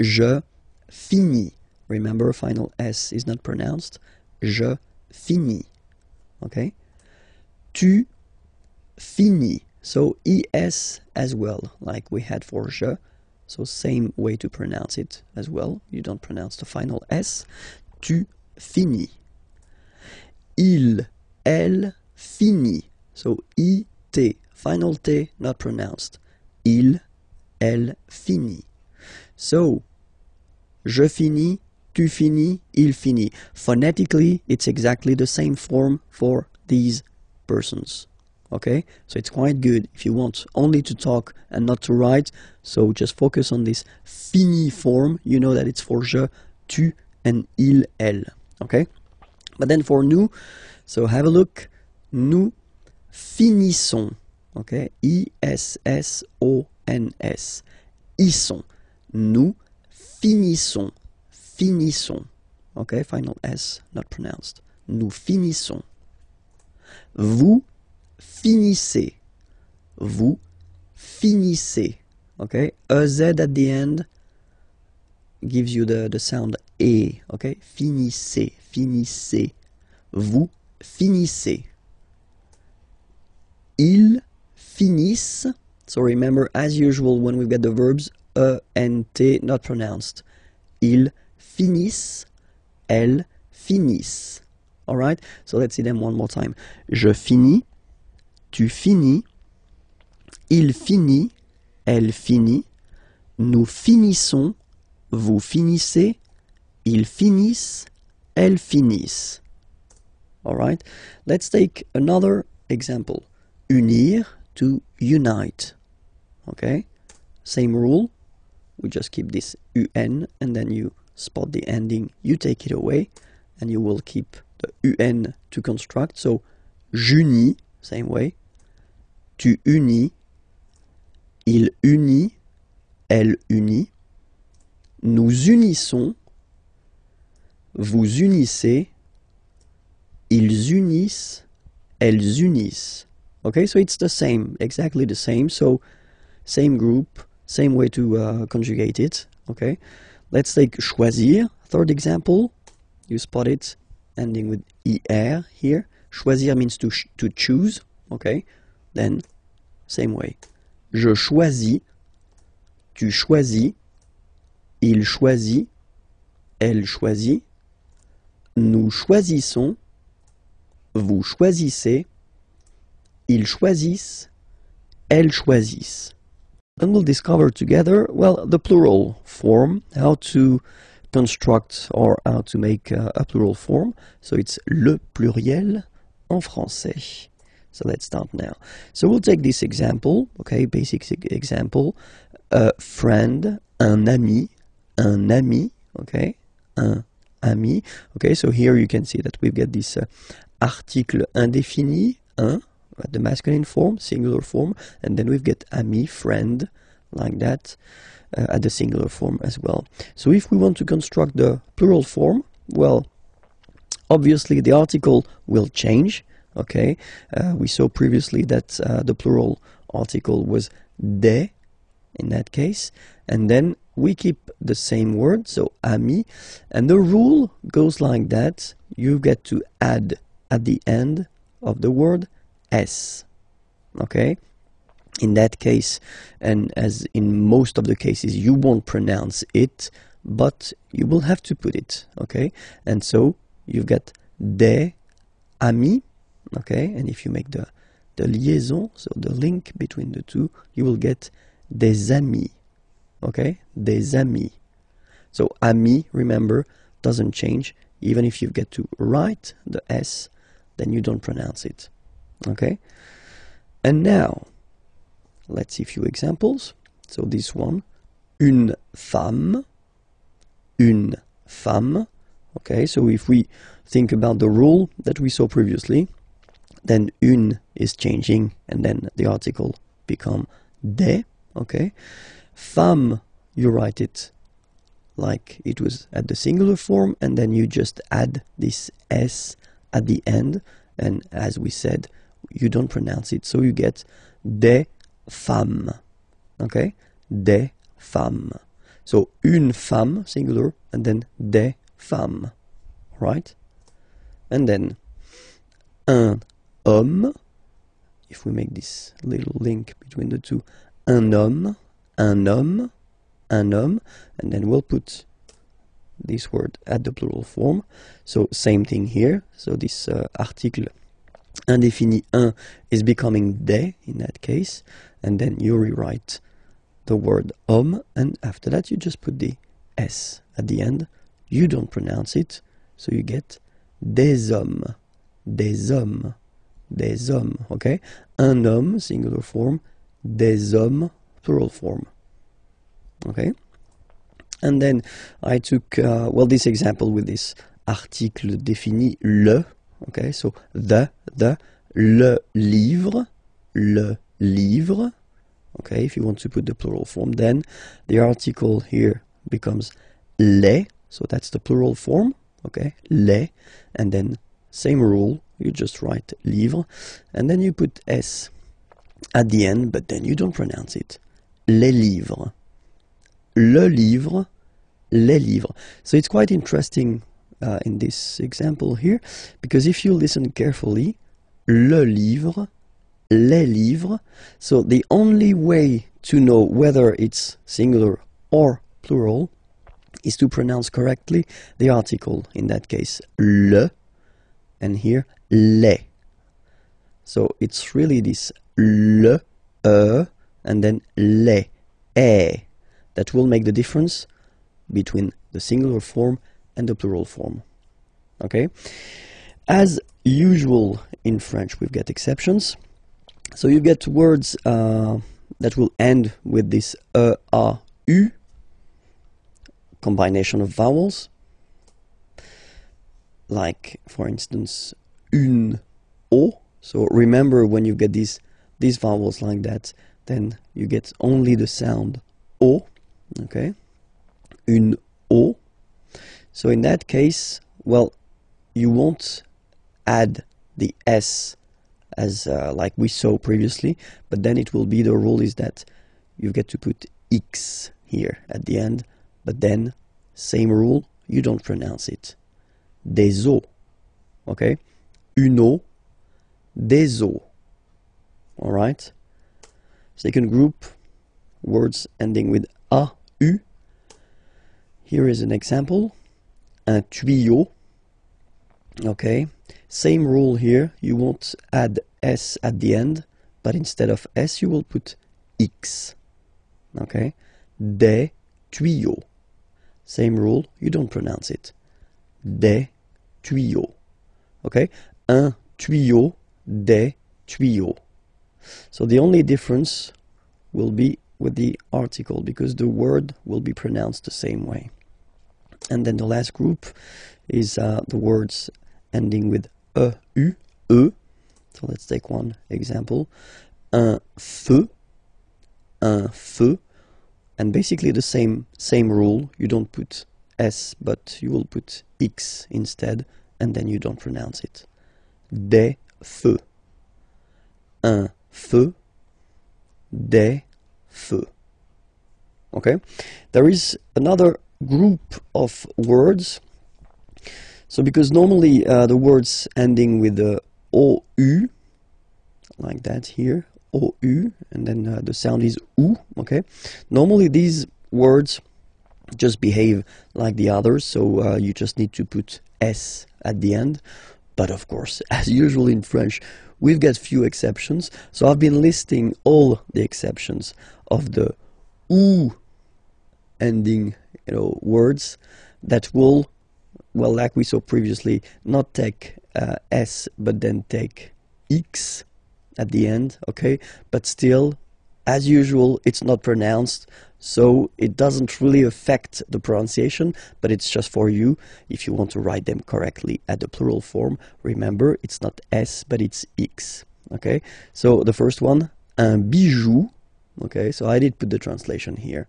Je finis. Remember, final S is not pronounced. Je finis. Okay? Tu finis. So es as well, like we had for je. So same way to pronounce it as well. You don't pronounce the final S. Tu finis. Il, elle finit. So I-T, final T not pronounced. Il, elle finit. So je finis, tu finis, il finit. Phonetically, it's exactly the same form for these persons. Okay, so it's quite good if you want only to talk and not to write. So just focus on this fini form. You know that it's for je, tu, and il, elle. Okay, but then for nous, so have a look. Nous finissons. Okay, I-S-S-O-N-S. Ils sont. Nous finissons. Finissons. Okay, final S not pronounced. Nous finissons. Vous finissez. Vous finissez. Okay, a Z at the end gives you the sound E. Okay, finissez, finissez. Vous finissez. Ils finissent. So remember, as usual, when we've got the verbs E and T not pronounced. Ils finissent. Elles finissent. All right, so let's see them one more time. Je finis. Tu finis, il finit, elle finit, nous finissons, vous finissez, ils finissent, elles finissent. All right, let's take another example. Unir, to unite. Okay, same rule. We just keep this UN and then you spot the ending, you take it away, and you will keep the UN to construct. So, j'unis, same way. Tu unis, il unit, elle unit, nous unissons, vous unissez, ils unissent, elles unissent. Okay, so it's the same, exactly the same. So same group, same way to conjugate it. Okay, let's take choisir, third example. You spot it, ending with er here. Choisir means to choose. Okay. Then, same way. Je choisis, tu choisis, il choisit, elle choisit, nous choisissons, vous choisissez, ils choisissent, elles choisissent. And we'll discover together, well, the plural form, how to construct or how to make a plural form. So it's le pluriel en français. So let's start now. So we'll take this example, okay, basic example. A friend, un ami, okay, un ami. Okay, so here you can see that we've got this article indéfini, un, the masculine form, singular form, and then we've got ami, friend, like that, at the singular form as well. So if we want to construct the plural form, well, obviously the article will change. Okay, we saw previously that the plural article was des in that case, and then we keep the same word, so ami, and the rule goes like that. You get to add at the end of the word s. Okay, in that case, and as in most of the cases, you won't pronounce it, but you will have to put it. Okay, and so you've got des ami, okay? And if you make the liaison, so the link between the two, you will get des amis, okay? Des amis. So ami, remember, doesn't change. Even if you get to write the S, then you don't pronounce it, okay? And now, let's see a few examples. So this one, une femme, okay? So if we think about the rule that we saw previously, then une is changing and then the article become des, okay? Femme, you write it like it was at the singular form, and then you just add this S at the end, and as we said, you don't pronounce it, so you get des femmes, okay? Des femmes. So une femme, singular, and then des femmes, right? And then un homme, if we make this little link between the two, un homme, and then we'll put this word at the plural form. So same thing here. So this article indéfini un is becoming des in that case, and then you rewrite the word homme, and after that you just put the S at the end. You don't pronounce it, so you get des hommes, okay? Un homme, singular form, des hommes, plural form. Okay, and then I took this example with this article défini le. Okay, so le livre. Okay, if you want to put the plural form, then the article here becomes les. So that's the plural form. Okay, les, and then same rule. You just write livre, and then you put S at the end, but then you don't pronounce it. Les livres. Le livre, les livres. So it's quite interesting in this example here, because if you listen carefully, le livre, les livres, so the only way to know whether it's singular or plural is to pronounce correctly the article, in that case le, and here les. So it's really this le, and then les, that will make the difference between the singular form and the plural form. Okay? As usual in French, we've got exceptions. So you get words that will end with this e, a, u, combination of vowels. Like, for instance, une, o. So remember, when you get these vowels like that, then you get only the sound o. Okay, une o. So in that case, well, you won't add the S as like we saw previously, but then it will be, the rule is that you get to put X here at the end, but then same rule, you don't pronounce it. Des os. Okay, une eau, des os. All right. Second group, words ending with a, u. Here is an example. Un tuyau. Okay. Same rule here. You won't add S at the end, but instead of S, you will put X. Okay. Des tuyaux. Same rule. You don't pronounce it. Des tuyaux. Okay. Un tuyau, des tuyaux. So the only difference will be with the article, because the word will be pronounced the same way. And then the last group is the words ending with e, u, e. So let's take one example. Un feu, and basically the same rule. You don't put S, but you will put X instead, and then you don't pronounce it. Des feux. Un feu, des feux. Okay, there is another group of words. So because normally the words ending with the OU, like that here, OU, and then the sound is OU, okay? Normally these words just behave like the others, so you just need to put S at the end. But of course, as usual in French, we've got few exceptions. So I've been listing all the exceptions of the ou ending, words that will, well, like we saw previously, not take s but then take x at the end, okay? But still, as usual, it's not pronounced, so it doesn't really affect the pronunciation, but it's just for you if you want to write them correctly at the plural form. Remember, it's not s but it's x, okay? So the first one, un bijou, okay? So I did put the translation here.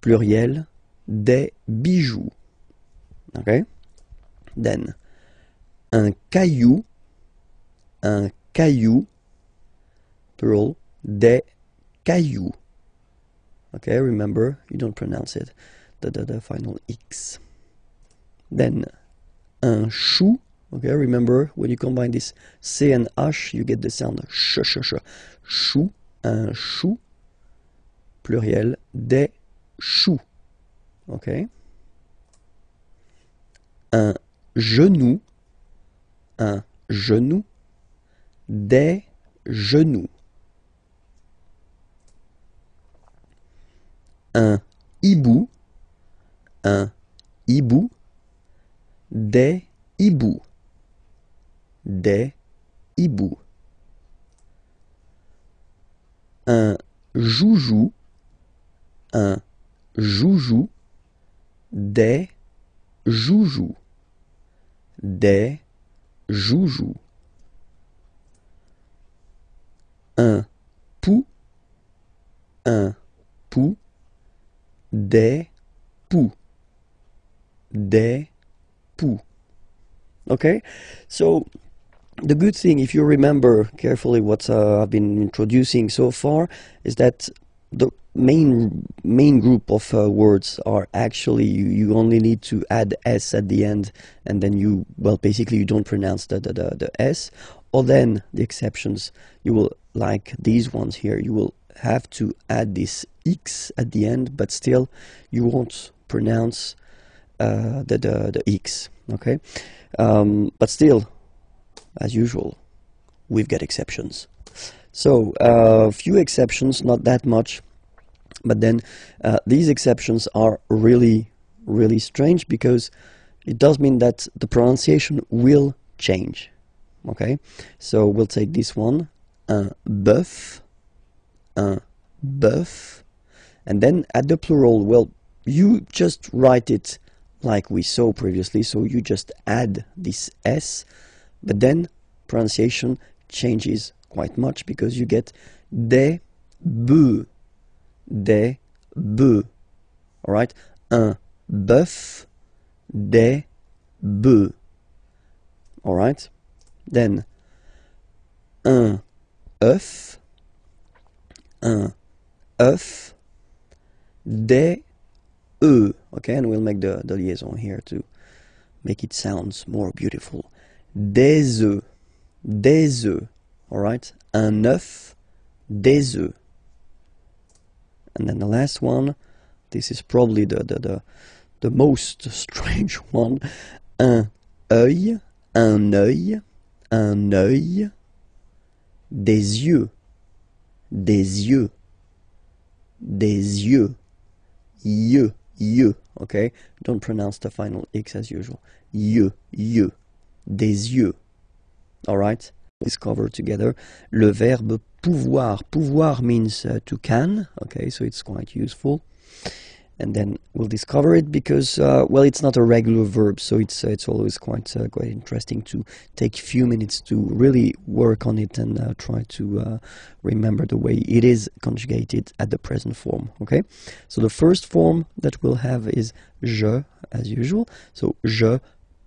Pluriel, des bijoux, okay? Then, un caillou, plural, des cailloux. Okay, remember, you don't pronounce it, the final X. Then, un chou. Okay, remember, when you combine this C and H, you get the sound sh. Chou, un chou. Pluriel, des choux. Okay. Un genou, des genoux. Un hibou, des hiboux, un joujou, des joujoux, un pou, des poux. Okay, so the good thing, if you remember carefully what I've been introducing so far, is that the main group of words are actually you only need to add s at the end, and then basically you don't pronounce the s. Or then the exceptions, you will, like these ones here, you will have to add this x at the end, but still you won't pronounce the x, okay? But still, as usual, we've got exceptions. So a few exceptions, not that much, but then these exceptions are really, really strange, because it does mean that the pronunciation will change, okay? So we'll take this one, un bœuf, and then at the plural, well, you just write it like we saw previously, so you just add this s, but then pronunciation changes quite much, because you get des bœufs, all right? Un bœuf, des bœufs, all right? Then un œuf, des œufs, okay? And we'll make the liaison here to make it sound more beautiful. Des œufs, all right? Un œuf, des œufs. And then the last one, this is probably the most strange one. Un œil, des yeux, okay? Don't pronounce the final x as usual. Des yeux, all right? Let's cover together le verbe pouvoir. Pouvoir means to can, okay, so it's quite useful. And then we'll discover it because, well, it's not a regular verb, so it's always quite interesting to take a few minutes to really work on it and try to remember the way it is conjugated at the present form, okay? So the first form that we'll have is je, as usual, so je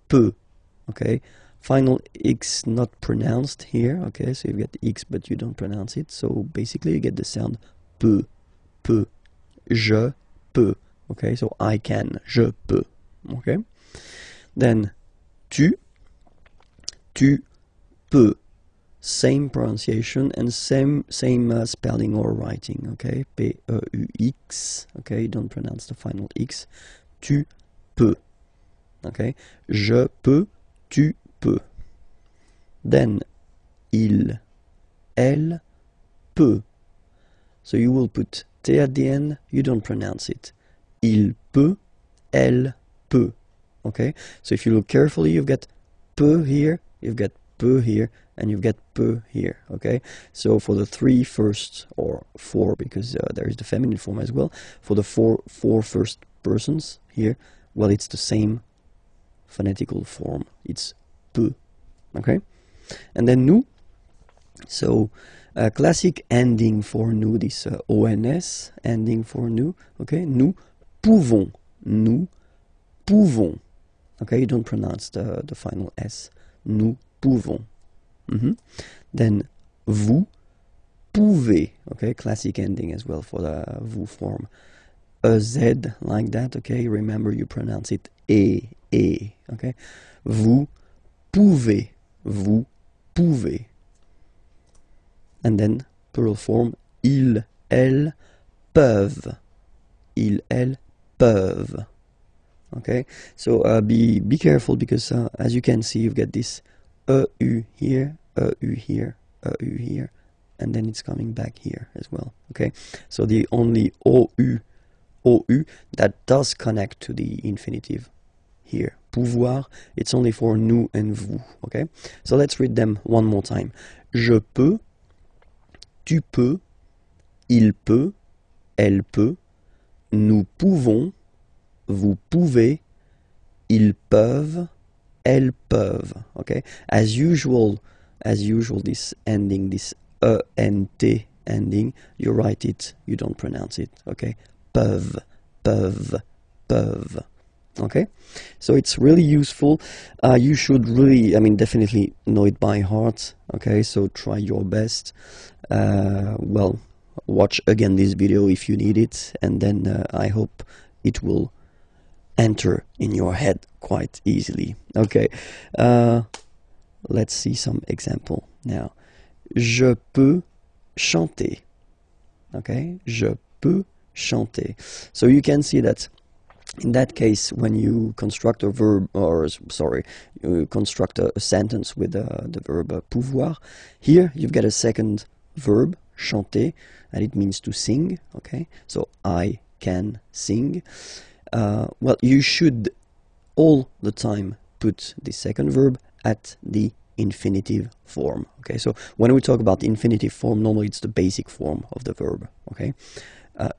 peux, okay? Final x not pronounced here, okay? So you get x, but you don't pronounce it, so basically you get the sound peut, je peux, okay? So I can, je peux, okay? Then tu peux, same pronunciation and same spelling or writing, okay? P-E-U-X, okay? You don't pronounce the final x. Tu peux, okay? Je peux, tu peut. Then, il, elle, peut. So you will put T at the end, you don't pronounce it. Il peut, elle peut. Okay? So if you look carefully, you've got peut here, you've got peut here, and you've got peut here. Okay? So for the three first, or four, because there is the feminine form as well, for the four first persons here, well, it's the same phonetical form. It's peut. Okay? And then nous. So classic ending for nous, this ONS ending for nous. Okay? Nous pouvons. Nous pouvons. Okay? You don't pronounce the final S. Nous pouvons. Then vous pouvez. Okay? Classic ending as well for the vous form. A Z like that. Okay? Remember you pronounce it E. Okay? Vous pouvez. Vous pouvez. And then plural form, ils, elles, peuvent. Ils, elles, peuvent. Okay, so be careful because as you can see, you've got this EU here, EU here, EU here, and then it's coming back here as well. Okay, so the only OU that does connect to the infinitive here. Pouvoir, it's only for nous and vous. Okay, so let's read them one more time. Je peux. Tu peux, il peut, elle peut, nous pouvons, vous pouvez, ils peuvent, elles peuvent. Okay? As usual, this ending, this ENT ending, you write it, you don't pronounce it. Okay? Peuvent, peuvent, peuvent. Okay? So it's really useful. You should really, definitely know it by heart. Okay? So try your best. Well, watch again this video if you need it, and then I hope it will enter in your head quite easily. Okay, let's see some example now. Je peux chanter. Okay, je peux chanter. So you can see that in that case, when you construct a verb, you construct a sentence with the verb pouvoir, here you've got a second verb, chanter, and it means to sing. Okay, so I can sing. Well, you should all the time put the second verb at the infinitive form. Okay, so when we talk about the infinitive form, normally it's the basic form of the verb. Okay,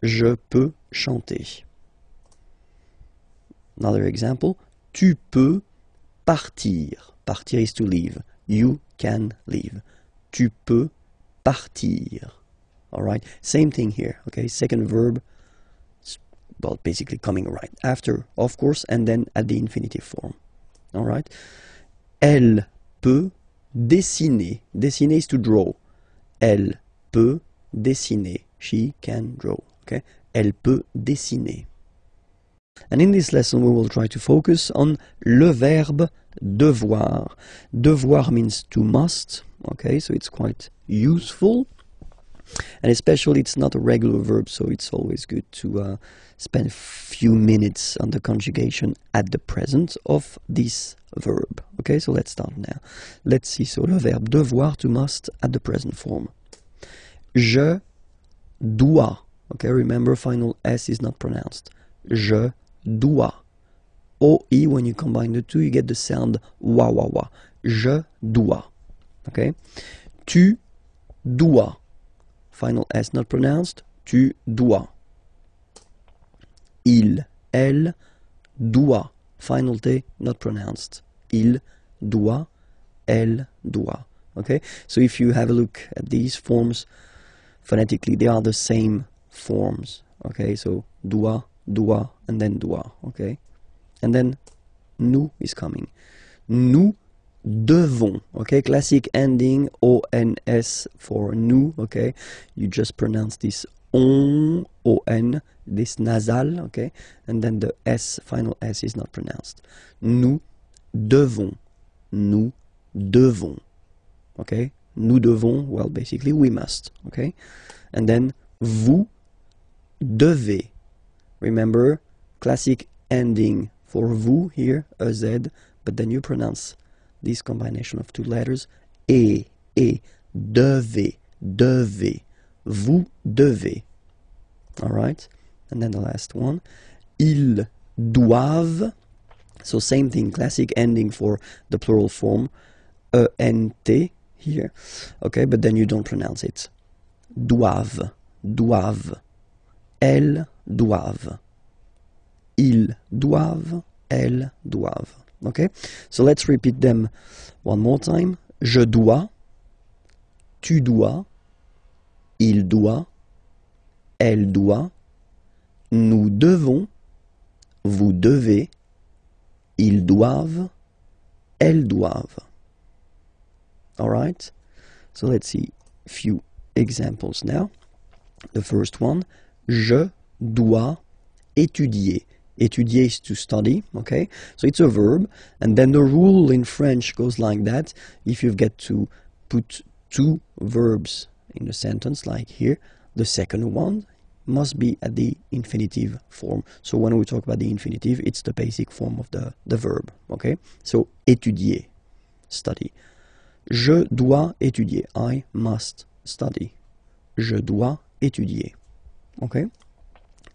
je peux chanter. Another example, tu peux partir. Partir is to leave. You can leave. Tu peux partir. All right, same thing here. Okay, second verb, well, basically coming right after, of course, and then at the infinitive form. All right, elle peut dessiner. Dessiner is to draw. Elle peut dessiner. She can draw. Okay, elle peut dessiner. And in this lesson, we will try to focus on le verbe devoir. Devoir means to must. Okay, so it's quite useful. And especially, it's not a regular verb, so it's always good to spend a few minutes on the conjugation at the present of this verb. Okay, so let's start now. Let's see. So, le verbe devoir, to must, at the present form. Je dois. Okay, remember, final S is not pronounced. Je dois. OE, when you combine the two, you get the sound wa wa wa. Je dois. Okay? Tu dois. Final S not pronounced. Tu dois. Il, elle, doit. Final T not pronounced. Il doit. Elle doit. Okay? So if you have a look at these forms, phonetically, they are the same forms. Okay? So doit, doit, and then doit. Okay? And then nous is coming. Nous devons. Okay? Classic ending ONS for nous. Okay? You just pronounce this on, on, this nasal. Okay? And then the S, final S is not pronounced. Nous devons. Nous devons. Okay? Nous devons, well, basically we must. Okay? And then vous devez. Remember, classic ending for vous here, a Z, but then you pronounce this combination of two letters, et, devez, vous devez. All right? And then the last one, ils doivent. So same thing, classic ending for the plural form, E-N-T here. Okay, but then you don't pronounce it. Doivent, elles doivent, ils doivent, elles doivent. Okay, so let's repeat them one more time. Je dois, tu dois, il doit, elle doit, nous devons, vous devez, ils doivent, elles doivent. All right? So let's see a few examples now. The first one, je dois étudier. Étudier is to study, okay? So it's a verb, and then the rule in French goes like that. If you've got to put two verbs in a sentence, like here, the second one must be at the infinitive form. So when we talk about the infinitive, it's the basic form of the verb, okay? So étudier, study. Je dois étudier. I must study. Je dois étudier. Okay?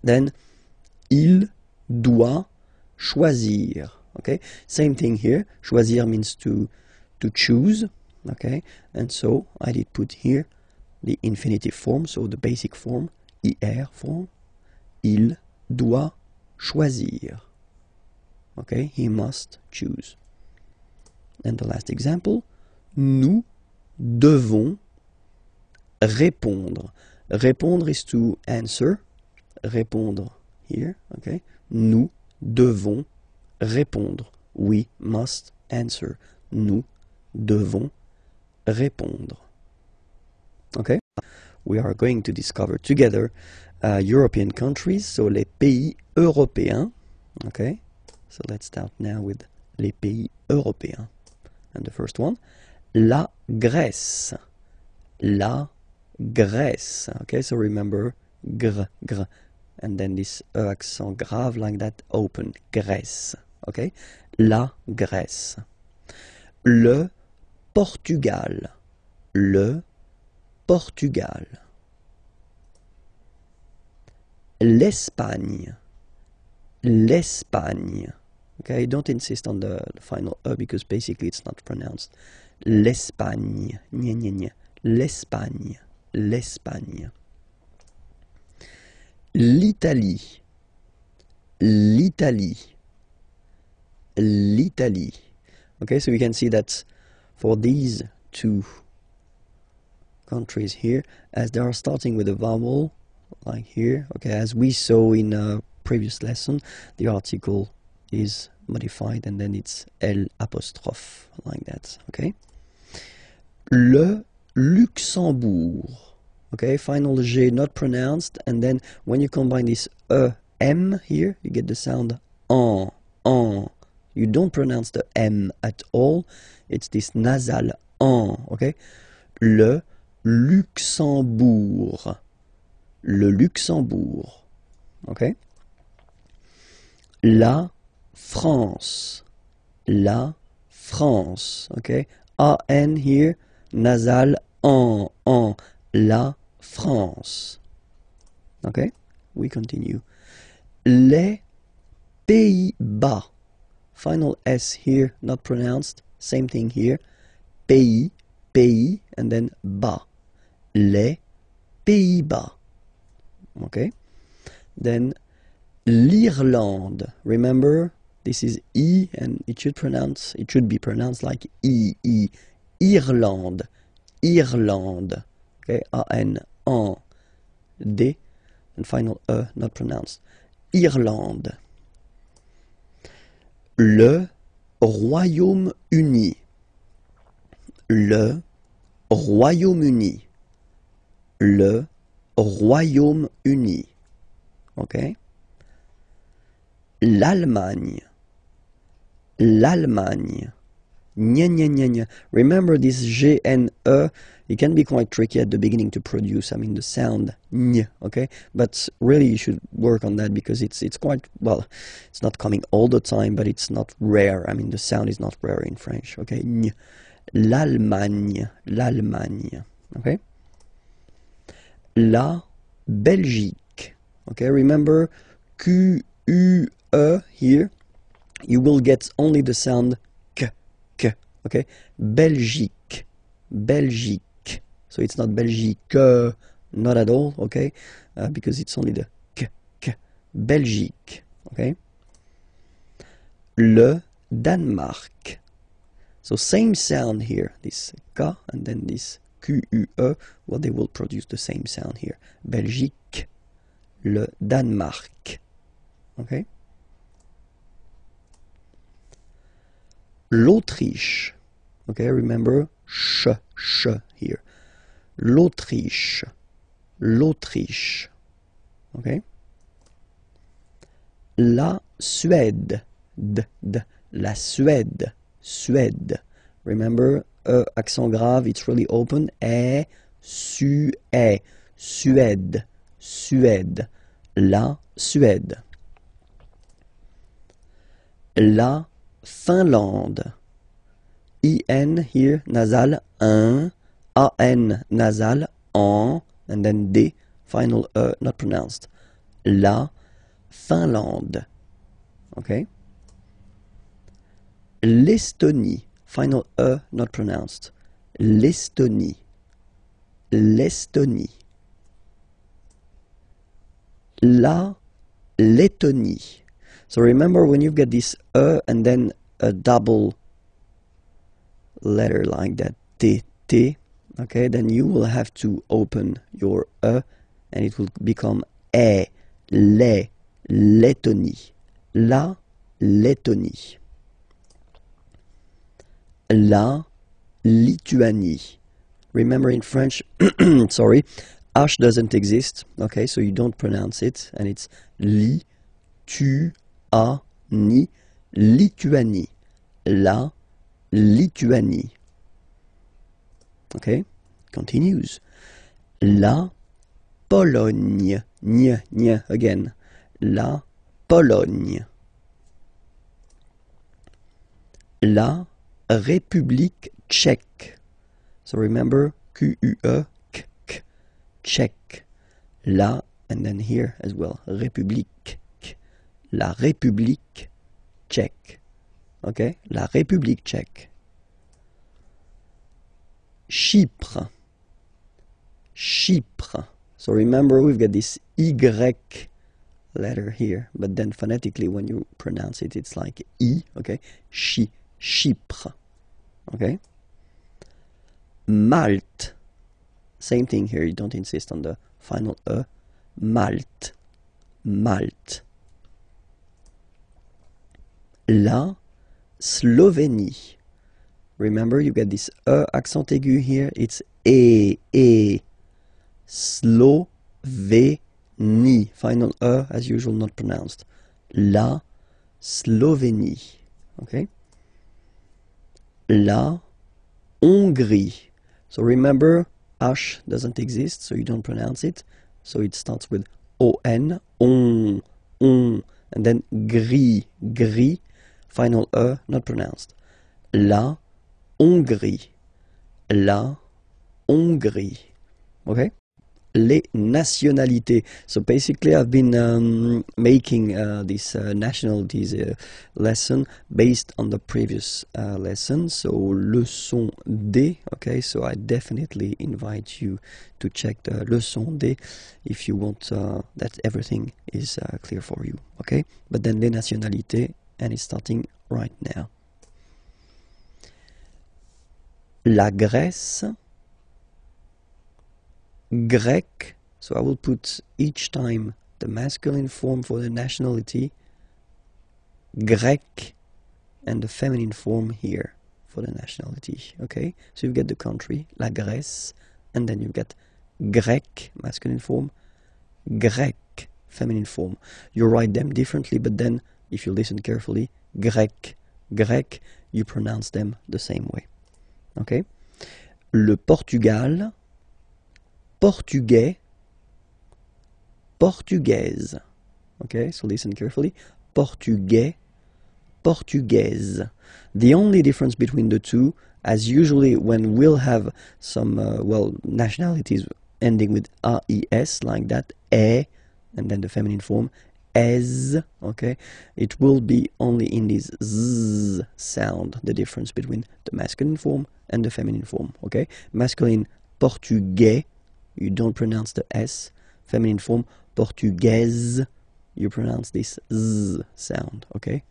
Then, il doit choisir. Okay? Same thing here. Choisir means to choose. Okay? And so I did put here the infinitive form, so the basic form, IR form. Il doit choisir. Okay? He must choose. And the last example, nous devons répondre. Répondre is to answer. Répondre here, okay? Nous devons répondre. We must answer. Nous devons répondre. Okay? We are going to discover together European countries, so les pays européens. Okay? So let's start now with les pays européens. And the first one, la Grèce. La Grèce. Okay, so remember gr, gr. And then this accent grave like that, open. Grèce. Okay? La Grèce. Le Portugal. Le Portugal. L'Espagne. L'Espagne. Okay, don't insist on the final E because basically it's not pronounced. L'Espagne. Gna, gna, gna. L'Espagne. L'Espagne. L'Italie. L'Italie. L'Italie. Okay, so you can see that for these two countries here, as they are starting with a vowel, like here, okay, as we saw in a previous lesson, the article is modified and then it's L apostrophe, like that, okay? Le Luxembourg, okay, final G not pronounced, and then when you combine this E-M here, you get the sound en. You don't pronounce the M at all, it's this nasal en, okay? Le Luxembourg. Le Luxembourg. Okay? La France. La France. Okay? A-N here, nasal en. La France. Okay? We continue. Les Pays-Bas. Final S here, not pronounced. Same thing here. Pays, and then bas. Les Pays-Bas. Okay? Then l'Irlande. Remember, this is E and it should be pronounced like E. Irlande. Irlande. Okay? A-N, en, D, and final E, not pronounced. Irlande. Le Royaume-Uni. Le Royaume-Uni. Le Royaume-Uni. Okay? L'Allemagne. L'Allemagne. Nya, nya, nya, nya. Remember this G and E, it can be quite tricky at the beginning to produce, I mean the sound ñ, okay? But really you should work on that because it's quite, well, it's not coming all the time, but it's not rare. I mean the sound is not rare in French, okay? Ñ. L'Allemagne, l'Allemagne, okay? La Belgique, okay? Remember Q-U-E here, you will get only the sound K, okay? Belgique, Belgique. So it's not Belgique, not at all, okay? Because it's only the K. Belgique, okay? Le Danemark. So same sound here, this K and then this Q-U-E, well, they will produce the same sound here. Belgique, le Danemark, okay? L'Autriche, okay, remember sh here. L'Autriche, l'Autriche, okay? La Suède, la Suède, Suède. Remember, accent grave, it's really open. Suède, Suède, la Suède. La Finlande. I-N here, nasal, un. A-N, nasal, en. And then D, final E, not pronounced. La Finlande. Okay? L'Estonie, final E, not pronounced. L'Estonie. L'Estonie. La Lettonie. So remember when you've got this E and then a double letter like that, T, okay, then you will have to open your E and it will become E, le, Lettonie. La Lettonie. La Lituanie. Remember in French, sorry, H doesn't exist, okay, so you don't pronounce it, and it's li, tu, a, ni, Lituanie. La Lituanie. Okay, continues. La Pologne. Ñ, again. La Pologne. La République tchèque. So remember, Q-U-E, K, Tchèque. La, and then here as well, République. La République tchèque. Okay, la République tchèque. Chypre. Chypre. So remember, we've got this Y letter here, but then phonetically when you pronounce it, it's like I, okay? Chypre. Okay? Malte. Same thing here, you don't insist on the final E. Malte. Malte. La Slovénie. Remember, you get this E accent aigu here, it's E. Slovénie. Final E, as usual, not pronounced. La Slovénie. Okay? La Hongrie. So remember, H doesn't exist, so you don't pronounce it. So it starts with O-N, on, and then gris. Final E, not pronounced. La Hongrie. La Hongrie. Okay? Les nationalités. So basically I've been making this nationalities lesson based on the previous lesson. So leçon D. Okay, so I definitely invite you to check the leçon D if you want that everything is clear for you. Okay, but then les nationalités, and it's starting right now. La Grèce. Grec, so I will put each time the masculine form for the nationality, Grec, and the feminine form here for the nationality, okay? So you get the country, la Grèce, and then you get Grec, masculine form, Grec, feminine form. You write them differently, but then, if you listen carefully, Grec, you pronounce them the same way. Okay? Le Portugal, portugais, portugaise. Okay, so listen carefully. Portugais, portugaise. The only difference between the two, as usually when we'll have some, nationalities ending with AES, like that, and then the feminine form, es, okay, it will be only in this z sound, the difference between the masculine form and the feminine form, okay? Masculine, portugais, you don't pronounce the S. Feminine form, portugaise, you pronounce this z sound, okay?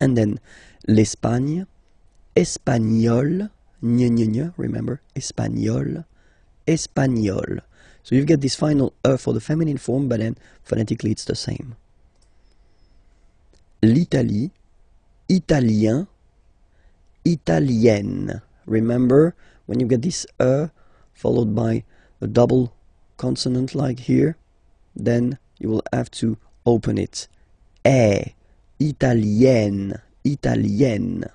And then l'Espagne, espagnol, remember, espagnol, espagnol. So you get this final for the feminine form, but then phonetically it's the same. L'Italie, italien, italienne. Remember, when you get this followed by a double consonant like here, then you will have to open it. Italienne, italienne.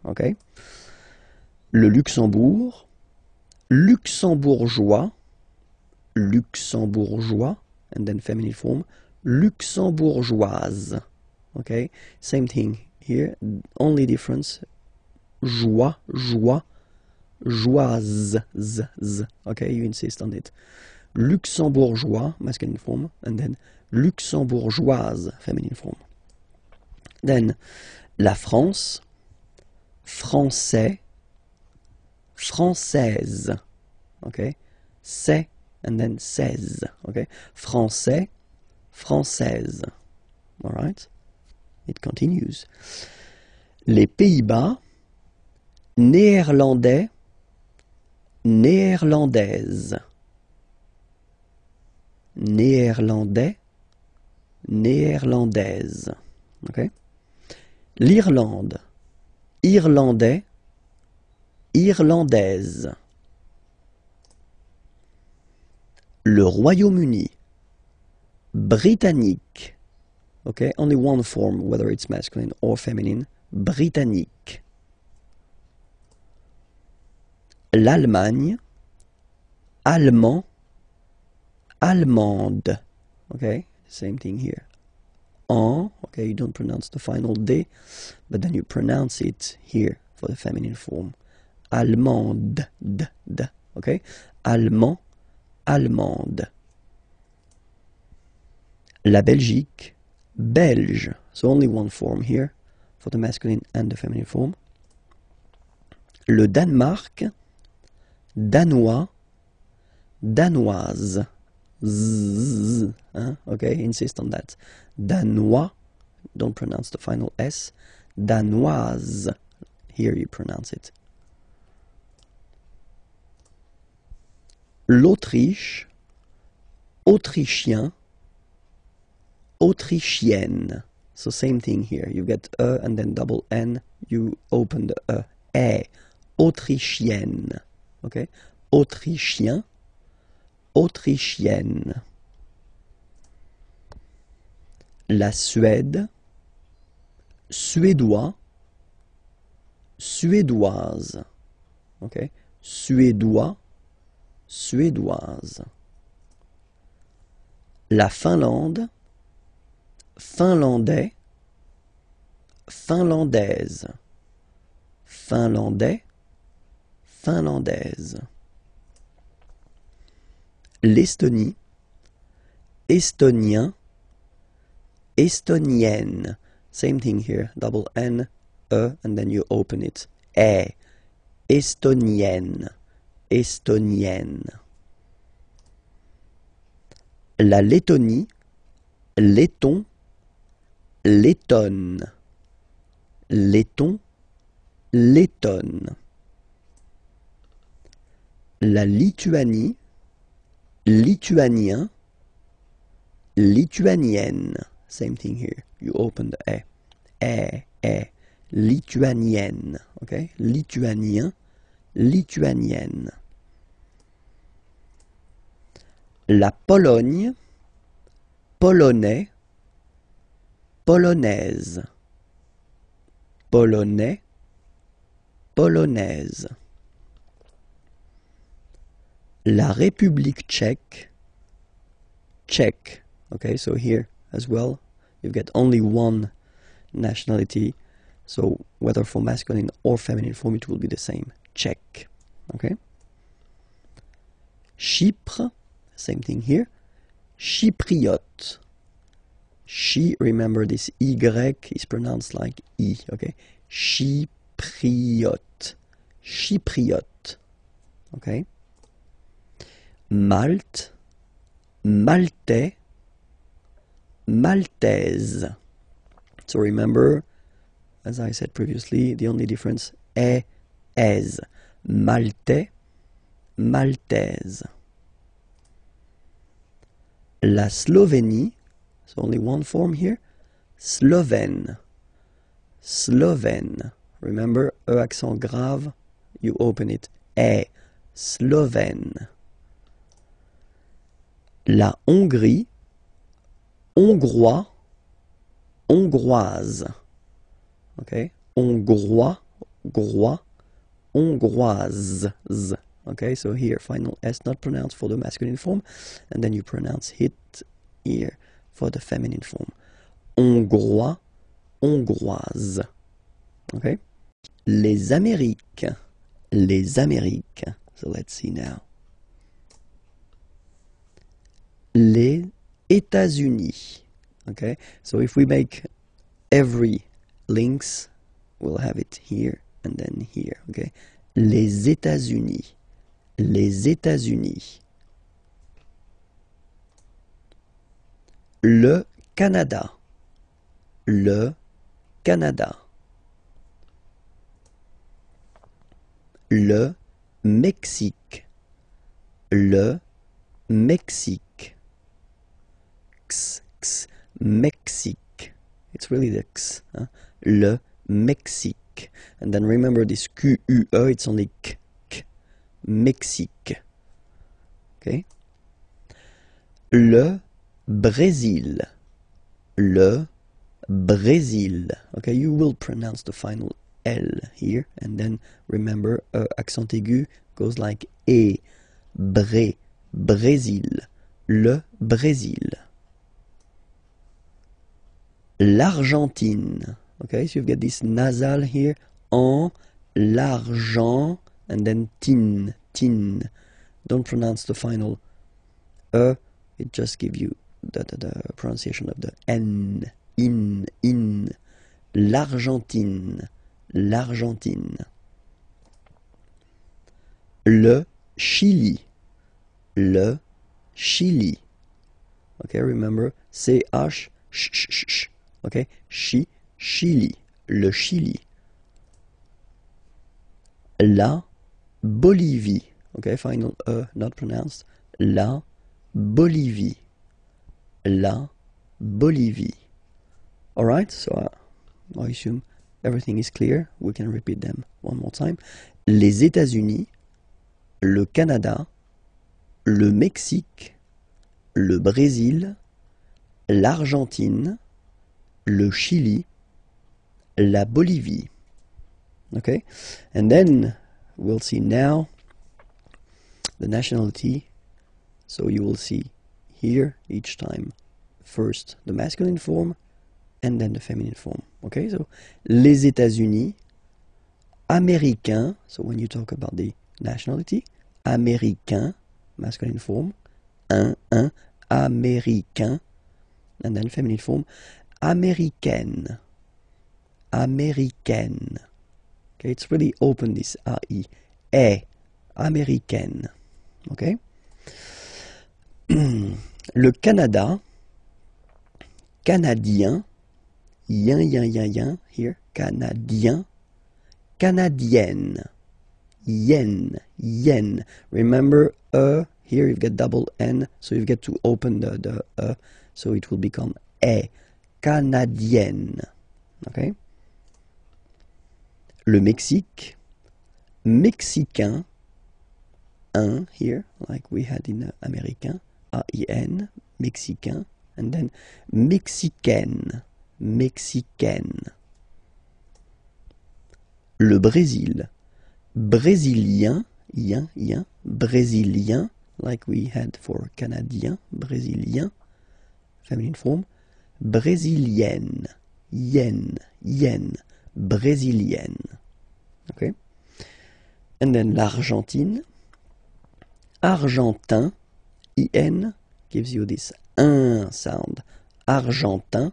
Okay? Le Luxembourg, luxembourgeois, luxembourgeois, and then feminine form, luxembourgeoise. Okay? Same thing here, only difference, joie, joie, joise, z. Okay, you insist on it. Luxembourgeois, masculine form, and then luxembourgeoise, feminine form. Then, la France, français, française. Okay? C'est, and then seize. Okay? Français, française. Alright? It continues. Les Pays-Bas, néerlandais, néerlandaise. Néerlandais, néerlandaise. Okay? L'Irlande, irlandais, irlandaise. Le Royaume-Uni, britannique. Okay, only one form, whether it's masculine or feminine, britannique. L'Allemagne, allemand, allemande. Okay, same thing here. Okay, you don't pronounce the final D, but then you pronounce it here for the feminine form. Allemande, okay? Allemand, allemande. La Belgique, belge. So only one form here for the masculine and the feminine form. Le Danemark, danois, danoise. Z, okay, insist on that. Danois, don't pronounce the final S. Danoise, here you pronounce it. L'Autriche, autrichien, autrichienne. So same thing here. You get and then double N, you open the autrichienne. Okay? Autrichien, autrichienne. La Suède, suédois, suédoise. Okay? Suédois, suédoise. La Finlande, finlandais, finlandaise. Finlandais, finlandaise. L'Estonie, estonien, estonienne. Same thing here, double N, and then you open it. Estonienne, estonienne. La Lettonie, letton, lettonne. Letton, lettonne. La Lituanie, lituanien, lituanienne. Same thing here. You open the lituanienne. Okay? Lituanien, lituanienne. La Pologne, polonais, polonaise. polonais, polonaise. La République tchèque, tchèque. Okay, so here as well, you've got only one nationality. So whether for masculine or feminine form, it will be the same. Tchèque. Okay. Chypre, same thing here. Chypriote. Remember this Y is pronounced like I, okay? Chypriote. Chypriote. Okay? Malte, Maltais, Maltaise. So remember, as I said previously, the only difference is Maltais, Maltaise. La Slovénie, so only one form here, Slovène, Slovène. Remember, E accent grave, you open it, Slovène. La Hongrie, Hongrois, Hongroise. Okay, Hongrois, Grois, Hongroise. Okay, so here final S not pronounced for the masculine form, and then you pronounce it here for the feminine form. Hongrois, Hongroise. Okay, les Amériques, les Amériques. So let's see now. Les États-Unis. Okay, so if we make every links, we'll have it here and then here. Okay, les États-Unis. Les États-Unis. Le Canada. Le Canada. Le Mexique. Le Mexique. Mexique. It's really the X. Huh? Le Mexique. And then remember this Q-U-E, it's only K. Mexique. Okay. Le Brésil. Le Brésil. Okay, you will pronounce the final L here, and then remember accent aigu goes like E. Brésil. Le Brésil. L'Argentine. Okay, so you've got this nasal here, en, l'argent, and then tin. Don't pronounce the final E, it just gives you the pronunciation of the N, in. L'Argentine. L'Argentine. Le Chili. Le Chili. Okay, remember, C-H, sh. Okay, Chili. Le Chili. La Bolivie. Okay, final E not pronounced. La Bolivie. La Bolivie. Alright, so I assume everything is clear. We can repeat them one more time. Les États-Unis, le Canada, le Mexique, le Brésil, l'Argentine, le Chili, la Bolivie. Okay, and then we'll see now the nationality. So you will see here each time first the masculine form and then the feminine form. Okay, so les États-Unis, américain. So when you talk about the nationality, américain, masculine form, un, américain, and then feminine form, américaine, américaine. Okay, it's really open this A-I, américaine. Okay. Le Canada, canadien, yin, here, canadien, canadienne, yen. Remember, here you've got double N, so you've got to open the so it will become A, canadienne. Okay. Le Mexique, mexicain, un here, like we had in américain, A-I-N, mexicain, and then mexicaine, mexicaine. Le Brésil. Brésilien, yen, brésilien, like we had for Canadien, brésilien, feminine form. Brésilienne, yen, brésilienne. Okay? And then l'Argentine. Argentin, in, gives you this sound. Argentin,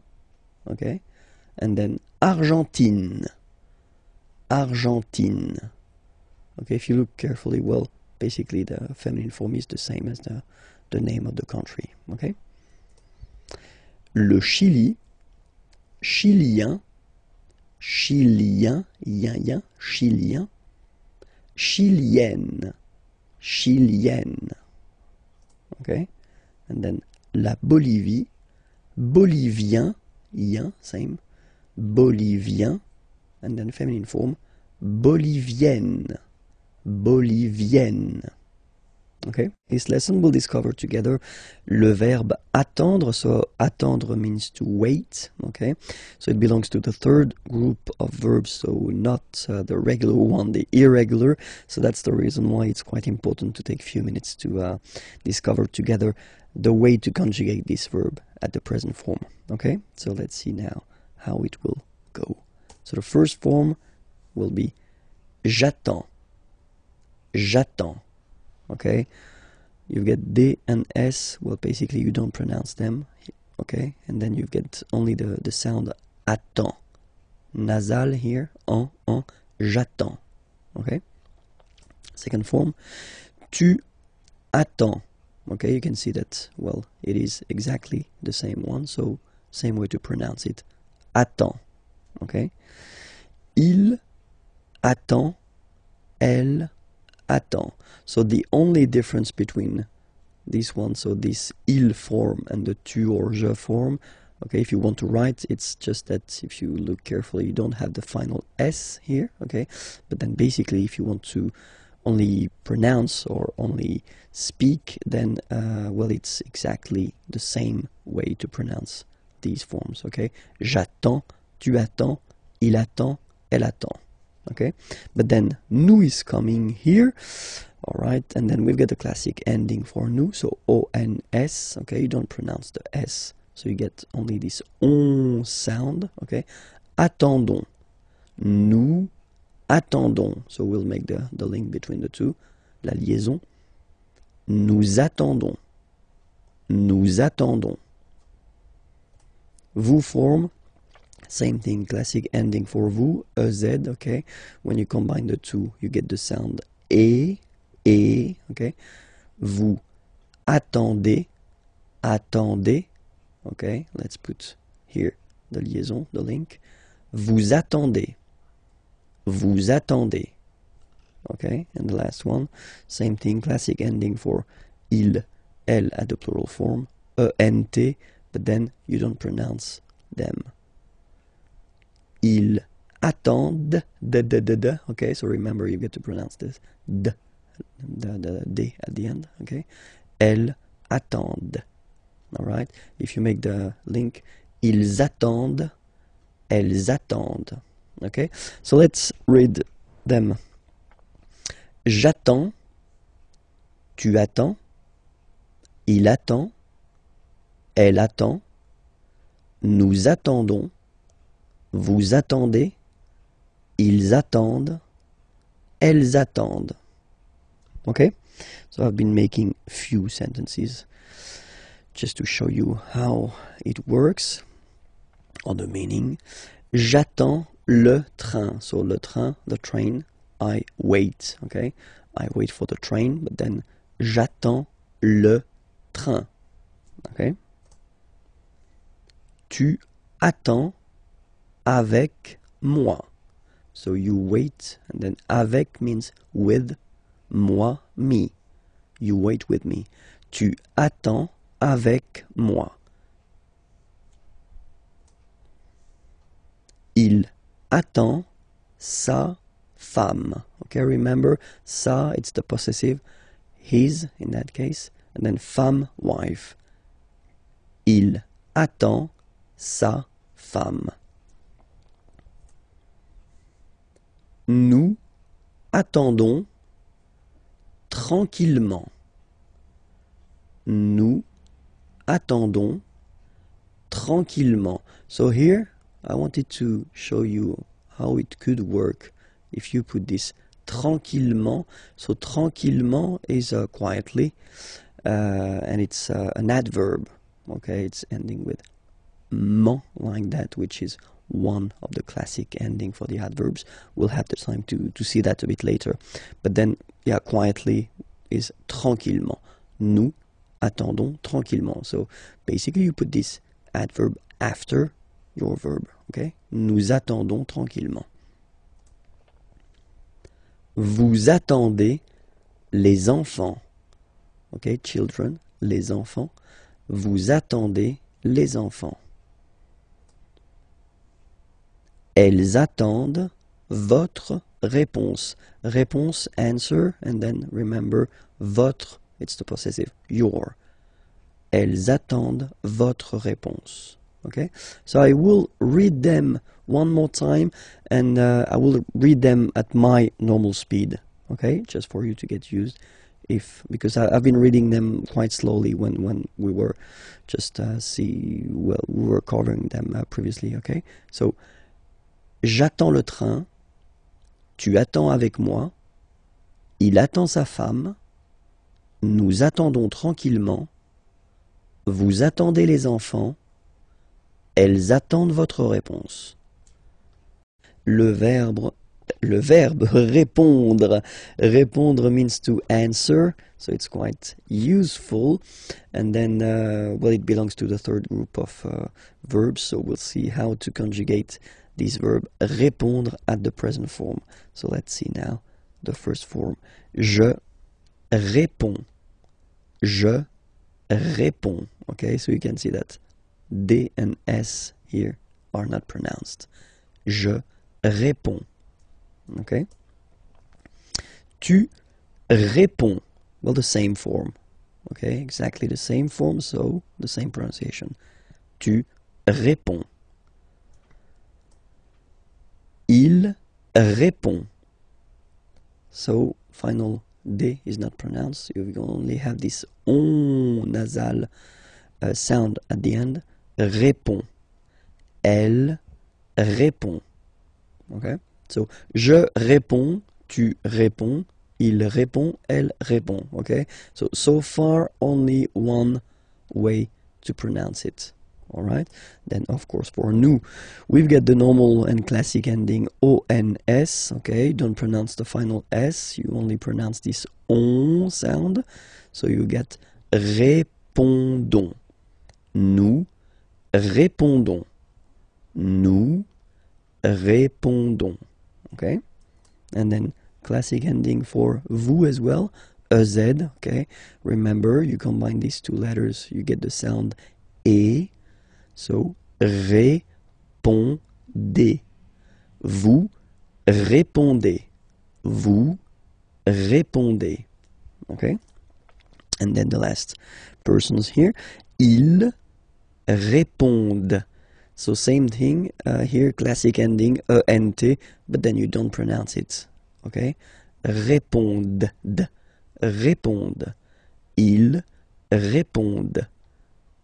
okay? And then Argentine. Argentine. Okay, if you look carefully, well, basically the feminine form is the same as the name of the country, okay? Le Chili, chilien, chilien, yen, chilien, chilienne, chilienne, okay? And then la Bolivie, bolivien, yen, same, bolivien, and then feminine form, bolivienne, bolivienne. Okay, this lesson we'll discover together le verbe attendre. So attendre means to wait. Okay, so it belongs to the third group of verbs, so not the regular one, the irregular. So that's the reason why it's quite important to take a few minutes to discover together the way to conjugate this verb at the present form. Okay, so let's see now how it will go. So the first form will be j'attends, j'attends. Okay, you get D and S, well, basically you don't pronounce them, okay, and then you get only the sound attends, nasal here, en, j'attends, okay. Second form, tu attends, okay, you can see that, well, it is exactly the same one, so same way to pronounce it, attends, okay. Il attend, elle attend. So the only difference between this one, so this il form and the tu or je form, okay, if you want to write, it's just that if you look carefully, you don't have the final S here, okay, but then basically if you want to only pronounce or only speak, then, well, it's exactly the same way to pronounce these forms, okay, j'attends, tu attends, il attend, elle attend. Okay, but then nous is coming here, all right, and then we've got the classic ending for nous, so O-N-S, okay, you don't pronounce the S, so you get only this on sound, okay, attendons, nous attendons, so we'll make the link between the two, la liaison, nous attendons, nous attendons, vous form, same thing, classic ending for vous, EZ, okay? When you combine the two, you get the sound et, okay? Vous attendez, attendez, okay? Let's put here the liaison, the link. Vous attendez, okay? And the last one, same thing, classic ending for il, elle at the plural form, ENT, but then you don't pronounce them. Ils attendent, okay, so remember you get to pronounce this, d at the end, okay. Elles attendent, all right. If you make the link, ils attendent, elles attendent, okay. So let's read them. J'attends, tu attends, il attend, elle attend, nous attendons, vous attendez, ils attendent, elles attendent. Okay? So I've been making few sentences just to show you how it works, or the meaning. J'attends le train. So le train, the train, I wait. Okay? I wait for the train, but then j'attends le train. Okay? Tu attends avec moi. So you wait, and then avec means with, moi, me. You wait with me. Tu attends avec moi. Il attend sa femme. Okay, remember, sa, it's the possessive, his in that case, and then femme, wife. Il attend sa femme. Nous attendons tranquillement. Nous attendons tranquillement. So here, I wanted to show you how it could work if you put this tranquillement. So tranquillement is quietly, and it's an adverb. Okay, it's ending with ment like that, which is one of the classic ending for the adverbs. We'll have the time to see that a bit later. But then, yeah, quietly is tranquillement. Nous attendons tranquillement. So basically you put this adverb after your verb. Okay? Nous attendons tranquillement. Vous attendez les enfants. Okay, children, les enfants. Vous attendez les enfants. Elles attendent votre réponse. Réponse, answer, and then remember, votre, it's the possessive, your. Elles attendent votre réponse. Okay? So I will read them one more time, and I will read them at my normal speed. Okay? Just for you to get used. Because I've been reading them quite slowly when we were just we were covering them previously. Okay? So, j'attends le train, tu attends avec moi, il attend sa femme, nous attendons tranquillement, vous attendez les enfants, elles attendent votre réponse. Le verbe répondre. Répondre means to answer, so it's quite useful. And then, well, it belongs to the third group of verbs, so we'll see how to conjugate this verb répondre at the present form. So let's see now the first form. Je réponds. Je réponds. Okay, so you can see that D and S here are not pronounced. Je réponds. Okay? Tu réponds. Well, the same form. Okay, exactly the same form, so the same pronunciation. Tu réponds. Il répond. So, final D is not pronounced. You only have this on nasal sound at the end. Répond. Elle répond. Okay? So, je réponds, tu réponds, il répond, elle répond. Okay? So far, only one way to pronounce it. Alright? Then, of course, for nous, we've got the normal and classic ending ONS. Okay? Don't pronounce the final S. You only pronounce this on sound. So you get répondons. Nous répondons. Nous répondons. Okay? And then classic ending for vous as well, EZ. Okay? Remember, you combine these two letters, you get the sound E. So, répondez. Vous répondez. Vous répondez. Okay? And then the last persons here, ils répondent. So same thing here, classic ending, ENT, but then you don't pronounce it. Okay? Répondent. Répondent. Ils répondent.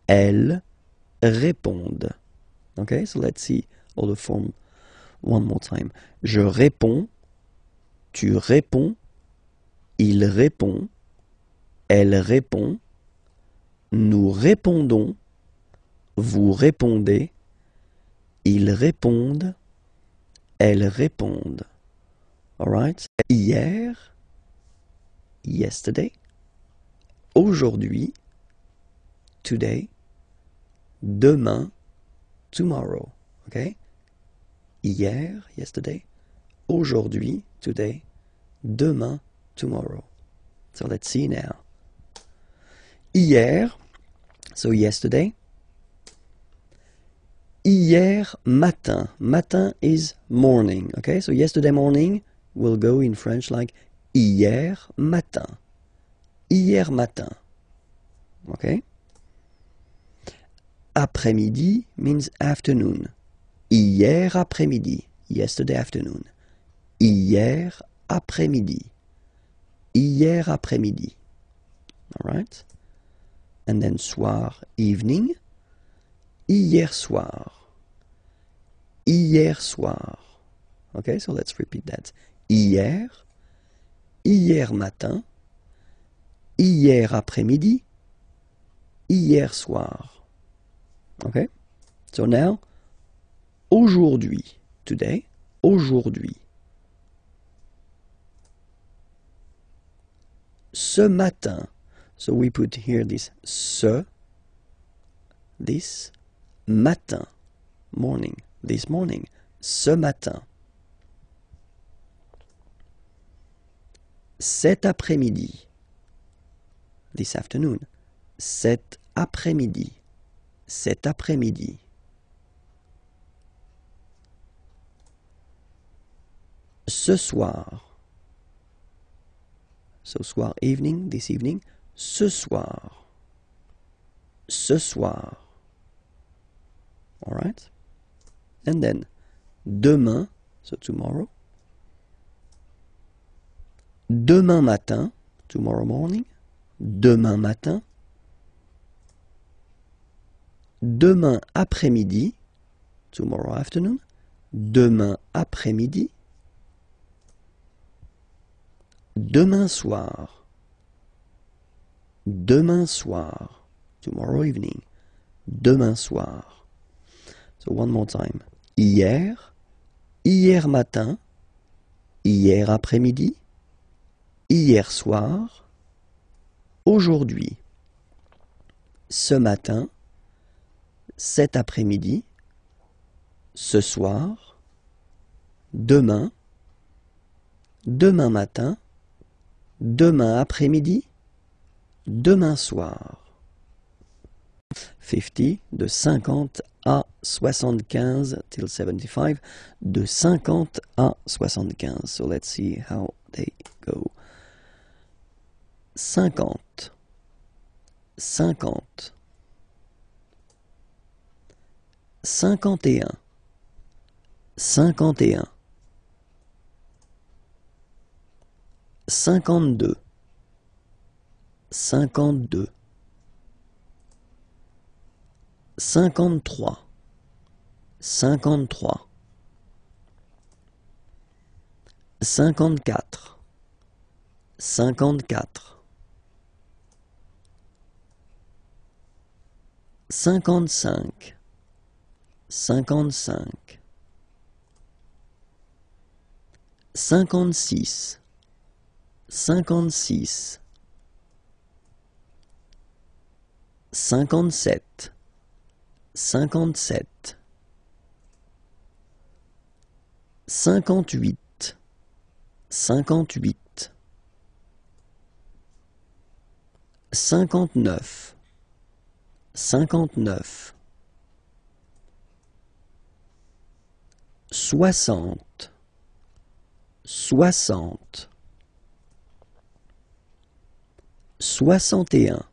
Elles répondent. Okay? So let's see all the form one more time. Je réponds. Tu réponds. Il répond. Elle répond. Nous répondons. Vous répondez. Ils répondent, elles répondent. Alright? Hier, yesterday. Aujourd'hui, today. Demain, tomorrow. Okay? Hier, yesterday. Aujourd'hui, today. Demain, tomorrow. So let's see now. Hier, so yesterday. Hier matin. Matin is morning. Okay, so yesterday morning will go in French like hier matin. Hier matin. Okay? Après-midi means afternoon. Hier après-midi. Yesterday afternoon. hier après-midi. Hier après-midi. All right? And then soir, evening. Hier soir. Hier soir. Okay, so let's repeat that. Hier. Hier matin. Hier après-midi. Hier soir. Okay? So now, aujourd'hui. Today. Aujourd'hui. Ce matin. So we put here this this matin, morning, this morning, ce matin. Cet après-midi, this afternoon, cet après-midi, cet après-midi. Ce soir, so soir, evening, this evening, ce soir, ce soir. All right? And then, demain, so tomorrow. Demain matin, tomorrow morning. Demain matin. Demain après-midi, tomorrow afternoon. Demain après-midi. Demain soir. Demain soir. Tomorrow evening. Demain soir. So one more time. Hier. Hier matin. Hier après-midi. Hier soir. Aujourd'hui. Ce matin. Cet après-midi. Ce soir. Demain. Demain matin. Demain après-midi. Demain soir. 50, de 50 à 75 till 75, de 50 à 75. So let's see how they go. 50, 50, 51, 51, 52, 52, 53, 53, 54, 54, 55, 55, 56, 56, 57, 57, 58, 58, 59, 59, 60, 60, 61,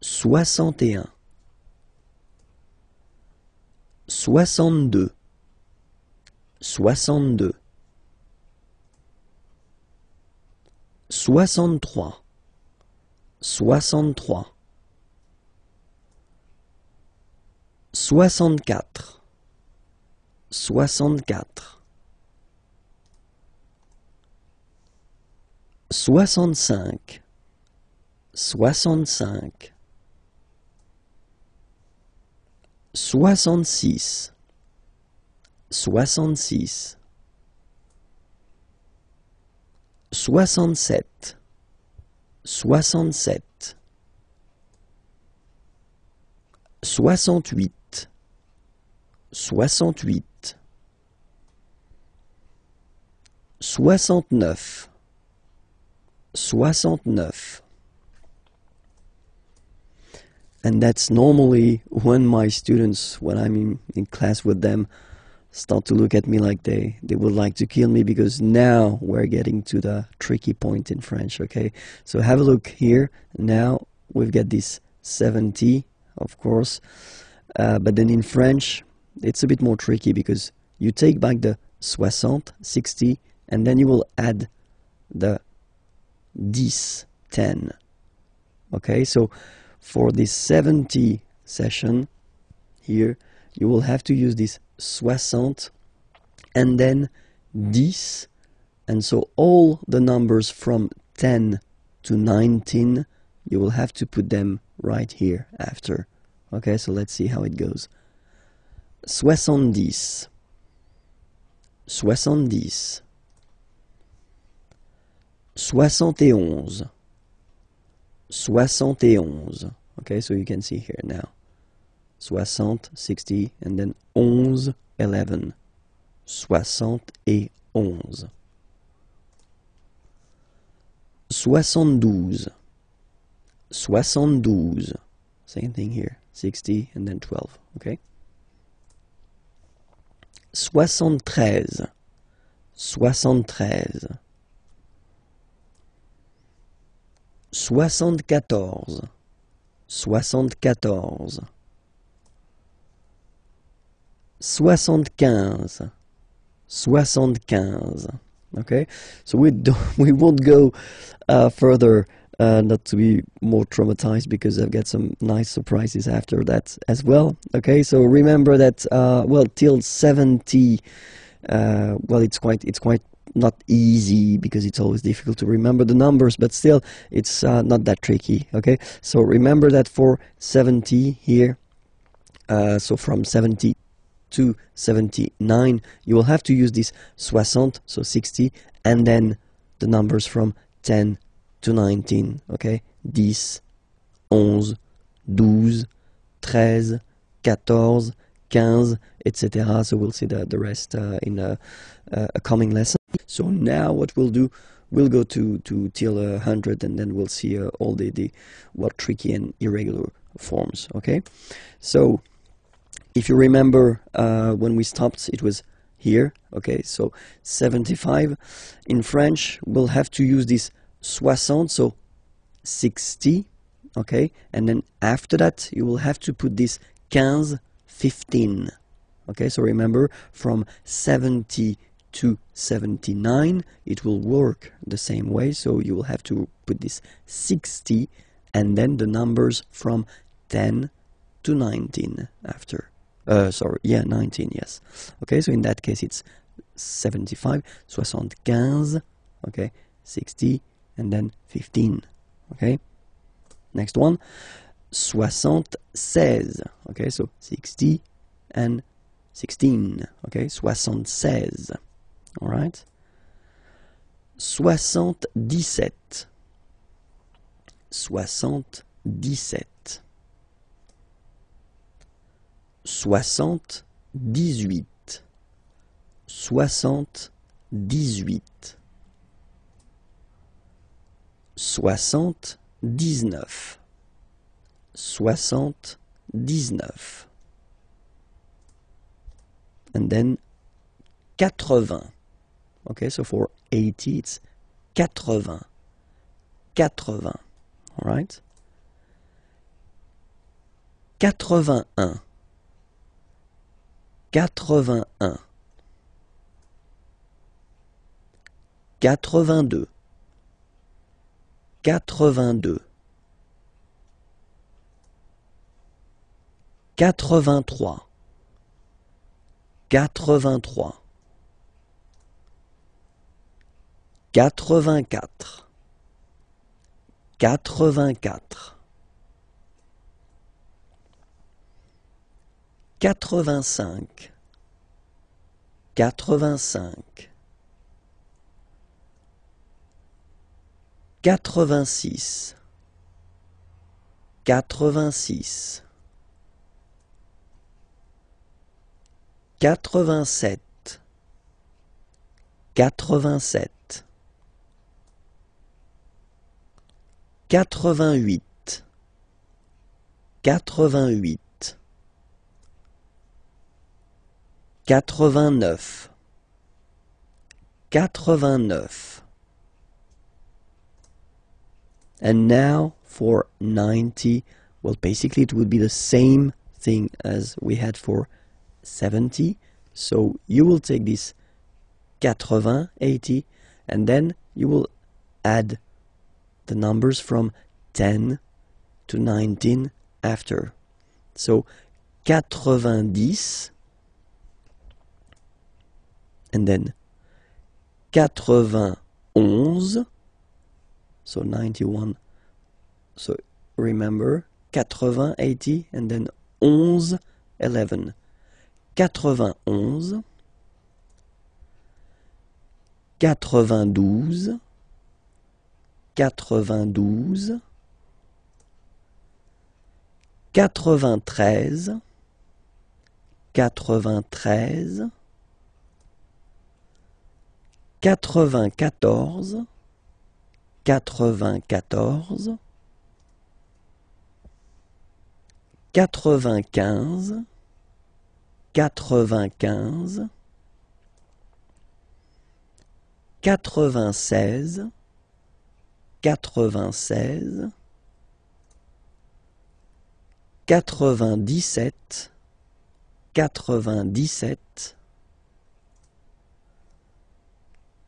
61, 62, 62, 63, 63, 64, 64, 65, 65, 66, 66, 67, 67, 68, 68, 69, 69. And that's normally when my students, when I'm in class with them, start to look at me like they would like to kill me, because now we're getting to the tricky point in French, okay? So have a look here. Now we've got this 70, of course. But then in French, it's a bit more tricky because you take back the 60, 60, and then you will add the 10. Okay, so for this 70 session here, you will have to use this 60 and then 10, and so all the numbers from 10 to 19, you will have to put them right here after. Okay, so let's see how it goes. 70, 70, 71, 71. Okay, so you can see here now. 60, 60, and then 11, 11. 71. 72, 72. Same thing here. 60 and then 12. Okay. 73, 73. 74, 74. 75, 75. Okay, so we won't go further, not to be more traumatized, because I've got some nice surprises after that as well. Okay, so remember that well, till 70, well, it's quite not easy, because it's always difficult to remember the numbers, but still it's not that tricky. Okay, so remember that for 70 here, so from 70 to 79, you will have to use this 60, so 60, and then the numbers from 10 to 19, okay? 10, 11, 12, 13, 14, 15, etc. So we'll see the rest in a coming lesson. So now what we'll do, we'll go to till 100, and then we'll see all the tricky and irregular forms, okay? So if you remember, when we stopped, it was here, okay? So 75. In French, we'll have to use this 60, so 60, okay? And then after that, you will have to put this 15, 15, okay? So remember, from 70 to 79, it will work the same way. So you will have to put this 60, and then the numbers from 10 to 19 after. 19, yes. Okay, so in that case it's 75, 75, okay, 60, and then 15, okay. Next one, 76, okay, so 60 and 16, okay, 76, all right. 77, 77. 78, 78, 79, 79, and then 80. Okay, so for 80 it's 80, 80, all right. 81, 81, 82, 82, 83, 83, 84, 84, 85, 85, 86, 86, 87, 87, 88, 88, 89, 89. And now for 90, well, basically it would be the same thing as we had for 70. So you will take this 80, 80, and then you will add the numbers from 10 to 19 after. So 90, and then 91, so 91. So remember 80, 80, and then 11, 11. 91, 92, 92, 93, 93, 94, 94, 95, 95, 96, 96, 97, 97,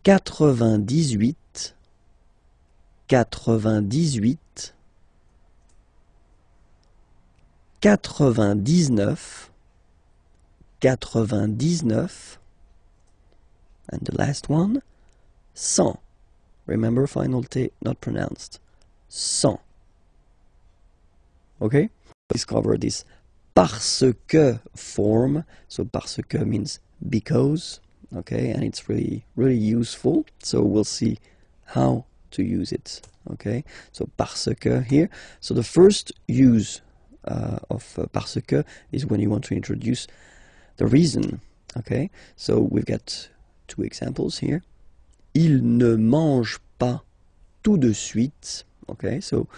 98, 98, 99, 99, and the last one, 100. Remember, final T not pronounced. 100. Okay? Discover this parce que form. So parce que means because. Okay, and it's really useful. So we'll see how to use it. Okay, so parce que here. So the first use of parce que is when you want to introduce the reason. Okay, so we've got two examples here. Il ne mange pas tout de suite. Okay, so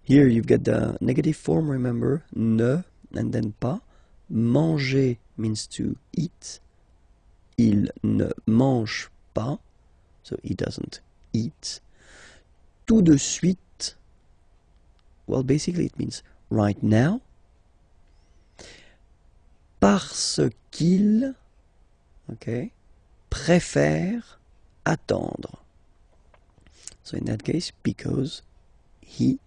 here you've got the negative form, remember, ne, and then pas. Manger means to eat. Il ne mange pas, so he doesn't eat. Tout de suite, well, basically it means right now. Parce qu'il, okay, préfère attendre. So in that case, because he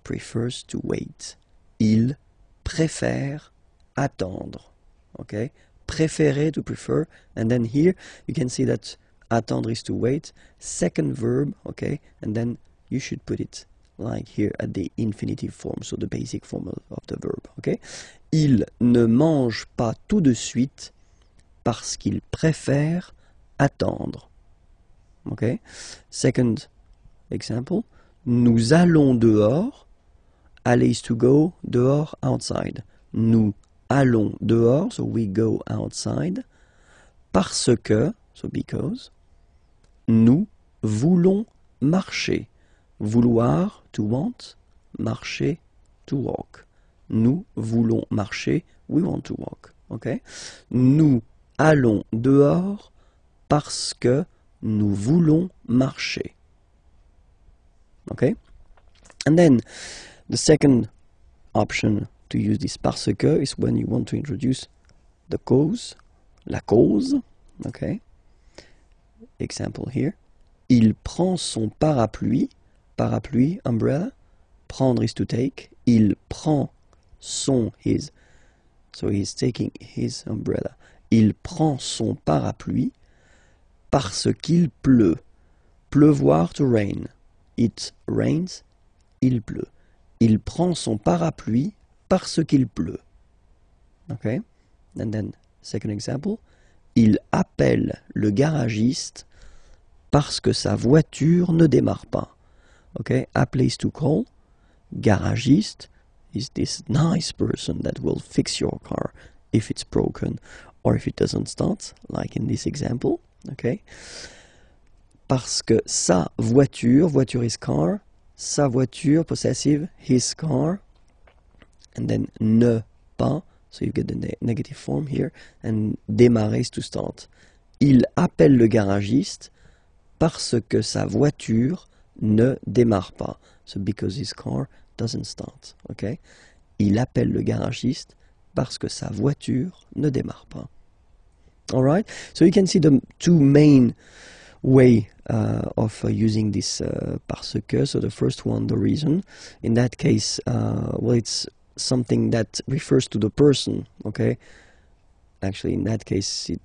prefers to wait. Il préfère attendre. Okay? Préférer, to prefer. And then here you can see that attendre is to wait. Second verb, okay? And then you should put it like here at the infinitive form, so the basic form of the verb, okay? Il ne mange pas tout de suite parce qu'il préfère attendre. Okay? Second example, nous allons dehors. Aller is to go, dehors, outside. Nous allons dehors, so we go outside. Parce que, so because. Nous voulons marcher. Vouloir, to want. Marcher, to walk. Nous voulons marcher, we want to walk. Okay? Nous allons dehors parce que nous voulons marcher. Okay? And then the second option to use this parce que is when you want to introduce the cause, la cause. Okay? Example here. Il prend son parapluie. Parapluie, umbrella. Prendre is to take. Il prend son, his. So he's taking his umbrella. Il prend son parapluie parce qu'il pleut. Pleuvoir, to rain. It rains, il pleut. Il prend son parapluie parce qu'il pleut. Okay? And then, second example. Il appelle le garagiste parce que sa voiture ne démarre pas. Okay? Appeler is to call. Garagiste is this nice person that will fix your car if it's broken or if it doesn't start, like in this example. Okay? Parce que sa voiture, voiture is car, sa voiture, possessive, his car, and then ne pas, so you get the negative form here, and démarrer is to start. Il appelle le garagiste parce que sa voiture ne démarre pas. So because his car doesn't start. Okay? Il appelle le garagiste parce que sa voiture ne démarre pas. All right, so you can see the two main way of using this parce que. So the first one, the reason. In that case, well, it's something that refers to the person. Okay, actually, in that case, he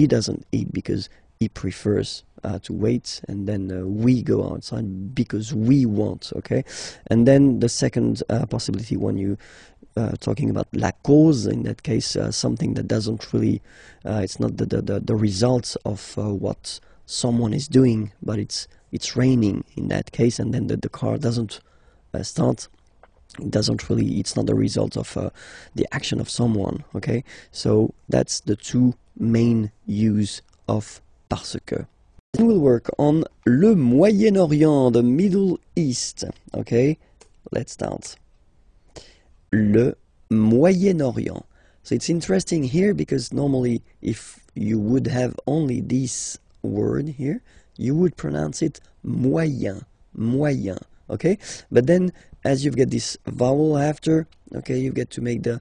doesn't eat because he prefers to wait, and then we go outside because we want. Okay, and then the second possibility, when you talking about la cause, in that case, something that doesn't really, it's not the results of what someone is doing, but it's raining in that case, and then the car doesn't start. It doesn't really, it's not the result of the action of someone. Okay, so that's the two main use of parce que. Then we'll work on le Moyen-Orient, the Middle East. Okay, let's start. Le Moyen-Orient. So it's interesting here because normally if you would have only this word here, you would pronounce it moyen, moyen, okay? But then as you've got this vowel after, okay, you get to make the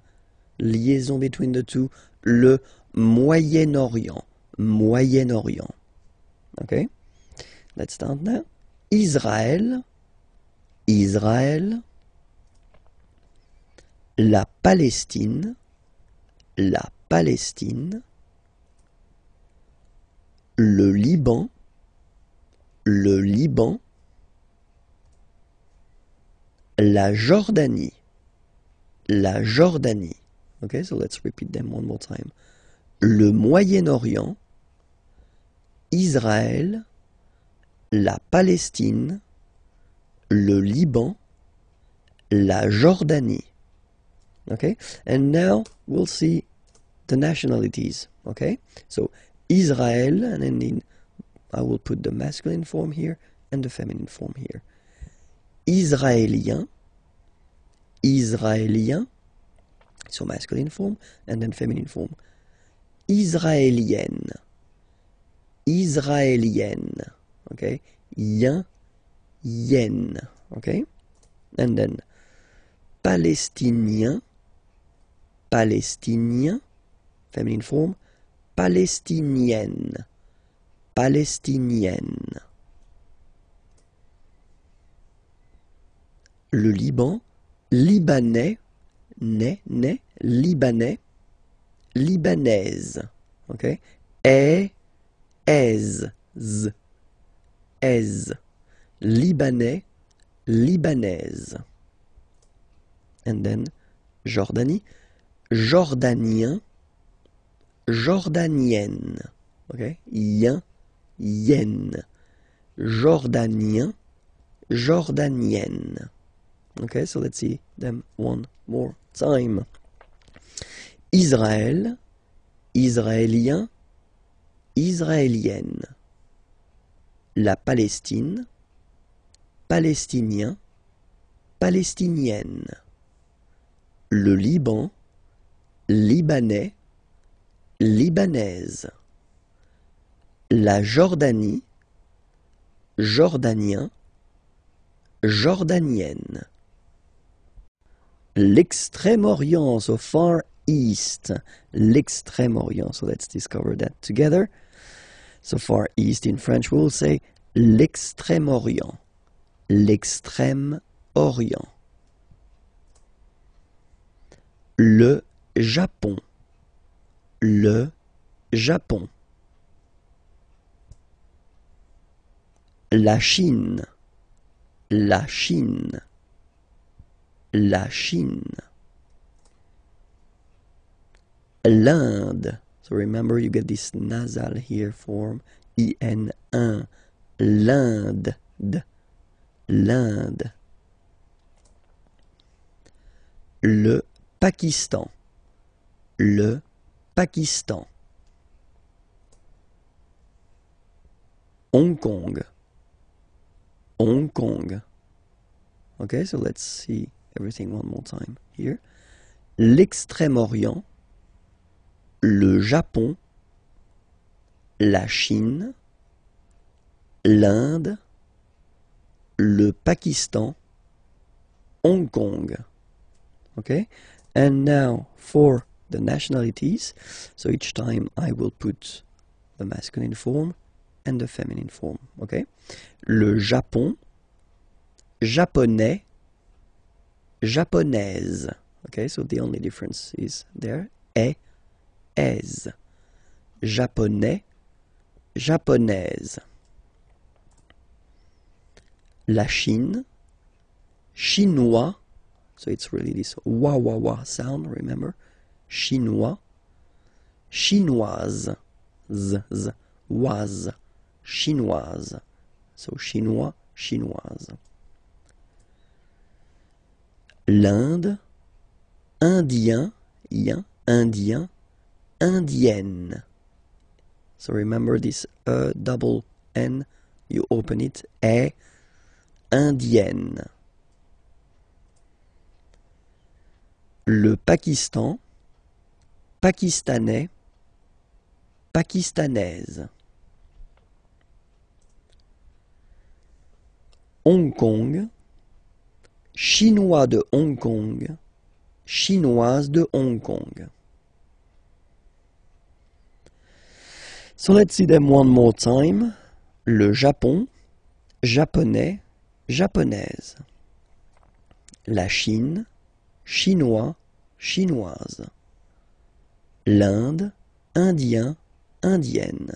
liaison between the two, le Moyen-Orient, Moyen-Orient, okay? Let's start now. Israël, Israël. La Palestine, la Palestine. Le Liban, le Liban. La Jordanie, la Jordanie. Okay, so let's repeat them one more time. Le Moyen-Orient, Israël, la Palestine, le Liban, la Jordanie. Okay, and now we'll see the nationalities. Okay, so Israel, and then I will put the masculine form here and the feminine form here. Israélien, Israélien, so masculine form and then feminine form. Israélienne, Israélienne, okay, yen, yen, okay, and then Palestinien, Palestinien, feminine form, Palestinienne, Palestinienne. Le Liban, Libanais, Libanais, Libanaise, okay, aise, Libanais, Libanaise. And then Jordanie, Jordanien, Jordanienne, okay, yen, Jordanien, Jordanienne. Okay, so let's see them one more time. Israël, Israélien, Israélienne. La Palestine, Palestinien, Palestinienne. Le Liban, Libanais, Libanaise. La Jordanie, Jordanien, Jordanienne. L'Extrême-Orient, so Far East. L'Extrême-Orient, so let's discover that together. So Far East in French we will say l'Extrême-Orient. L'Extrême-Orient. Le Japon. Le Japon. La Chine. La Chine. La Chine. L'Inde. So remember you get this nasal here form. I-N-1. L'Inde. L'Inde. Le Pakistan. Le Pakistan. Hong Kong. Hong Kong. Okay, so let's see everything one more time here. L'Extrême-Orient, le Japon, la Chine, l'Inde, le Pakistan, Hong Kong. Okay, and now for the nationalities. So each time I will put the masculine form and the feminine form. Okay? Le Japon, japonais, japonaise. Okay, so the only difference is there. Est, aise. Japonais, japonaise. La Chine, chinois. So it's really this wa wa wa sound, remember? Chinois, chinoise, z z, was, chinoise. So chinois, chinoise. L'Inde, indien, yin, indien, indienne. So remember this double N, you open it, indienne. Le Pakistan, pakistanais, pakistanaise. Hong Kong, chinois de Hong Kong, chinoise de Hong Kong. So let's see them one more time. Le Japon, japonais, japonaise. La Chine, chinois, chinoise. L'Inde, indien, indienne.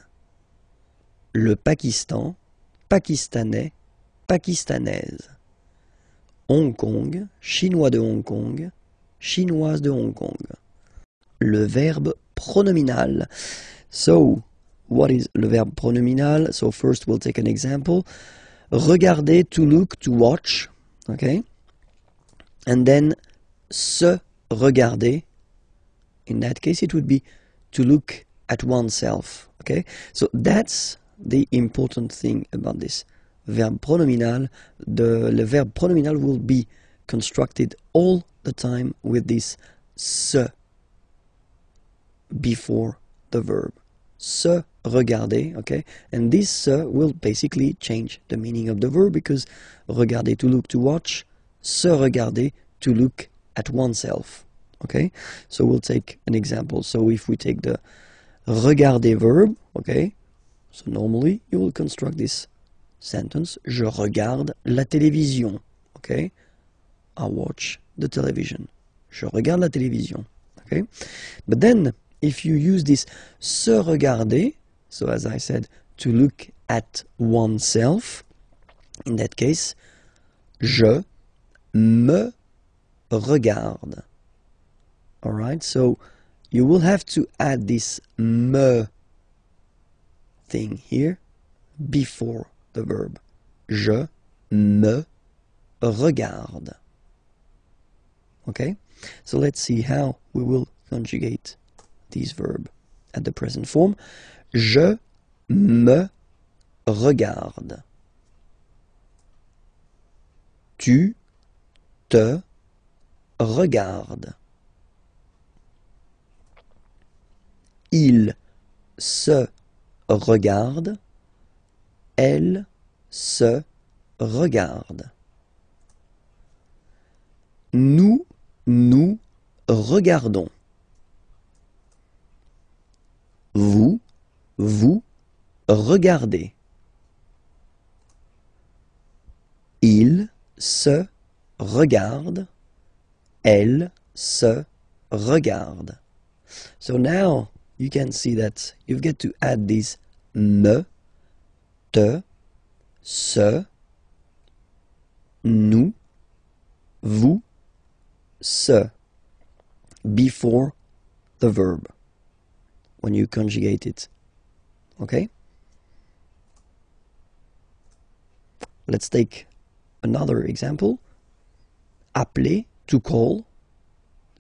Le Pakistan, pakistanais, pakistanaise. Hong Kong, chinois de Hong Kong, chinoise de Hong Kong. Le verbe pronominal. So, what is le verbe pronominal? So first we'll take an example. Regarder, to look, to watch. Okay? And then se regarder. In that case it would be to look at oneself. Okay? So that's the important thing about this verb pronominal. Le verbe pronominal will be constructed all the time with this se before the verb. Se regarder, okay? And this se will basically change the meaning of the verb because regarder, to look, to watch, se regarder, to look at oneself, okay? So we'll take an example. So if we take the regarder verb, okay? So normally you will construct this sentence, je regarde la télévision, okay? I watch the television. Je regarde la télévision, okay? But then if you use this se regarder, so as I said, to look at oneself, in that case, je me regarde. Alright, so you will have to add this me thing here before the verb. Je me regarde. Okay, so let's see how we will conjugate this verb at the present form. Je me regarde. Tu te regardes. Il se regarde. Elle se regarde. Nous nous regardons. Vous, vous regardez. Il se regarde. Elle se regarde. So now you can see that you've got to add these me, te, se, nous, vous, se before the verb when you conjugate it. Okay? Let's take another example. Appeler, to call.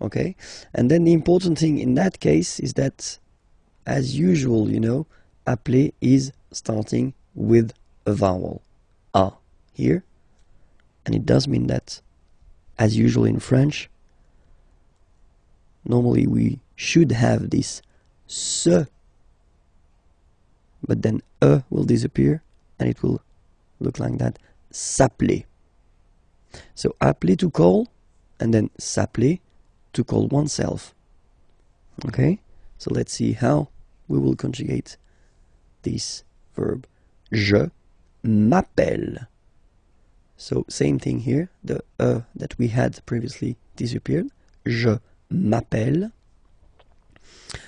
Okay? And then the important thing in that case is that, as usual, you know, appeler is starting with a vowel. A here. And it does mean that, as usual in French, normally we should have this se, but then e will disappear and it will look like that. S'appeler. So appeler, to call, and then s'appeler, to call oneself. Okay, so let's see how we will conjugate this verb. Je m'appelle. So same thing here, the that we had previously disappeared. Je m'appelle.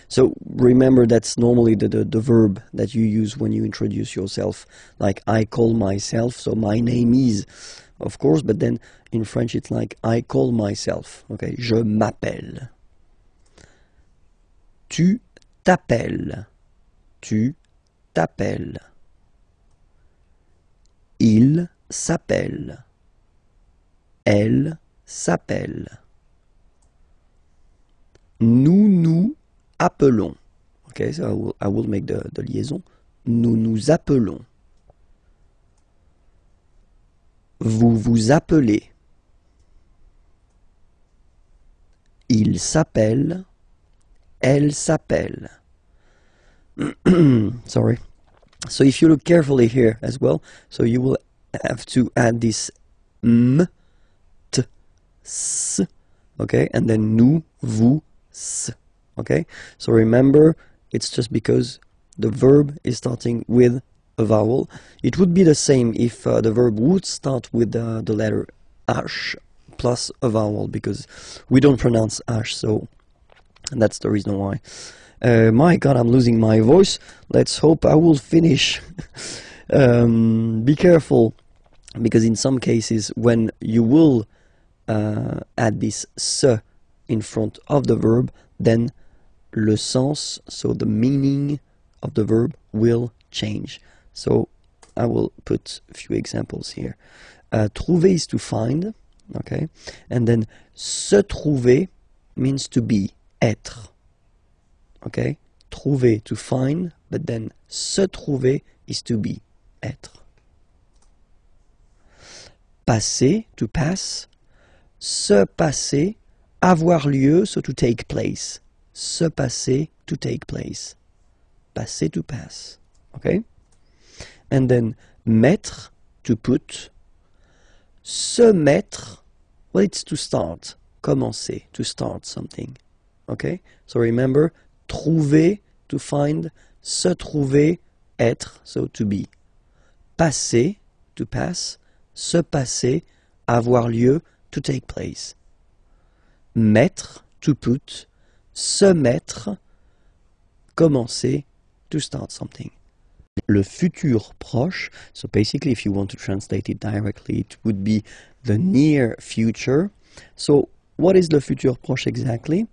So remember, that's normally the verb that you use when you introduce yourself, like I call myself, so my name is, of course, but then in French it's like I call myself. Okay, je m'appelle. Tu t'appelles. Tu t'appelles. Il s'appelle. Elle s'appelle. Nous nous appelons. Okay, so I will make the liaison. Nous nous appelons. Vous vous appelez. Il s'appelle. Elle s'appelle. Sorry. So if you look carefully here as well, so you will have to add this m, t, s, okay, and then nous, vous, s, okay. So remember, it's just because the verb is starting with a vowel. It would be the same if the verb would start with the letter h plus a vowel, because we don't pronounce h, so that's the reason why. My God, I'm losing my voice. Let's hope I will finish. Be careful, because in some cases when you will add this se in front of the verb, then le sens, so the meaning of the verb, will change. So I will put a few examples here. Trouver is to find, okay, and then se trouver means to be, être. Okay, trouver, to find, but then se trouver is to be, être. Passer, to pass. Se passer, avoir lieu, so to take place. Se passer, to take place. Passer, to pass. Okay? And then mettre, to put. Se mettre, well, it's to start. Commencer, to start something. Okay? So remember, trouver, to find. Se trouver, être, so to be. Passer, to pass. Se passer, avoir lieu, to take place. Mettre, to put. Se mettre, commencer, to start something. Le futur proche, so basically if you want to translate it directly, it would be the near future. So what is le futur proche exactly?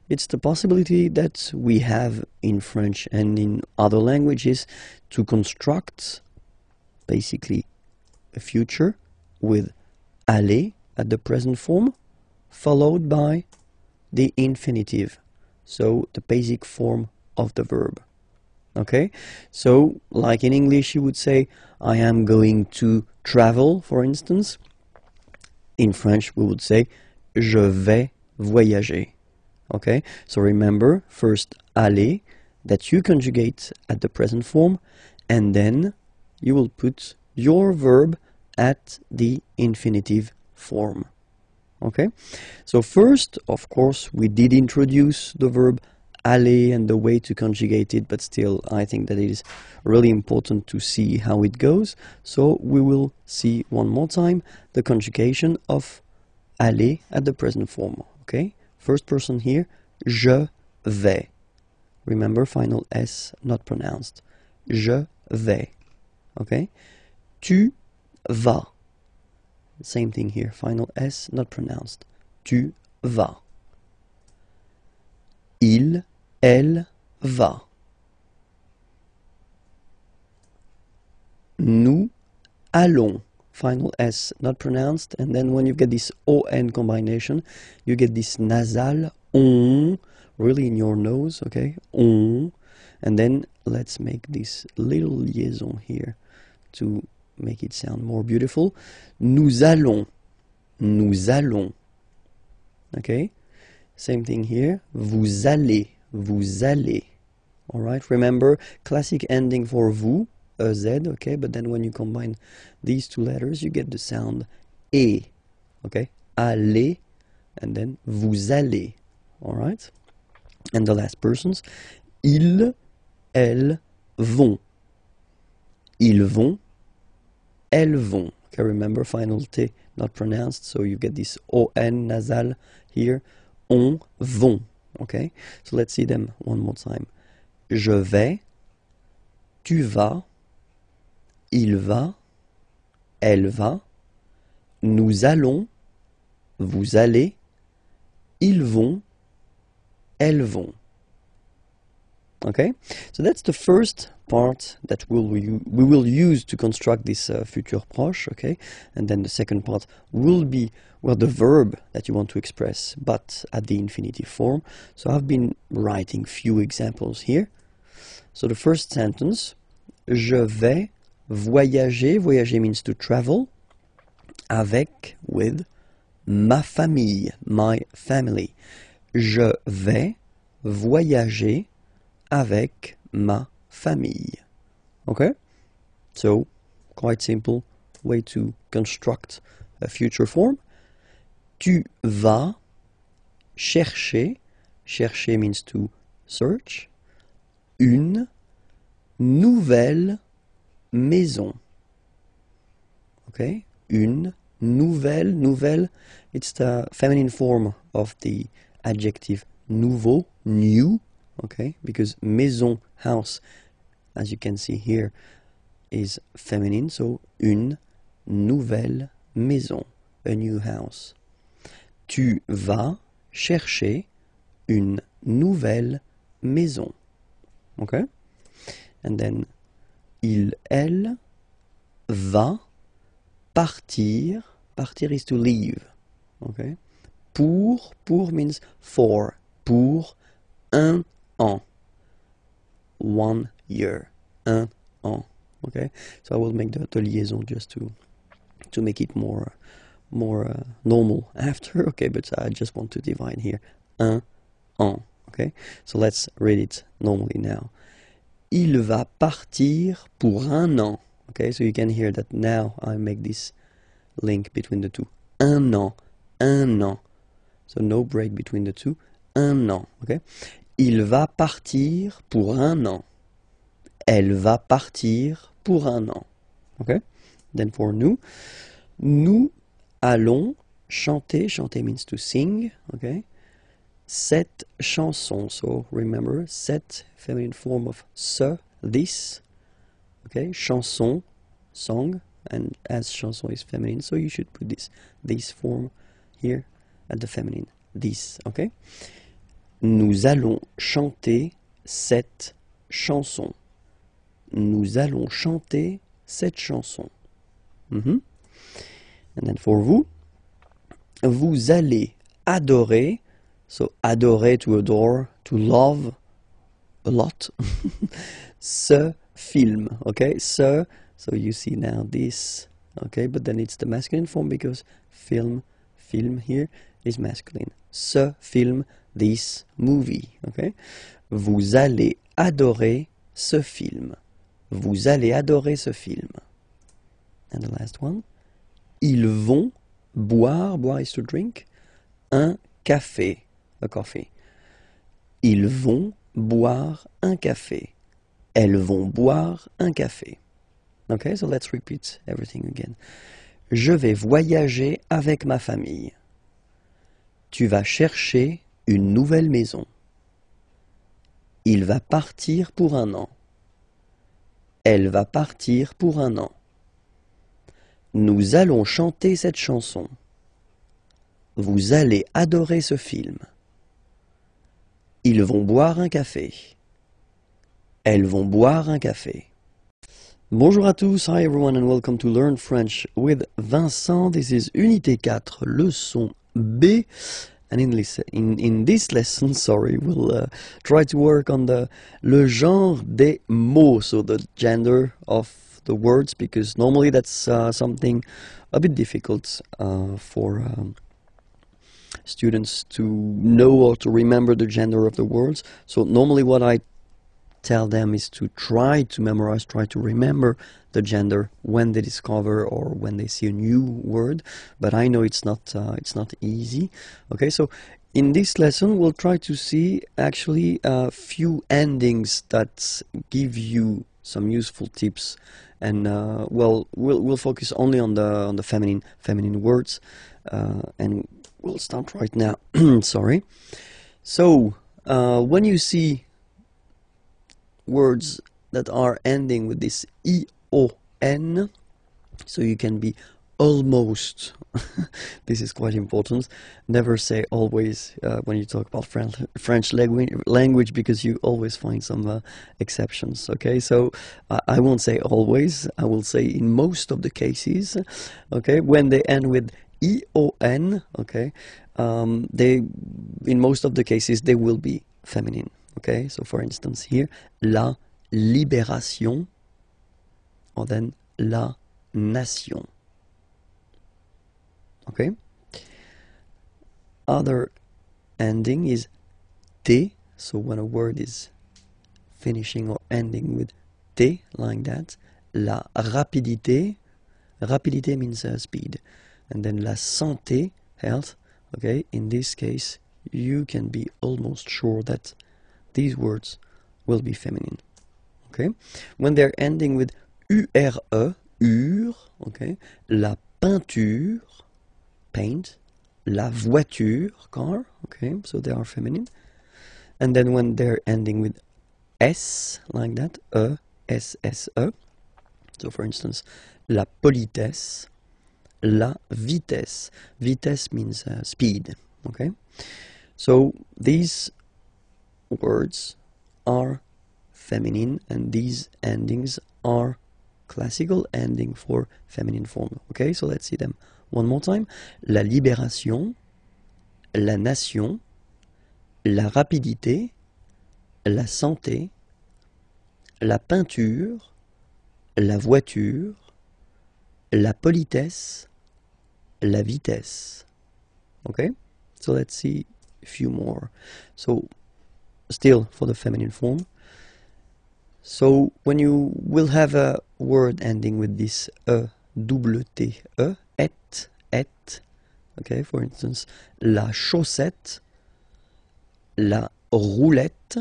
It's the possibility that we have in French and in other languages to construct basically a future with aller at the present form, followed by the infinitive, so the basic form of the verb. Okay, so like in English you would say I am going to travel, for instance. In French we would say je vais voyager. Okay, so remember, first aller, that you conjugate at the present form, and then you will put your verb at the infinitive form. Okay, so first, of course, we did introduce the verb aller and the way to conjugate it, but still I think that it is really important to see how it goes. So we will see one more time the conjugation of aller at the present form. Okay, first person here, je vais. Remember, final S not pronounced. Je vais. Okay, tu vas. Same thing here, final S not pronounced. Tu vas. Il, elle va. Nous allons. Final S not pronounced, and then when you get this ON combination, you get this nasal on, really in your nose, okay? On. And then let's make this little liaison here to make it sound more beautiful. Nous allons. Nous allons. Okay? Same thing here. Vous allez. Vous allez. Alright? Remember, classic ending for vous, a Z, okay? But then when you combine these two letters, you get the sound E. Okay? Allez. And then vous allez. Alright? And the last persons, ils, elles, vont. Ils vont, elles vont. Okay, remember, final T not pronounced, so you get this O-N nasal here. On, vont. Okay, so let's see them one more time. Je vais, tu vas, il va, elle va, nous allons, vous allez, ils vont, elles vont. Okay, so that's the first part that we will use to construct this futur proche. Okay, and then the second part will be, well, the verb that you want to express, but at the infinitive form. So I've been writing few examples here. So the first sentence, je vais voyager. Voyager means to travel. Avec, with, ma famille, my family. Je vais voyager avec ma famille. Okay? So, quite simple way to construct a future form. Tu vas chercher. Chercher means to search. Une nouvelle maison. Okay? Une nouvelle. Nouvelle, it's the feminine form of the adjective nouveau, new. Okay, because maison, house, as you can see here, is feminine, so une nouvelle maison, a new house. Tu vas chercher une nouvelle maison. Okay, and then il, elle, va partir. Partir is to leave. Okay, pour means for. Pour un an. 1 year. Un an. Okay, so I will make the liaison just to make it more normal after. Okay, but I just want to divide here. Un an. Okay, so let's read it normally now. Il va partir pour un an. Okay, so you can hear that now I make this link between the two. Un an. Un an. So no break between the two. Un an. Okay. Il va partir pour un an. Elle va partir pour un an. Okay? Then for nous, nous allons chanter. Chanter means to sing. Okay? Cette chanson. So remember, cette feminine form of ce, this. Okay? Chanson, song. And as chanson is feminine, so you should put this form here at the feminine. This. Okay? Nous allons chanter cette chanson. Nous allons chanter cette chanson. And then for vous, vous allez adorer. So adorer, to adore, to love a lot. Ce film. Okay, ce. So you see now this. Okay, but then it's the masculine form because film here is masculine. Ce film. This movie, okay? Vous allez adorer ce film. Vous allez adorer ce film. And the last one. Ils vont boire, boire is to drink, un café, a coffee. Ils vont boire un café. Elles vont boire un café. Okay, so let's repeat everything again. Je vais voyager avec ma famille. Tu vas chercher une nouvelle maison. Il va partir pour un an. Elle va partir pour un an. Nous allons chanter cette chanson. Vous allez adorer ce film. Ils vont boire un café. Elles vont boire un café. Bonjour à tous, hi everyone and welcome to Learn French with Vincent. This is Unité 4, leçon B. And in this lesson, we'll try to work on le genre des mots, so the gender of the words, because normally that's something a bit difficult for students to know or to remember the gender of the words. So normally what I tell them is to try to memorize, try to remember the gender when they discover or when they see a new word, but I know it's not easy. Okay, so in this lesson, we'll try to see actually a few endings that give you some useful tips, and well, we'll focus only on the feminine words, and we'll start right now. Sorry. So when you see words that are ending with this ion, so you can be almost. This is quite important. Never say always when you talk about French language, because you always find some exceptions. Okay, so I won't say always. I will say in most of the cases. Okay, when they end with ion, okay, in most of the cases they will be feminine. Okay, so for instance here, la libération, or then la nation. Okay. Other ending is t. So when a word is finishing or ending with t, like that, la rapidité. Rapidité means speed, and then la santé, health. Okay. In this case, you can be almost sure that these words will be feminine. Okay. When they're ending with ure, ur. Okay. La peinture. Paint, la voiture, car, okay, so they are feminine. And then when they're ending with s, like that, s-s-e, so for instance, la politesse, la vitesse. Vitesse means speed, okay? So these words are feminine, and these endings are classical ending for feminine form, okay? So let's see them one more time. La libération, la nation, la rapidité, la santé, la peinture, la voiture, la politesse, la vitesse. Okay? So let's see a few more. So still for the feminine form. So when you will have a word ending with this double T, et, okay, for instance, la chaussette, la roulette,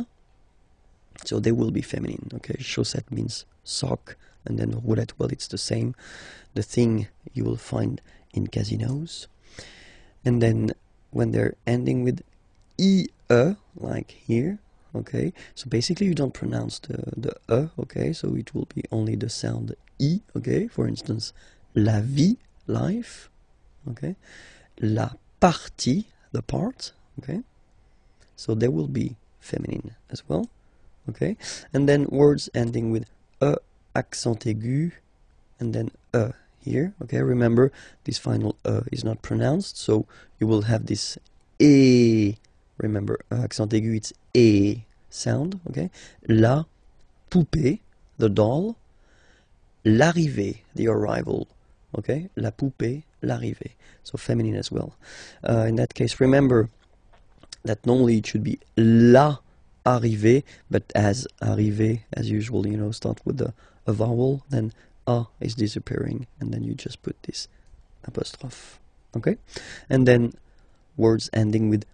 so they will be feminine, okay? Chaussette means sock, and then roulette, well, it's the same, the thing you will find in casinos. And then when they're ending with ie, like here, okay, so basically you don't pronounce the okay, so it will be only the sound I, okay, for instance, la vie, life, okay, la partie, the part, okay, so they will be feminine as well, okay, and then words ending with accent aigu, and then here, okay, remember this final is not pronounced, so you will have this e, remember accent aigu, it's e sound, okay, la poupée, the doll, l'arrivée, the arrival, okay, la poupée, l'arrivée, so feminine as well. In that case, remember that normally it should be la arrivée, but as arrivée, as usual, you know, start with a vowel, then a is disappearing, and then you just put this apostrophe, okay? And then words ending with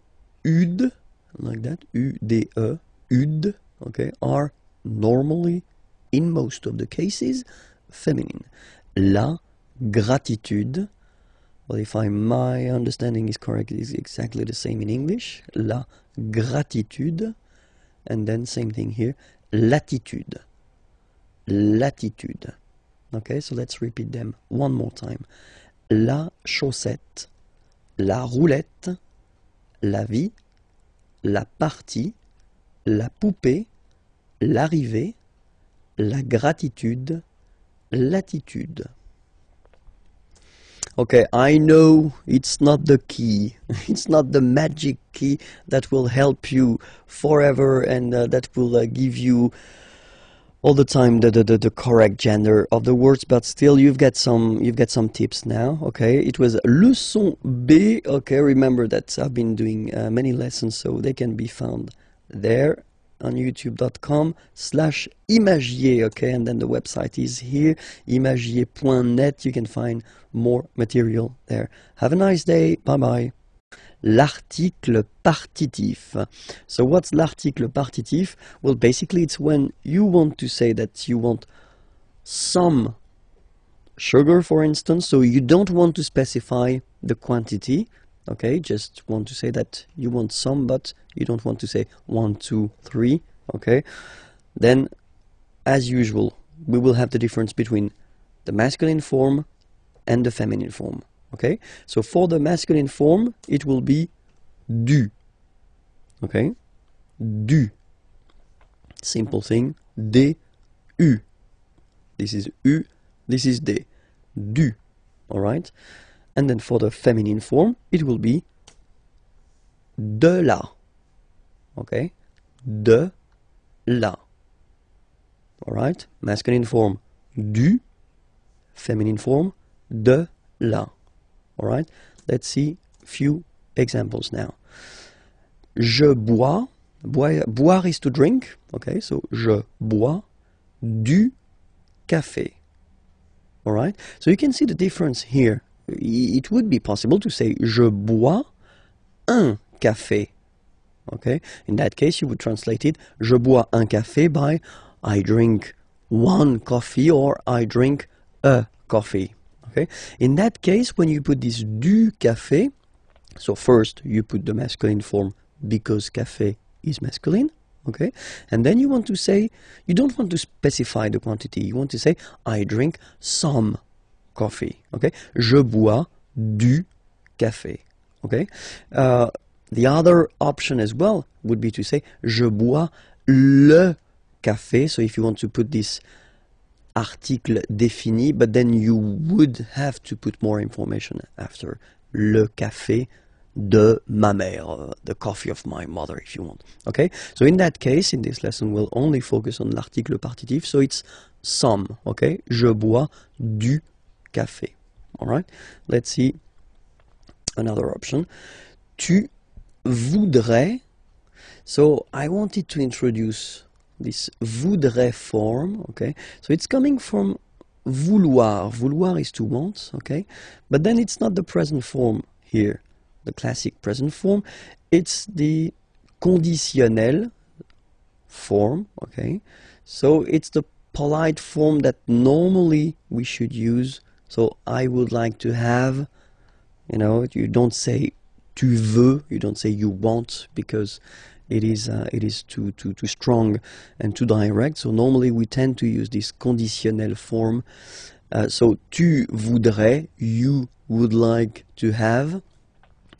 ud, like that, ude, ud, okay, are normally, in most of the cases, feminine. La gratitude, well, if my understanding is correct, it is exactly the same in English. La gratitude, and then same thing here, latitude. Latitude. Okay, so let's repeat them one more time. La chaussette, la roulette, la vie, la partie, la poupée, l'arrivée, la gratitude, latitude. Okay, I know it's not the key, it's not the magic key that will help you forever and that will give you all the time the correct gender of the words, but still you've got some tips now. Okay, it was leçon B. Okay, remember that I've been doing many lessons, so they can be found there on youtube.com/imagier, okay, and then the website is here, imagier.net. You can find more material there. Have a nice day. Bye bye. l'article partitif. So what's l'article partitif? Well, basically it's when you want to say that you want some sugar, for instance, so you don't want to specify the quantity, okay, just want to say that you want some, but you don't want to say 1, 2, 3, okay, then as usual we will have the difference between the masculine form and the feminine form, okay. So for the masculine form it will be du, okay, du, simple thing, d, u, this is u, this is d, du, alright. And then for the feminine form it will be de la, okay, de la, alright. Masculine form du, feminine form de la, alright. Let's see a few examples now. Je bois, boire is to drink, okay, so je bois du café, alright. So you can see the difference here. It would be possible to say je bois un café, okay. In that case you would translate it je bois un café by I drink one coffee or I drink a coffee, okay. In that case, when you put this du café, so first you put the masculine form because café is masculine, okay, and then you want to say, you don't want to specify the quantity, you want to say I drink some coffee, okay, je bois du café, okay. The other option as well would be to say je bois le café, so if you want to put this article défini, but then you would have to put more information after, le café de ma mère, the coffee of my mother if you want, okay. So in that case, in this lesson we'll only focus on l'article partitif, so it's some, okay, je bois du café, alright. Let's see another option. Tu voudrais, so I wanted to introduce this voudrais form, okay, so it's coming from vouloir. Vouloir is to want, okay, but then it's not the present form here, the classic present form, it's the conditionnel form, okay, so it's the polite form that normally we should use. So I would like to have, you know, you don't say tu veux, you don't say you want, because it is too strong and too direct. So normally we tend to use this conditionnel form. So tu voudrais, you would like to have,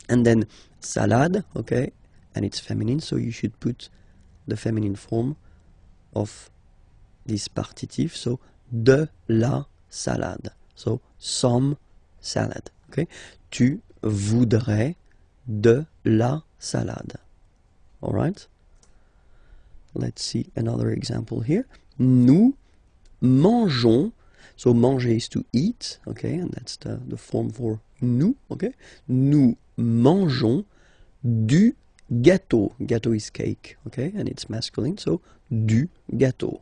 and then salade, okay, and it's feminine, so you should put the feminine form of this partitif, so de la salade, so some salad, okay. Tu voudrais de la salade. All right. Let's see another example here. Nous mangeons. So manger is to eat, okay, and that's the form for nous, okay. Nous mangeons du gâteau. Gâteau is cake, okay, and it's masculine, so du gâteau.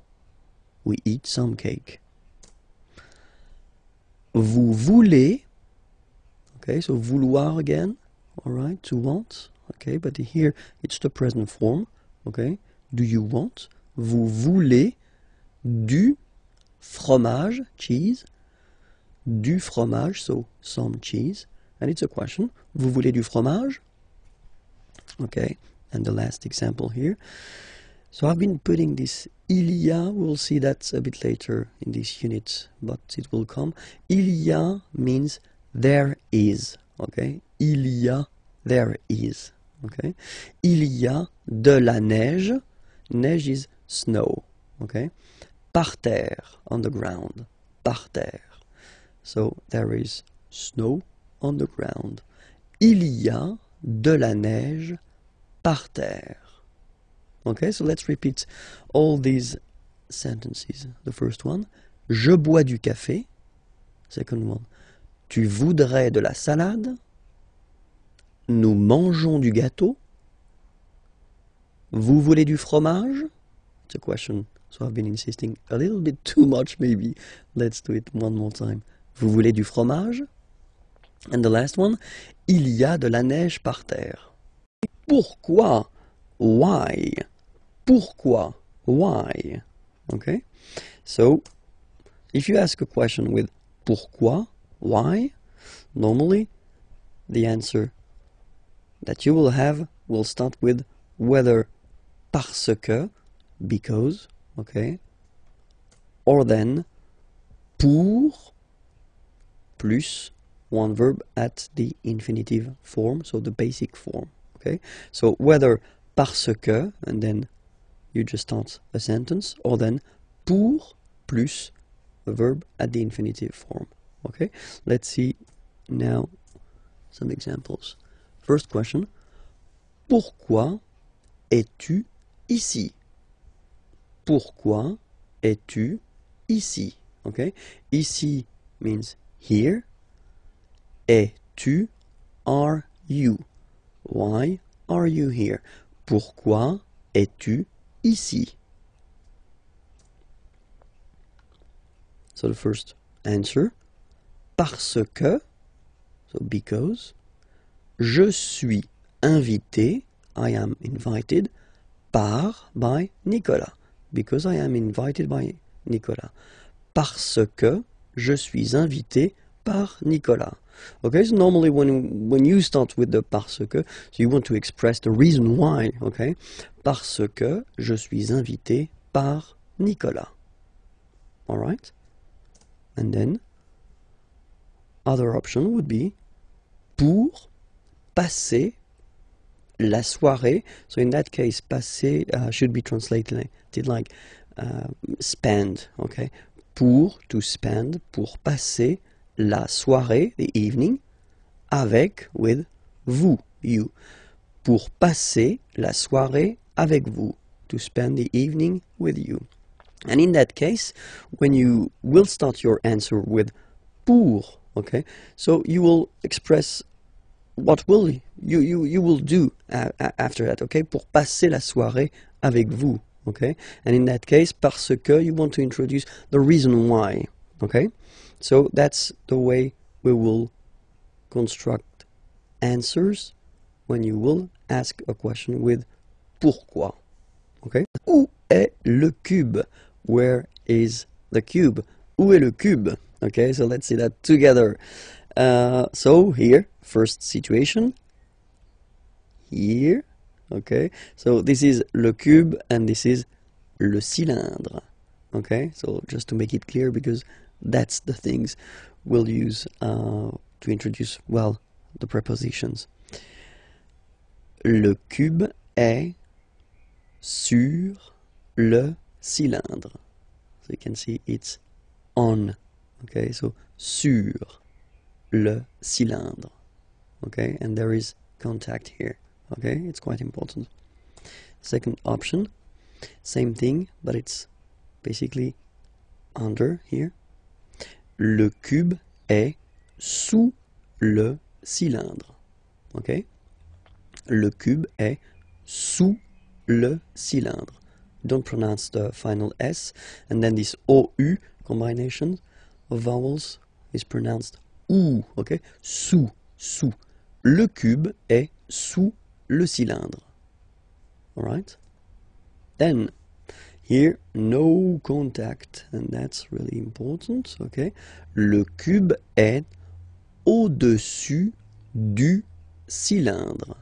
We eat some cake. Vous voulez, okay, so vouloir again, all right, to want, okay, but here it's the present form, okay. Do you want? Vous voulez du fromage, cheese, du fromage, so some cheese, and it's a question. Vous voulez du fromage? Okay, and the last example here. So I've been putting this il y a, we'll see that a bit later in this unit, but it will come. Il y a means there is, okay? Il y a, there is, okay? Il y a de la neige. Neige is snow, okay? Par terre, on the ground, par terre. So there is snow on the ground. Il y a de la neige par terre. Okay, so let's repeat all these sentences. The first one, je bois du café. Second one, tu voudrais de la salade. Nous mangeons du gâteau. Vous voulez du fromage? It's a question, so I've been insisting a little bit too much maybe. Let's do it one more time. Vous voulez du fromage? And the last one, il y a de la neige par terre. Pourquoi? Why? Pourquoi? Why? Okay? So, if you ask a question with pourquoi, why, normally the answer that you will have will start with whether parce que, because, okay, or then pour plus one verb at the infinitive form, so the basic form, okay? So whether parce que, and then you just start a sentence, or then pour plus a verb at the infinitive form, okay? Let's see now some examples. First question, pourquoi es-tu ici? Pourquoi es-tu ici? Okay, ici means here. Es-tu, are you? Why are you here? Pourquoi es-tu ici? So the first answer, parce que, so because, je suis invité, I am invited, by Nicolas, because I am invited by Nicolas. Parce que je suis invité par Nicolas. Okay, so normally when you start with the parce que, so you want to express the reason why, okay? Parce que je suis invité par Nicolas. Alright? And then, other option would be pour passer la soirée. So in that case, passer should be translated like spend, okay? Pour, to spend, pour passer la soirée, the evening, avec, with, vous, you. Pour passer la soirée avec vous, to spend the evening with you. And in that case, when you will start your answer with pour, okay, so you will express what will you will do after that, okay? Pour passer la soirée avec vous, okay? And in that case, parce que, you want to introduce the reason why, okay? So that's the way we will construct answers when you will ask a question with pourquoi, okay? Où est le cube? Where is the cube? Où est le cube? Okay, so let's see that together. So here, first situation, here, okay, so this is le cube and this is le cylindre, okay, so just to make it clear, because that's the things we'll use to introduce, well, the prepositions. Le cube est sur le cylindre. So you can see it's on, okay, so sur le cylindre, okay, and there is contact here, okay, it's quite important. Second option, same thing, but it's basically under here. Le cube est sous le cylindre, okay, le cube est sous le cylindre. Don't pronounce the final S, and then this OU combination of vowels is pronounced OU, okay? Sous, sous. Le cube est sous le cylindre. Alright? Then, here, no contact, and that's really important, okay? Le cube est au-dessus du cylindre.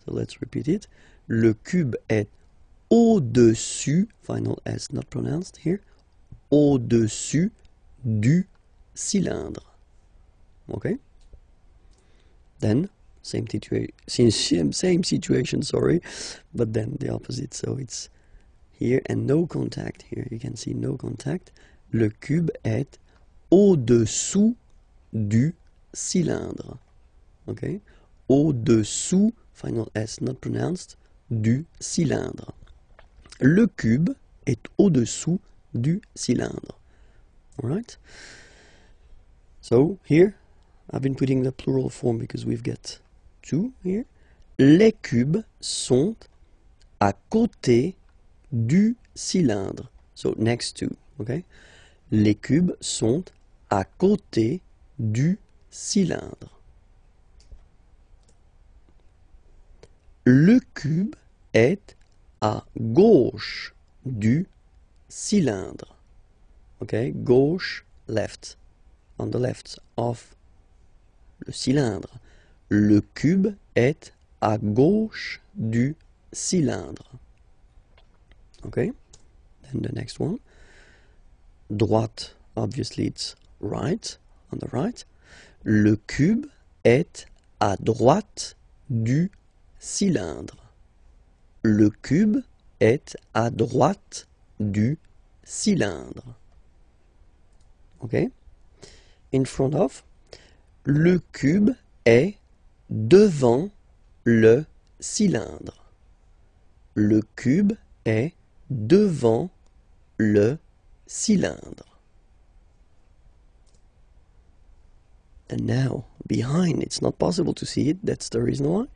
So let's repeat it. Le cube est au-dessus, final S not pronounced here, au-dessus du cylindre. Okay? Then, same situation, sorry, but then the opposite, so it's here and no contact here. You can see no contact. Le cube est au-dessous du cylindre. Okay? Au-dessous, final S not pronounced, du cylindre. Le cube est au-dessous du cylindre. Alright? So here, I've been putting the plural form because we've got two here. Les cubes sont à côté du cylindre. So next to, okay? Les cubes sont à côté du cylindre. Le cube est à gauche du cylindre. Okay, gauche, left. On the left of le cylindre. Le cube est à gauche du cylindre. Okay, then the next one. Droite, obviously it's right, on the right. Le cube est à droite du cylindre. Le cube est à droite du cylindre. Okay? In front of. Le cube est devant le cylindre. Le cube est devant le cylindre. And now, behind, it's not possible to see it, that's the reason why.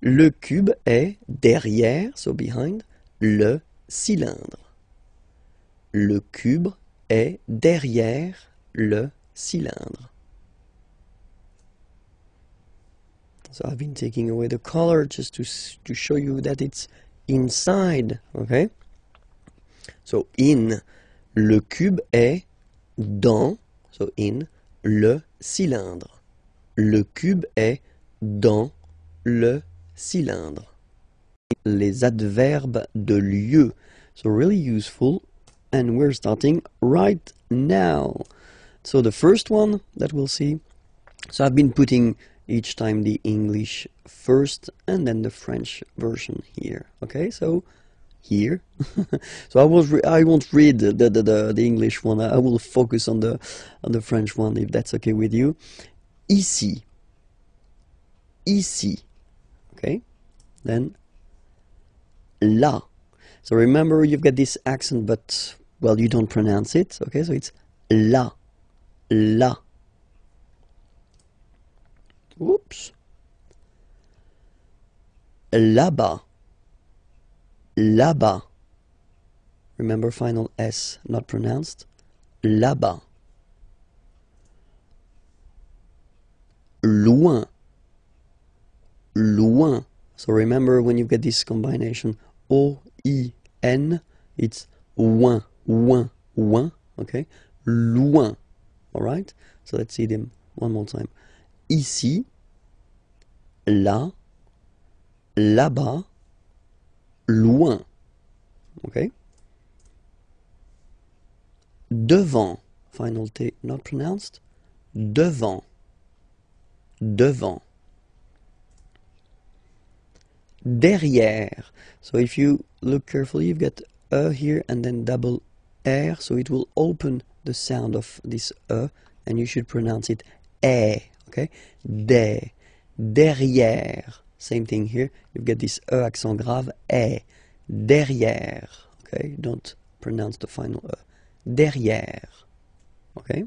Le cube est derrière, so behind, le cylindre. Le cube est derrière le cylindre. So I've been taking away the color just to show you that it's inside, okay? So in, le cube est dans, so in, le cylindre. Le cube est dans le cylindre. Les adverbes de lieu. So really useful. And we're starting right now. So the first one that we'll see. So I've been putting each time the English first and then the French version here. Okay, so here. So I won't read the English one. I will focus on the French one if that's okay with you. Ici. Ici. Okay. Then là. So remember you've got this accent, but well you don't pronounce it. Okay, so it's là. Là. Oops. Là-bas. Là-bas. Remember final S not pronounced. Là-bas. Loin. Loin. So remember when you get this combination O-I-N, it's ouin, ouin, ouin, okay? Loin. Alright? So let's see them one more time. Ici, là, là-bas, loin. Okay? Devant. Final T not pronounced. Devant. Devant. Derrière. So if you look carefully, you've got E here and then double R, so it will open the sound of this E, and you should pronounce it E, okay? Derrière. Same thing here. You've got this E accent grave, E. Derrière. Okay? Don't pronounce the final E. Derrière. Okay?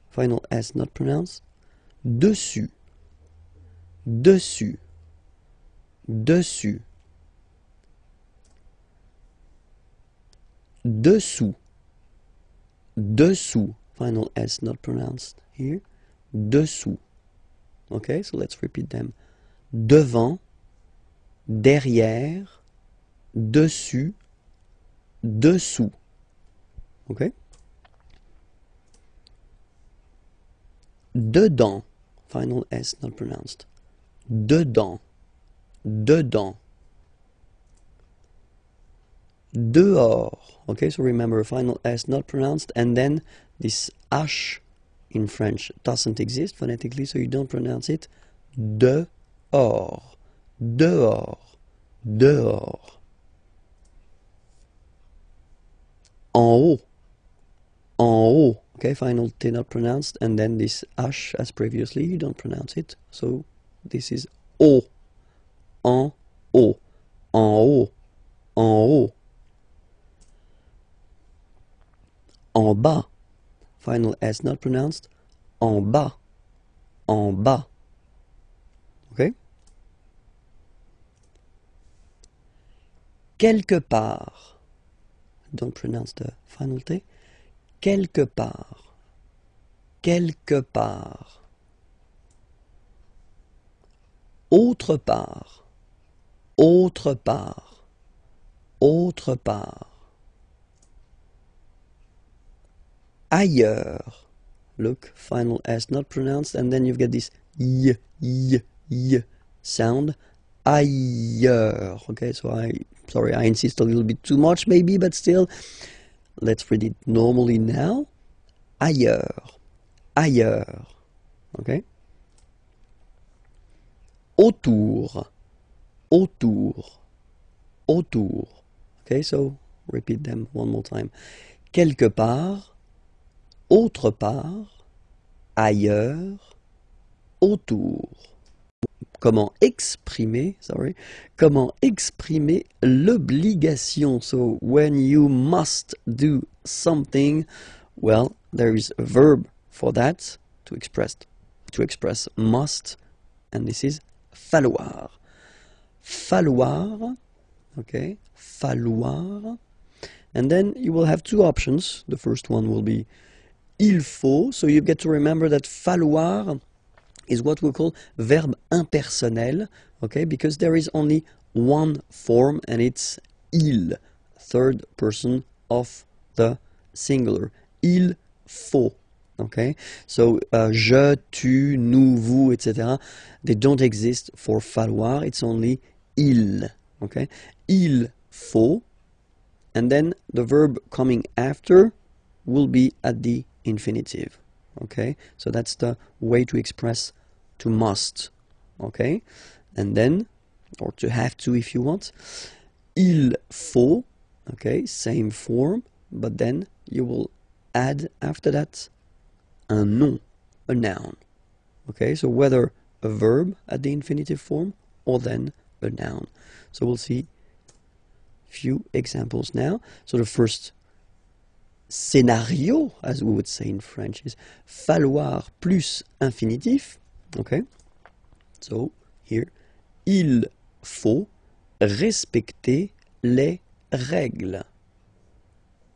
Final S not pronounced. Dessus. Dessus. Dessus. Dessous. Dessous. Final S not pronounced here. Dessous. Okay, so let's repeat them. Devant, derrière, dessus, dessous. Okay? Dedans. Final S not pronounced. Dedans. Dedans. Dehors. Okay, so remember final S not pronounced, and then this H in French doesn't exist phonetically, so you don't pronounce it. Dehors. Dehors. Dehors. En haut. En haut. Okay, final T not pronounced, and then this H as previously, you don't pronounce it, so this is O. En haut. En haut. En haut. En bas. Final S not pronounced. En bas. En bas. Okay? Quelque part. Don't pronounce the final T. Quelque part. Quelque part. autre part, autre part, autre part. Ailleurs. Look, final S not pronounced, and then you've got this y sound. Ailleurs. Okay, so sorry, I insist a little bit too much maybe, but still, let's read it normally now. Ailleurs. Ailleurs. Okay? Autour. Autour. Autour. Okay, so repeat them one more time. Quelque part. Autre part, ailleurs, autour. Comment exprimer l'obligation? So when you must do something, well, there is a verb for that to express must, and this is falloir. Falloir, okay, falloir. And then you will have two options. The first one will be il faut, so you get to remember that falloir is what we call verb impersonnel, okay, because there is only one form and it's il, third person of the singular. Il faut, okay, so je, tu, nous, vous, etc. They don't exist for falloir, it's only il, okay. Il faut, and then the verb coming after will be at the infinitive, okay, so that's the way to express to must, okay, and then, or to have to if you want, il faut, okay, same form, but then you will add after that un nom, a noun, okay, so whether a verb at the infinitive form or then a noun. So we'll see few examples now. So the first scénario, as we would say in French, is falloir plus infinitif. Okay, so here, il faut respecter les règles.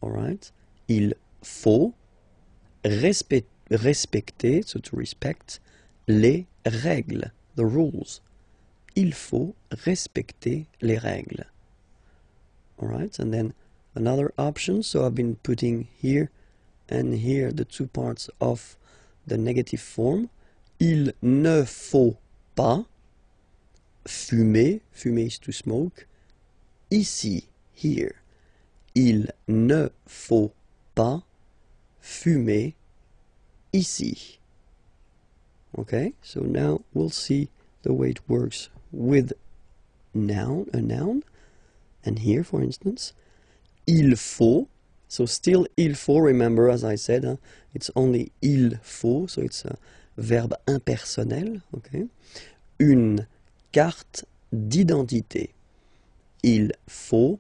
All right, il faut respecter, so to respect, les règles, the rules. Il faut respecter les règles. All right, and then another option, so I've been putting here and here the two parts of the negative form. Il ne faut pas fumer, fumer is to smoke, ici, here. Il ne faut pas fumer ici. Okay, so now we'll see the way it works with noun, a noun. And here, for instance, il faut, so still il faut, remember, as I said, it's only il faut, so it's a verbe impersonnel, okay? Une carte d'identité. Il faut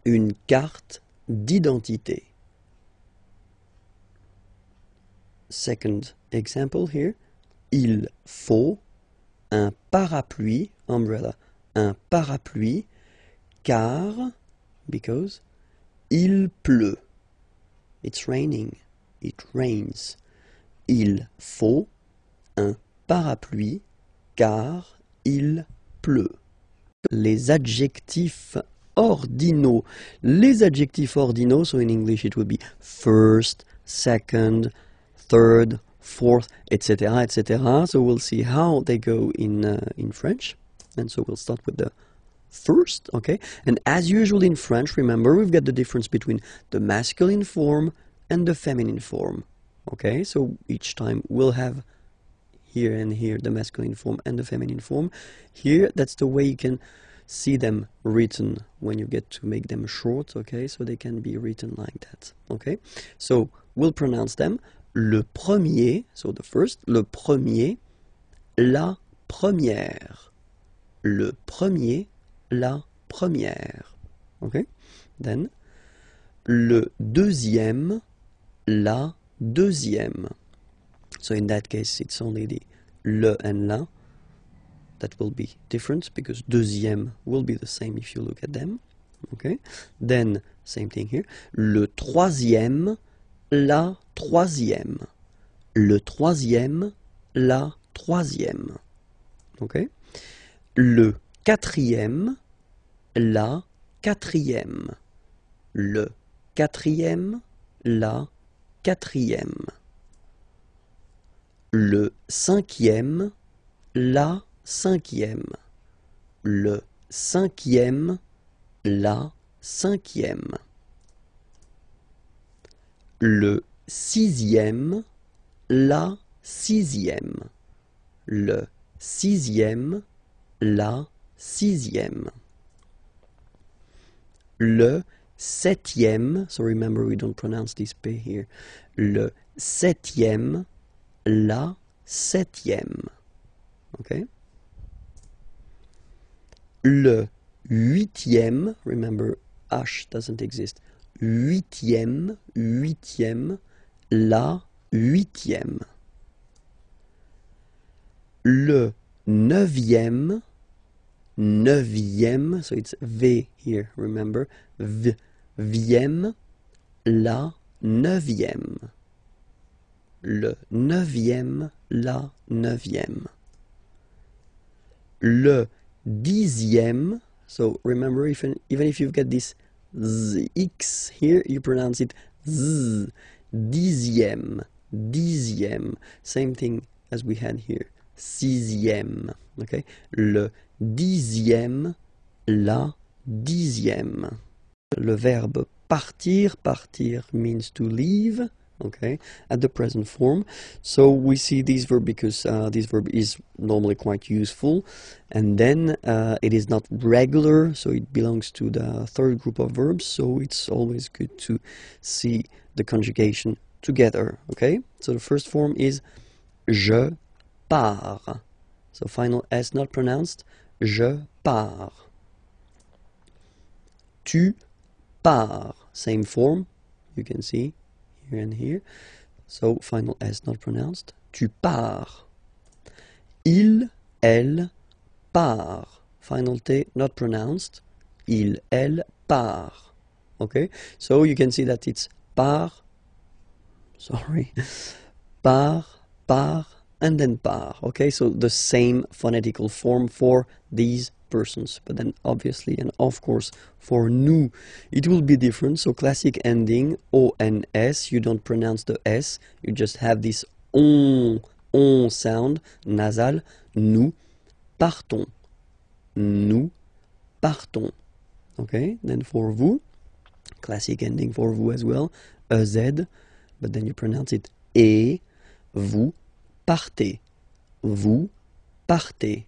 une carte d'identité. Second example here, il faut un parapluie, umbrella, un parapluie, car, because, il pleut. It's raining. It rains. Il faut un parapluie, car il pleut. Les adjectifs ordinaux. Les adjectifs ordinaux, so in English it would be first, second, third, fourth, etc., etc. So we'll see how they go in French. And so we'll start with the first, okay? And as usual in French, remember, we've got the difference between the masculine form and the feminine form, okay? So each time we'll have here and here the masculine form and the feminine form. Here, that's the way you can see them written when you get to make them short, okay? So they can be written like that, okay? So we'll pronounce them. Le premier, so the first, le premier, la première. Le premier, la première. Okay? Then, le deuxième, la deuxième. So in that case, it's only the le and la that will be different, because deuxième will be the same if you look at them. Okay? Then, same thing here. Le troisième, la troisième. Le troisième, la troisième. Okay? le quatrième, la quatrième. Le quatrième, la quatrième. Le cinquième, la cinquième. Le cinquième, la cinquième. Le sixième, la sixième. Le sixième, la sixième. Le septième, so remember we don't pronounce this P here. Le septième, la septième. Okay? Le huitième, remember H doesn't exist. Huitième, huitième, la huitième. Le neuvième, neuvième, so it's V here, remember, vième, la neuvième. Le neuvième, la neuvième. Le dixième, so remember, even if you've got this X here, you pronounce it Z. Dixième, dixième, same thing as we had here. Sixième, okay? Le dixième, la dixième. Le verbe partir, partir means to leave, okay, at the present form. So we see this verb because this verb is normally quite useful, and then it is not regular, so it belongs to the third group of verbs, so it's always good to see the conjugation together, okay? So the first form is je pars. So final S not pronounced. Je pars. Tu pars. Same form. You can see here and here. So final S not pronounced. Tu pars. Il, elle, part. Final T not pronounced. Il, elle, part. Okay? So you can see that it's part. Sorry. Part, part, and then part. Okay, so the same phonetical form for these persons, but then obviously and of course for nous it will be different. So classic ending ONS, you don't pronounce the S, you just have this on sound nasal. Nous partons. Nous partons. Okay, then for vous, classic ending for vous as well, EZ, but then you pronounce it E. Vous partez. Vous partez.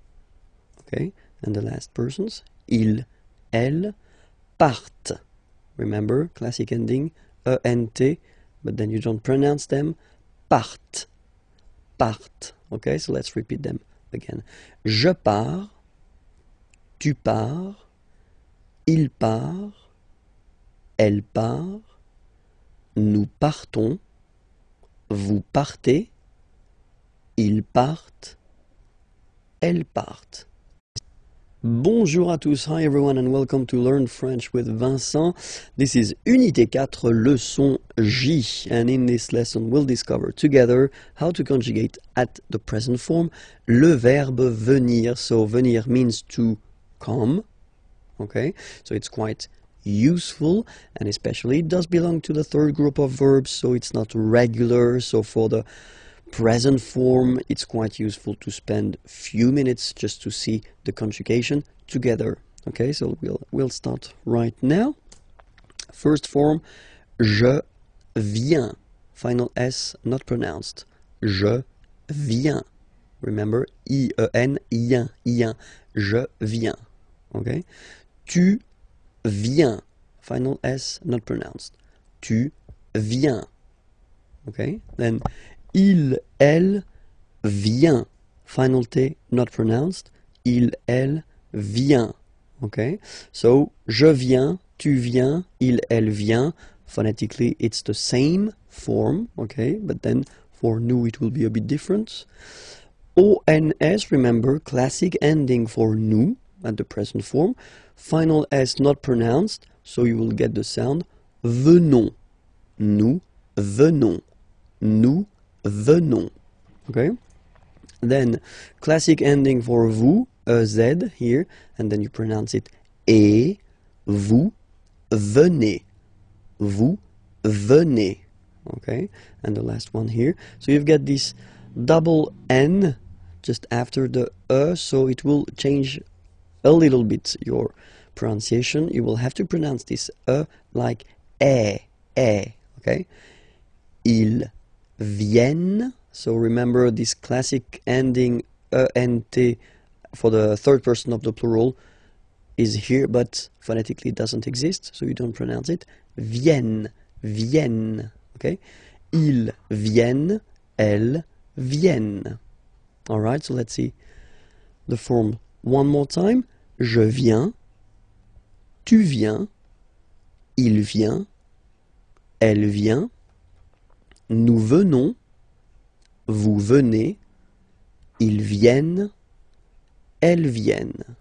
Okay? And the last persons, il, elle, partent. Remember, classic ending, ENT, but then you don't pronounce them. Partent. Partent. Okay? So let's repeat them again. Je pars. Tu pars. Il part. Elle part. Nous partons. Vous partez. Ils partent, elles partent. Bonjour à tous, hi everyone and welcome to Learn French with Vincent. This is Unité 4, leçon J, and in this lesson we'll discover together how to conjugate at the present form le verbe venir. So venir means to come, okay? So it's quite useful, and especially it does belong to the third group of verbs, so it's not regular. So for the present form, it's quite useful to spend a few minutes just to see the conjugation together. Okay, so we'll start right now. First form, je viens. Final S not pronounced. Je viens. Remember, I-E-N, ien, ien. Je viens. Okay. Tu viens. Final S not pronounced. Tu viens. Okay. Then il, elle, vient. Final T not pronounced. Il, elle, vient. Okay? So, je viens, tu viens, il, elle vient. Phonetically, it's the same form. Okay? But then, for nous, it will be a bit different. ONS, remember, classic ending for nous at the present form. Final S not pronounced. So, you will get the sound venons. Nous venons. Nous venons. Okay? Then, classic ending for vous, EZ here, and then you pronounce it et, vous venez. Vous venez. Okay, and the last one here. So you've got this double N just after the so it will change a little bit your pronunciation. You will have to pronounce this like okay? Ils viennent. So remember this classic ending ENT for the third person of the plural is here, but phonetically it doesn't exist, so you don't pronounce it. Viennent, viennent, okay? Ils viennent, elles viennent. Alright, so let's see the form one more time. Je viens, tu viens, il vient, elle vient, nous venons, vous venez, ils viennent, elles viennent.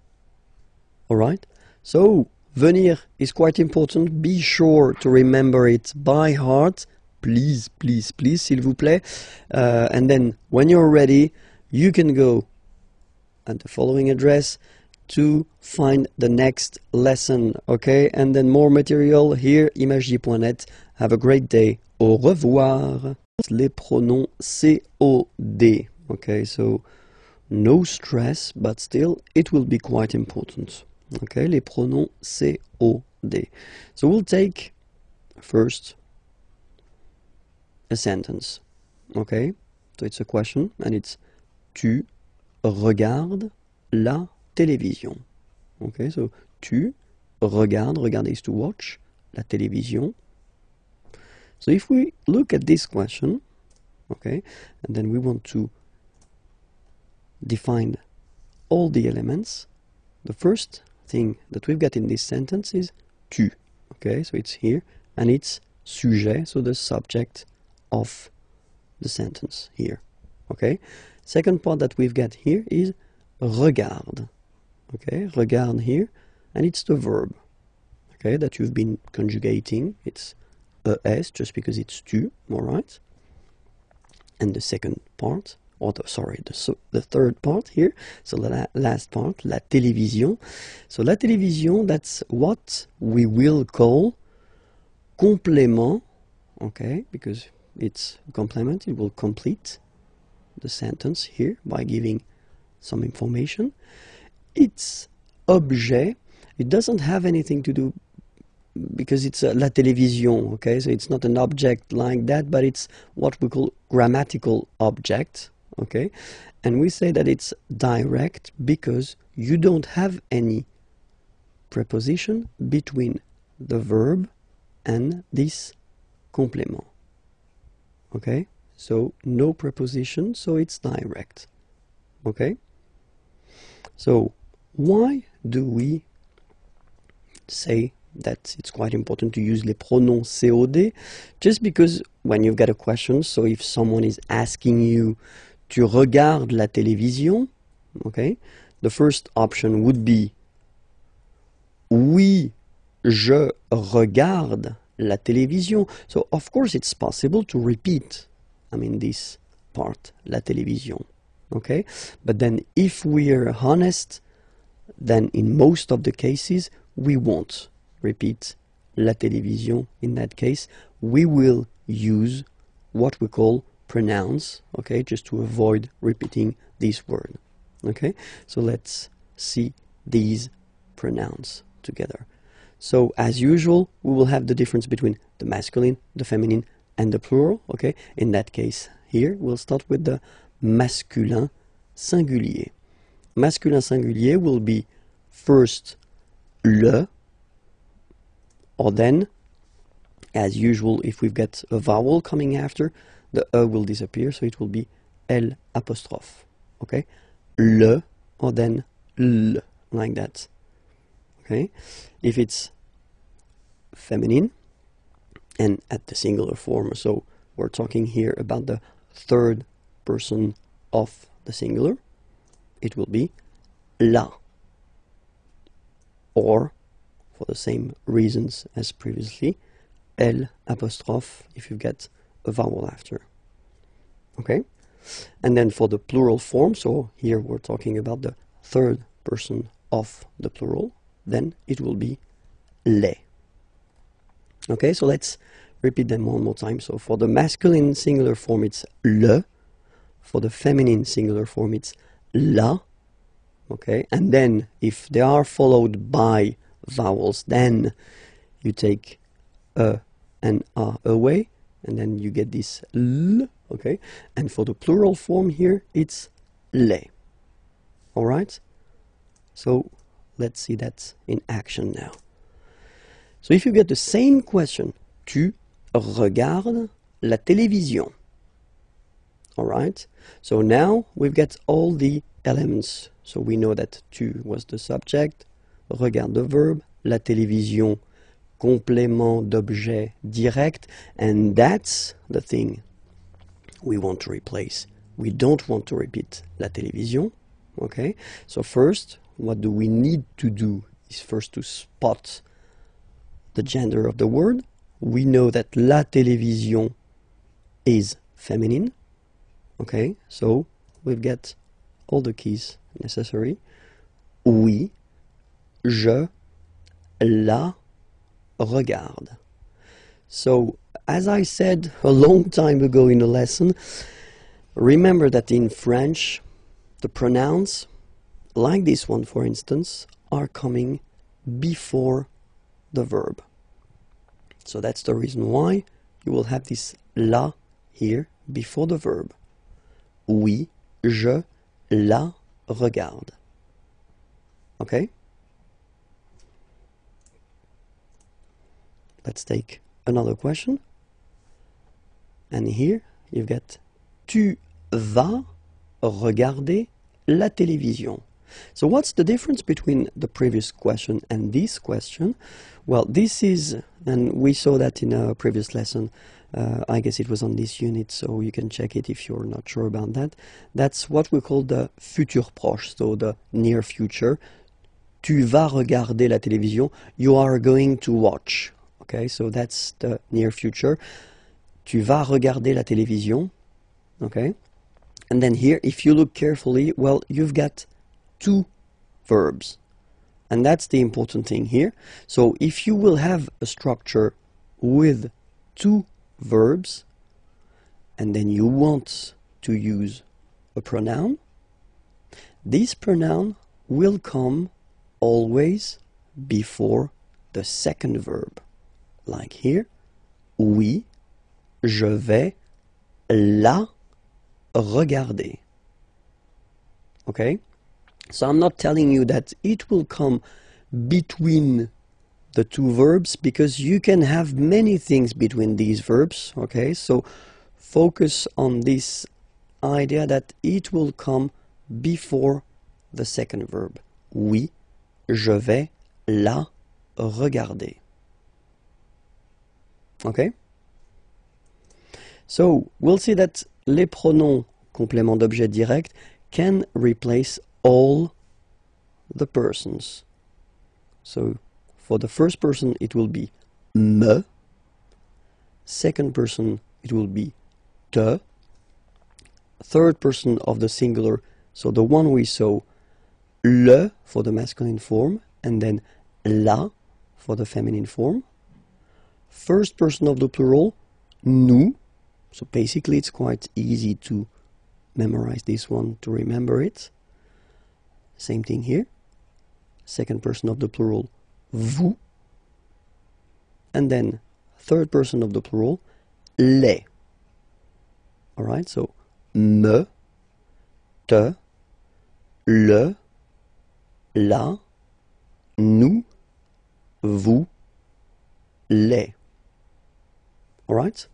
Alright? So, venir is quite important. Be sure to remember it by heart. Please, please, please, s'il vous plaît. And then, when you're ready, you can go at the following address to find the next lesson, okay? And then more material here, imagej.net. Have a great day. Au revoir. Les pronoms COD, okay? So, no stress, but still, it will be quite important. Okay, les pronoms COD. So we'll take first a sentence. Okay, so it's a question, and it's tu regardes la télévision. Okay, so tu regardes, regarder is to watch, la télévision. So if we look at this question, okay, and then we want to define all the elements, the first thing that we've got in this sentence is tu. Okay, so it's here, and it's sujet, so the subject of the sentence here. Okay, second part that we've got here is regarde. Okay, regarde here, and it's the verb. Okay, that you've been conjugating. It's es just because it's tu. All right. And the second part, or the third part here, so the last part, la télévision. So la télévision, that's what we will call complément, okay, because it's complement, it will complete the sentence here by giving some information. It's objet, it doesn't have anything to do because it's la télévision, okay, so it's not an object like that, but it's what we call grammatical object. Okay, and we say that it's direct because you don't have any preposition between the verb and this complement. Okay, so no preposition, so it's direct. Okay, so why do we say that it's quite important to use les pronoms COD? Just because when you've got a question, so if someone is asking you tu regardes la télévision, okay, the first option would be oui, je regarde la télévision. So of course it's possible to repeat, this part, la télévision, okay? But then if we are honest, then in most of the cases we won't repeat la télévision. In that case, we will use what we call pronounce, okay, just to avoid repeating this word. Okay, so let's see these pronouns together. So as usual, we will have the difference between the masculine, the feminine, and the plural. Okay, in that case here we'll start with the masculin singulier. Masculin singulier will be first le, or then, as usual, if we've got a vowel coming after, the E will disappear, so it will be L apostrophe. Okay? Le, or then L, like that. Okay? If it's feminine, and at the singular form, so we're talking here about the third person of the singular, it will be la. Or, for the same reasons as previously, L apostrophe if you get a vowel after. Okay? And then for the plural form, so here we're talking about the third person of the plural, then it will be les. Okay, so let's repeat them one more time. So for the masculine singular form, it's le. For the feminine singular form, it's la. Okay, and then if they are followed by vowels, then you take a and a away, and then you get this l. Okay, and for the plural form here, it's les. All right, so let's see that in action now. So if you get the same question, tu regardes la télévision. All right, so now we've got all the elements. So we know that tu was the subject, regarde the verb, la télévision, complément d'objet direct, and that's the thing we want to replace. We don't want to repeat la télévision. Okay, so first, what do we need to do is first to spot the gender of the word. We know that la télévision is feminine. Okay, so we've got all the keys necessary. Oui, je la regarde. So, as I said a long time ago in a lesson, remember that in French, the pronouns, like this one for instance, are coming before the verb. So that's the reason why you will have this la here before the verb. Oui, je la regarde. Okay? Let's take another question. And here you've got tu vas regarder la télévision. So what's the difference between the previous question and this question? Well, this is, and we saw that in a previous lesson, I guess it was on this unit, so you can check it if you're not sure about that. That's what we call the futur proche, so the near future. Tu vas regarder la télévision, you are going to watch. Okay, so that's the near future. Tu vas regarder la télévision. Okay, and then here, if you look carefully, well, you've got two verbs. And that's the important thing here. So if you will have a structure with two verbs, and then you want to use a pronoun, this pronoun will come always before the second verb. Like here, oui, je vais la regarder. Okay? So I'm not telling you that it will come between the two verbs, because you can have many things between these verbs. Okay, so focus on this idea that it will come before the second verb. Oui, je vais la regarder. Okay? So we'll see that les pronoms complément d'objet direct can replace all the persons. So for the first person it will be me, second person it will be te, third person of the singular, so the one we saw, le for the masculine form, and then la for the feminine form. First person of the plural, nous, so basically it's quite easy to memorize this one, to remember it. Same thing here. Second person of the plural, vous. And then third person of the plural, les. Alright, so me, te, le, la, nous, vous, les. Alright?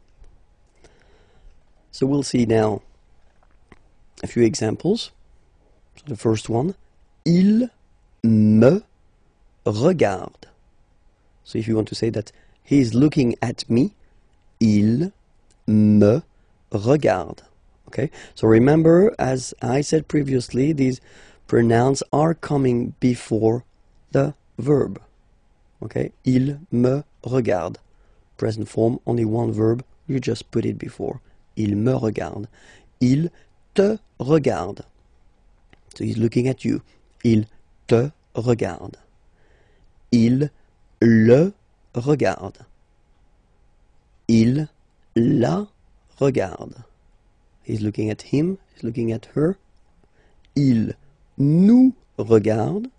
So we'll see now a few examples. So the first one, il me regarde. So if you want to say that he is looking at me, il me regarde. Okay, so remember, as I said previously, these pronouns are coming before the verb. Okay, il me regarde. Present form, only one verb, you just put it before. Il me regarde. Il te regarde. So he's looking at you. Il te regarde. Il le regarde. Il la regarde. He's looking at him, he's looking at her. Il nous regarde.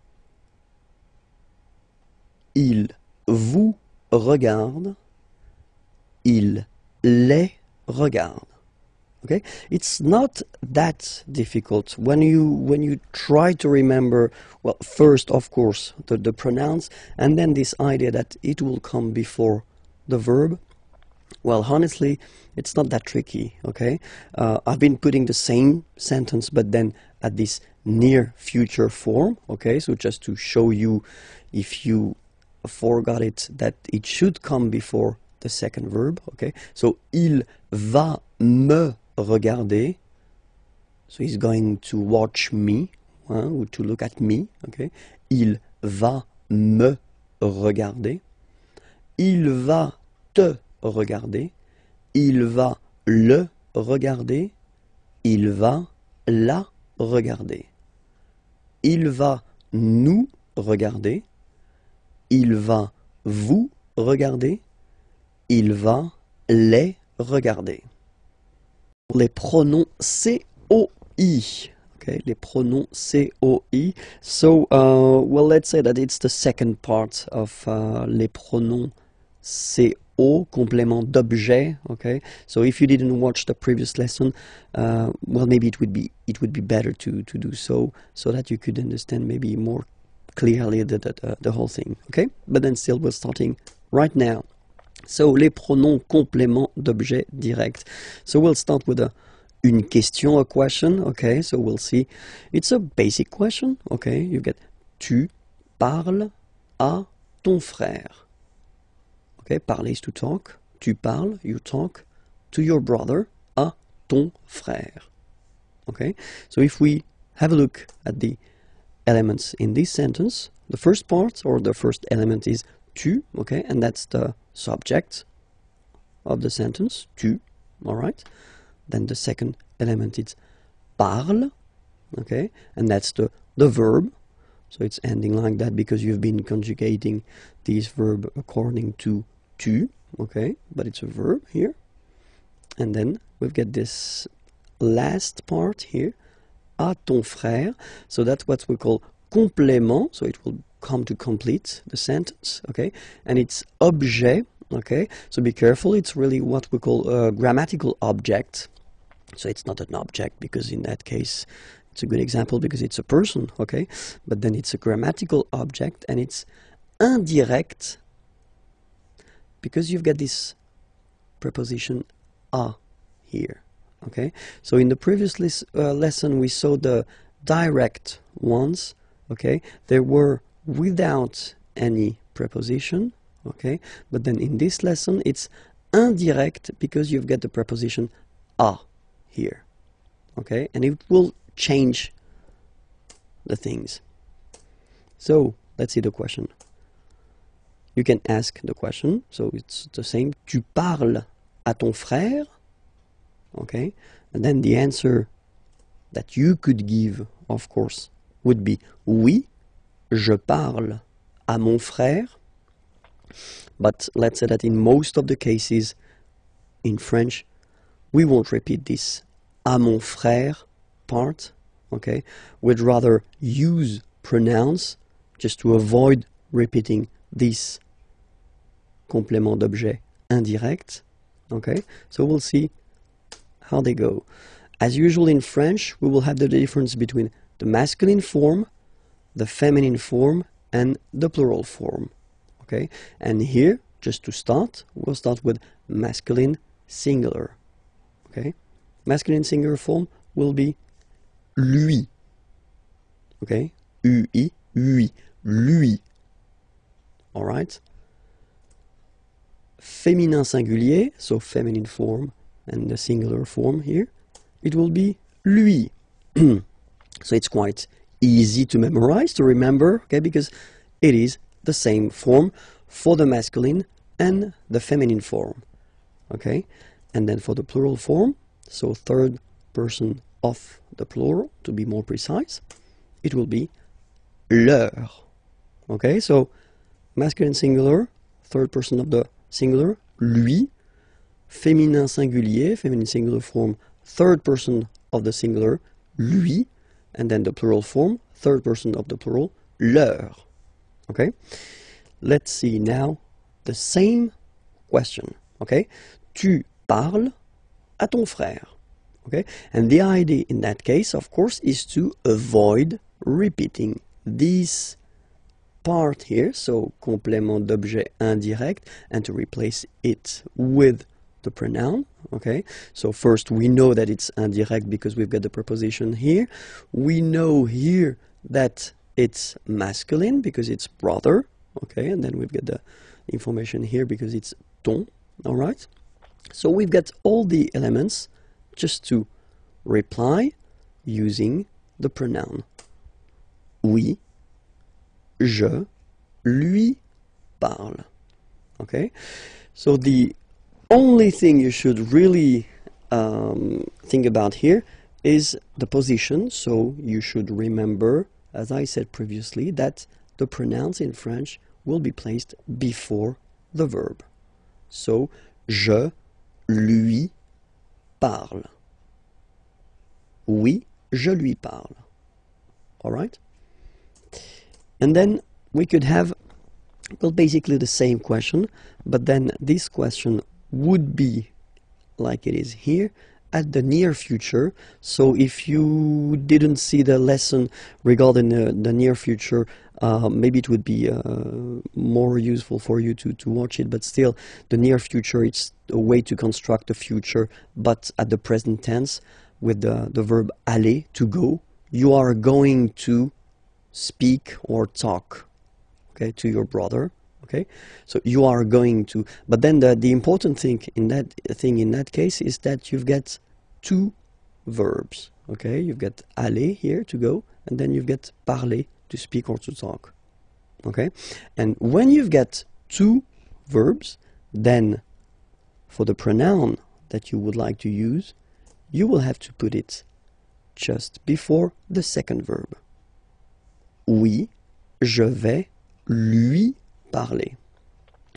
Il vous regarde. Il les regarde. Okay, it's not that difficult when you try to remember. Well, first, of course, the pronouns, and then this idea that it will come before the verb. Well, honestly, it's not that tricky. Okay, I've been putting the same sentence, but then at this near future form. Okay, so just to show you, if you forgot it, that it should come before the second verb. Okay, so il va me regarder, so he's going to watch me, or to look at me. Okay, il va me regarder. Il va te regarder. Il va le regarder. Il va la regarder. Il va nous regarder. Il va vous regarder. Il va les regarder. Les pronoms COI. Okay, les pronoms COI. So, well, let's say that it's the second part of les pronoms CO, complément d'objet. Okay, so if you didn't watch the previous lesson, well, maybe it would be better to do so that you could understand maybe more clearly the whole thing. Okay, but then still we're starting right now. So, les pronoms complément d'objet direct. So, we'll start with une question, a question. Okay, so we'll see. It's a basic question. Okay, you get tu parles à ton frère. Okay, parler is to talk. Tu parles, you talk to your brother, à ton frère. Okay, so if we have a look at the elements in this sentence, the first part or the first element is tu, okay, and that's the subject of the sentence, tu, all right. Then the second element is parle, okay, and that's the verb. So it's ending like that because you've been conjugating this verb according to tu, okay, but it's a verb here. And then we've got this last part here, à ton frère. So that's what we call complément, so it will come to complete the sentence, okay, and it's objet, okay, so be careful, it's really what we call a grammatical object. So it's not an object, because in that case it's a good example because it's a person, okay, but then it's a grammatical object, and it's indirect because you've got this preposition à here, okay. So in the previous lesson we saw the direct ones, okay, they were without any preposition, okay, but then in this lesson it's indirect because you've got the preposition à here, okay, and it will change the things. So let's see the question. You can ask the question, so it's the same. Tu parles à ton frère, okay, and then the answer that you could give, of course, would be oui, je parle à mon frère. But let's say that in most of the cases in French, we won't repeat this à mon frère part, okay? We'd rather use pronouns just to avoid repeating this complément d'objet indirect, okay? So we'll see how they go. As usual in French, we will have the difference between the masculine form, the feminine form, and the plural form, okay? And here, just to start, we'll start with masculine singular, okay? Masculine singular form will be lui, okay? Ui, lui, lui, all right? Féminin singulier, so feminine form and the singular form here, it will be lui. So it's quite easy to memorize, to remember, okay, because it is the same form for the masculine and the feminine form, okay? And then for the plural form, so third person of the plural, to be more precise, it will be leur. Okay, so masculine singular, third person of the singular, lui. Féminin singulier, feminine singular form, third person of the singular, lui. And then the plural form, third person of the plural, leur. Okay, let's see now the same question. Okay, tu parles à ton frère. Okay, and the idea in that case, of course, is to avoid repeating this part here, so complément d'objet indirect, and to replace it with the pronoun. Okay, so first we know that it's indirect because we've got the preposition here. We know here that it's masculine because it's brother. Okay, and then we've got the information here because it's ton. All right, so we've got all the elements just to reply using the pronoun. Oui, je lui parle. Okay, so the only thing you should really think about here is the position. So you should remember, as I said previously, that the pronouns in French will be placed before the verb. So, je lui parle. Oui, je lui parle. All right? And then we could have, well, basically the same question, but then this question would be like it is here at the near future. So if you didn't see the lesson regarding the near future, maybe it would be more useful for you to watch it, but still the near future, it's a way to construct the future, but at the present tense with the verb aller, to go. You are going to speak or talk, okay, to your brother. Okay, so you are going to, but then the important thing in that case is that you've got two verbs. Okay, you've got aller here, to go, and then you've got parler, to speak or to talk. Okay, and when you've got two verbs, then for the pronoun that you would like to use, you will have to put it just before the second verb. Oui, je vais lui parler.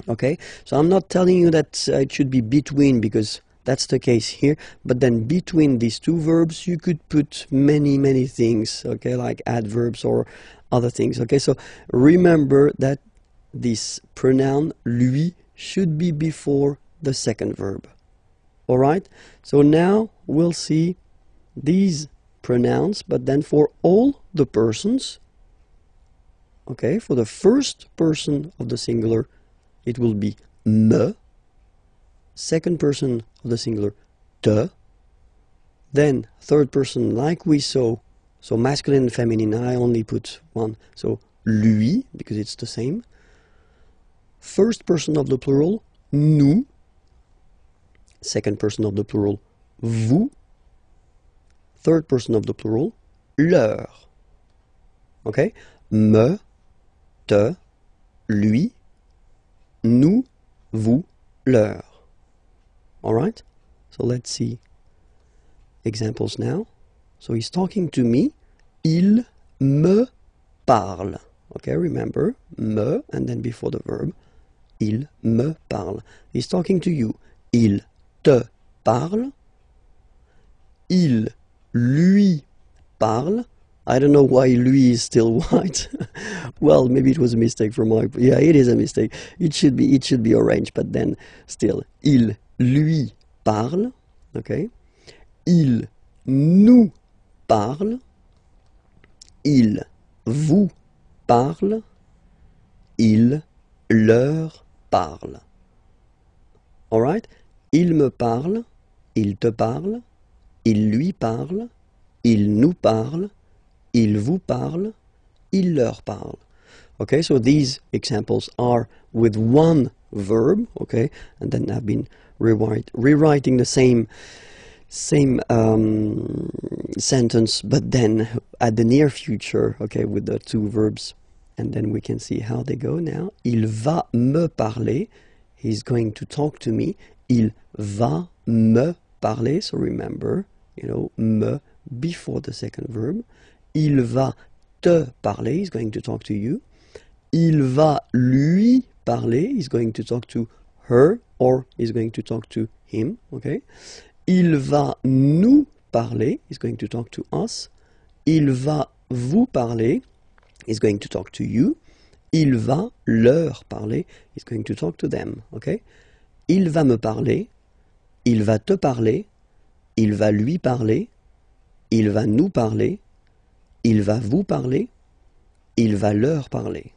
Okay, so I'm not telling you that it should be between, because that's the case here, but then between these two verbs you could put many things, okay, like adverbs or other things. Okay, so remember that this pronoun lui should be before the second verb. All right, so now we'll see these pronouns, but then for all the persons. Okay, for the first person of the singular, it will be me. Second person of the singular, te. Then third person, like we saw, so masculine and feminine, I only put one, so lui, because it's the same. First person of the plural, nous. Second person of the plural, vous. Third person of the plural, leur. Okay, me, te, lui, nous, vous, leur. All right? So let's see examples now. So he's talking to me. Il me parle. Okay, remember, me, and then before the verb, il me parle. He's talking to you. Il te parle. Il lui parle. I don't know why lui is still white. Well, maybe it was a mistake from my... Yeah, it is a mistake. It should be orange, but then still. Il lui parle. Okay. Il nous parle. Il vous parle. Il leur parle. All right? Il me parle. Il te parle. Il lui parle. Il nous parle. Il vous parle, il leur parle. Okay, so these examples are with one verb, okay, and then I've been rewriting the same sentence, but then at the near future, okay, with the two verbs, and then we can see how they go now. Il va me parler, he's going to talk to me. Il va me parler, so remember, you know, me before the second verb. Il va te parler, he's going to talk to you. Il va lui parler, he's going to talk to her or he's going to talk to him, okay? Il va nous parler, he's going to talk to us. Il va vous parler, he's going to talk to you. Il va leur parler, he's going to talk to them, okay? Il va me parler, il va te parler, il va lui parler, il va nous parler, il va vous parler, il va leur parler.